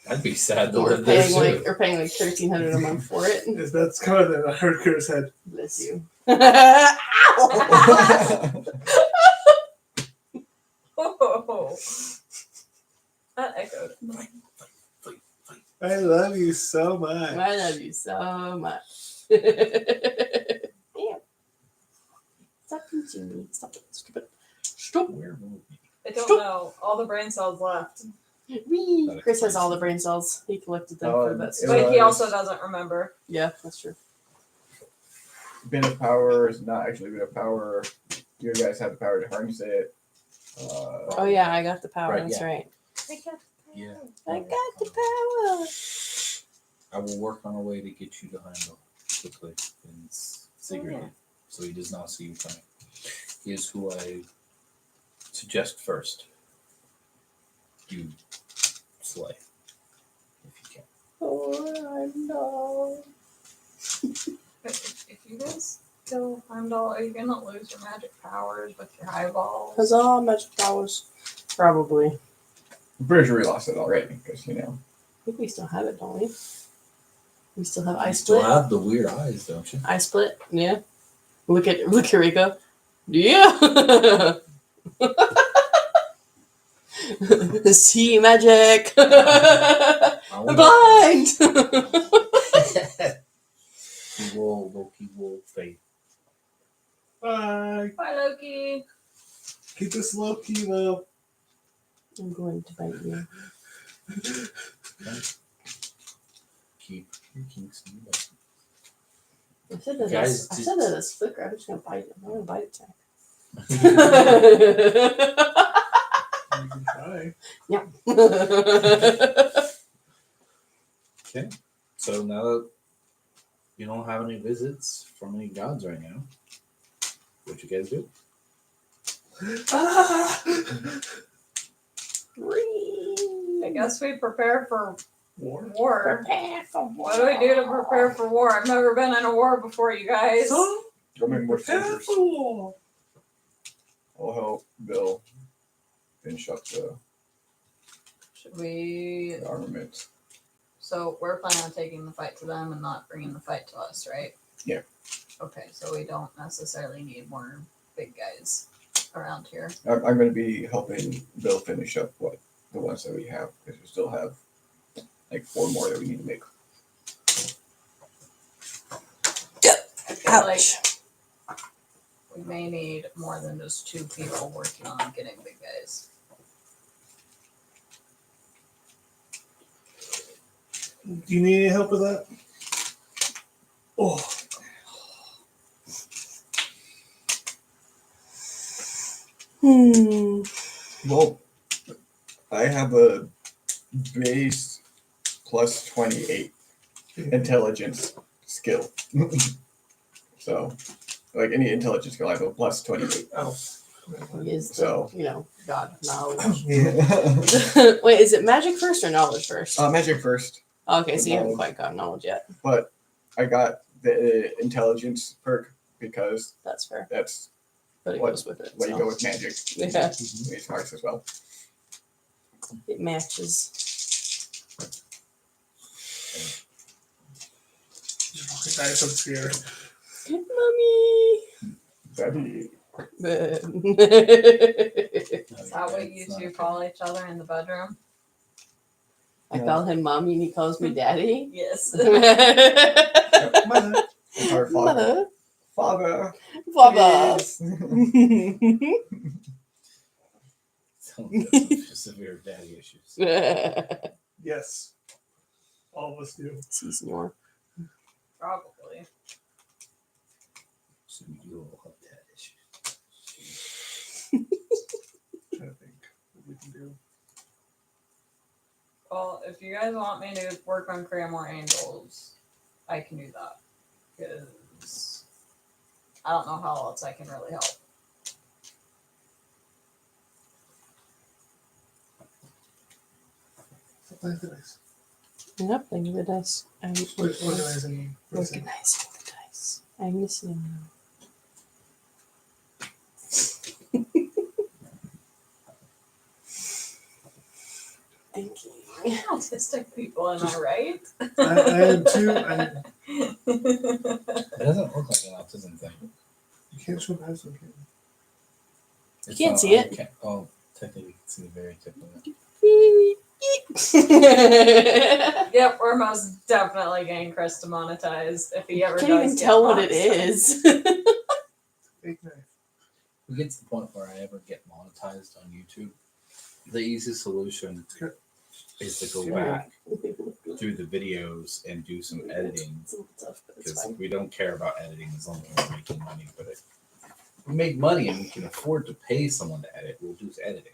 I'd be sad to We're live there paying too. we're paying like $1,300 a month for it. If that's kind of I heard Curtis had. Bless you. Ow! Oh. That echoed. I love you so much. I love you so much. Damn. Stop pinching me. Stop it. Stop it. Stop. Where will we? I don't know. All the brain cells left. Wee. Chris has all the brain cells. He collected them for that. It But he was- also doesn't remember. Yeah, that's true. Bit of power is not actually a bit of power. You guys have the power to harness it. Oh yeah, I got the power. Right, That's yeah. right. Yeah. I got the power. I will work on a way to get you to Heimdall quickly and secretly, so he does not see you coming. He is who I suggest first. You slay if you can. Oh no. If you guys kill Heimdall, are you gonna lose your magic powers with your eyeballs? Huzzah, magic powers. Probably. I'm pretty sure we lost it already because I think we still have it, don't we? We still have You eye still split. have the weird eyes, don't you? Eye split. Yeah. Look at Rico. Yeah. See magic. I'm blind. Loki will fade. Bye. Bye, Loki. Keep this low key low. I'm going to bite you. Keep your kinks in your butt. I said that Guys, as flicker. I'm just gonna bite it. I'm gonna bite it. You can try. Yeah. Okay. So now that you don't have any visits from any gods right now, what you guys do? Ah! I guess we prepare for War. war. Prepare for war. What do we do to prepare for war? I've never been in a war before, you guys. So, Go make more prepare soldiers. for war. I'll help Bill finish up Should we? the armaments. So we're planning on taking the fight to them and not bringing the fight to us, right? Yeah. Okay, so we don't necessarily need more big guys around here. I'm going to be helping Bill finish up the ones that we have because we still have like 4 more that we need to make. I feel like we may need more than just 2 people working on getting big guys. Do you need any help with that? Oh, Well, I have a base plus 28 intelligence skill. So, like any intelligence skill, I have a plus 28. oh. He is the, So- God knowledge. Yeah. Wait, is it magic first or knowledge first? Magic first, Okay, so you haven't knowledge. quite got knowledge yet. but I got the intelligence perk because That's fair. that's but it What- goes with it. Let you so. go with magic. Yeah, It's Norse as well. it matches. Nice, I'm scared. Mommy. Daddy. Is that what you two call each other in the bedroom? I call him mommy and he calls me daddy. Yes. Mother. It's our father. Mother. Father. Father. Someone got some severe daddy issues. Yes. All of us do. Sees more. Probably. So you all have dad issues. Trying to think what we can do. Well, if you guys want me to work on creating more angels, I can do that. Because I don't know how else I can really help. Organize. Yep, thank you for the dice. I'm Organizing. organizing the dice. I'm listening now. Thinking. Autistic people, am I right? I am too. It doesn't look like an autism thing. You can't show eyes on camera. It's can't not see on it. Oh, technically, you can see the very tip of it. Yep, we're most definitely getting Chris demonetized if he ever Can't does even get tell what it monetized. is. Fake knife. We get to the point where I ever get monetized on YouTube. The easiest solution is to go back through the videos and do some editing, It's a little tough, but it's because fine. we don't care about editing as long as we're making money. But if we make money and we can afford to pay someone to edit, we'll do editing.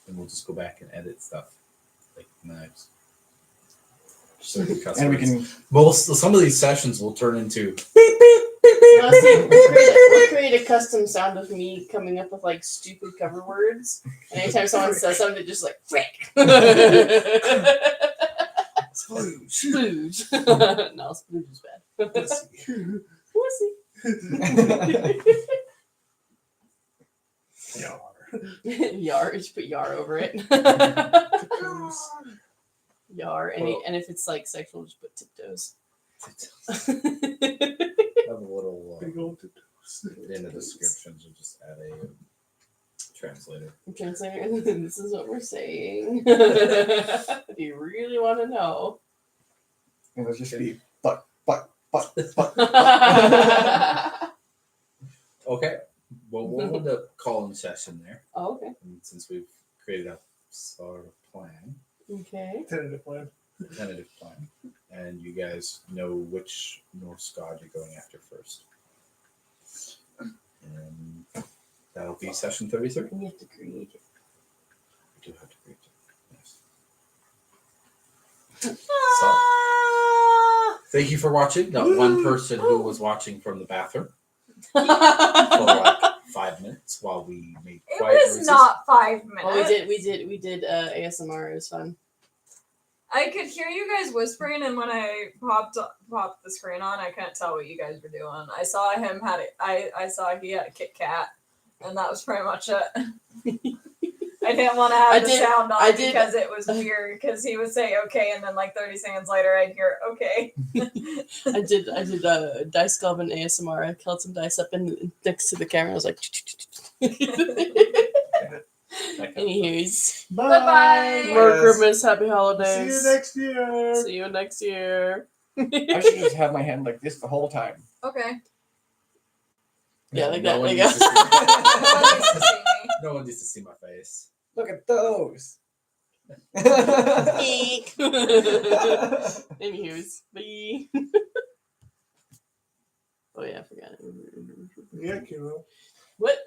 Then we'll just go back and edit stuff like knives. So And we can some of these sessions will turn into No, see, we'll create a custom sound of me coming up with like stupid cover words. And anytime someone says something, just like frick. Splooge. Splooge. No, splooge is bad. Pussy. Yar. Yar, just put yar over it. Yar, and if it's like sexual, just put tiptoes. have a little Big old tiptoes. in the descriptions. We'll just add a translator. Translator, and this is what we're saying. Do you really want to know? it'll just be but. Okay. Well, we'll end up calling session there. Oh, okay. And since we've created a sort of plan, Okay. Tentative plan. tentative plan, and you guys know which Norse god you're going after first. And that'll be session 33. And you have to create it. I do have to create it. Yes. So, thank you for watching. That one person who was watching from the bathroom for like 5 minutes while we made It quiet was noises. not 5 minutes. Oh, we did ASMR. It was fun. I could hear you guys whispering, and when I popped the screen on, I couldn't tell what you guys were doing. I saw him had it. I saw he had a Kit Kat, and that was pretty much it. I didn't want to have the sound on because it was weird. Because he would say okay, and then like 30 seconds later, I'd hear okay. I did dice goblin ASMR. I held some dice up and next to the camera. I was like. Anyways, Bye-bye. Merry Yes. Christmas, Happy See Holidays. you next year. See you next year. I should just have my hand like this the whole time. Okay. Yeah, like No that. one Like needs to Nobody needs to see me. No one needs to see my face. Look at those. Eek. Anyways, bye. Oh yeah, I forgot. Yeah, Kiro. What?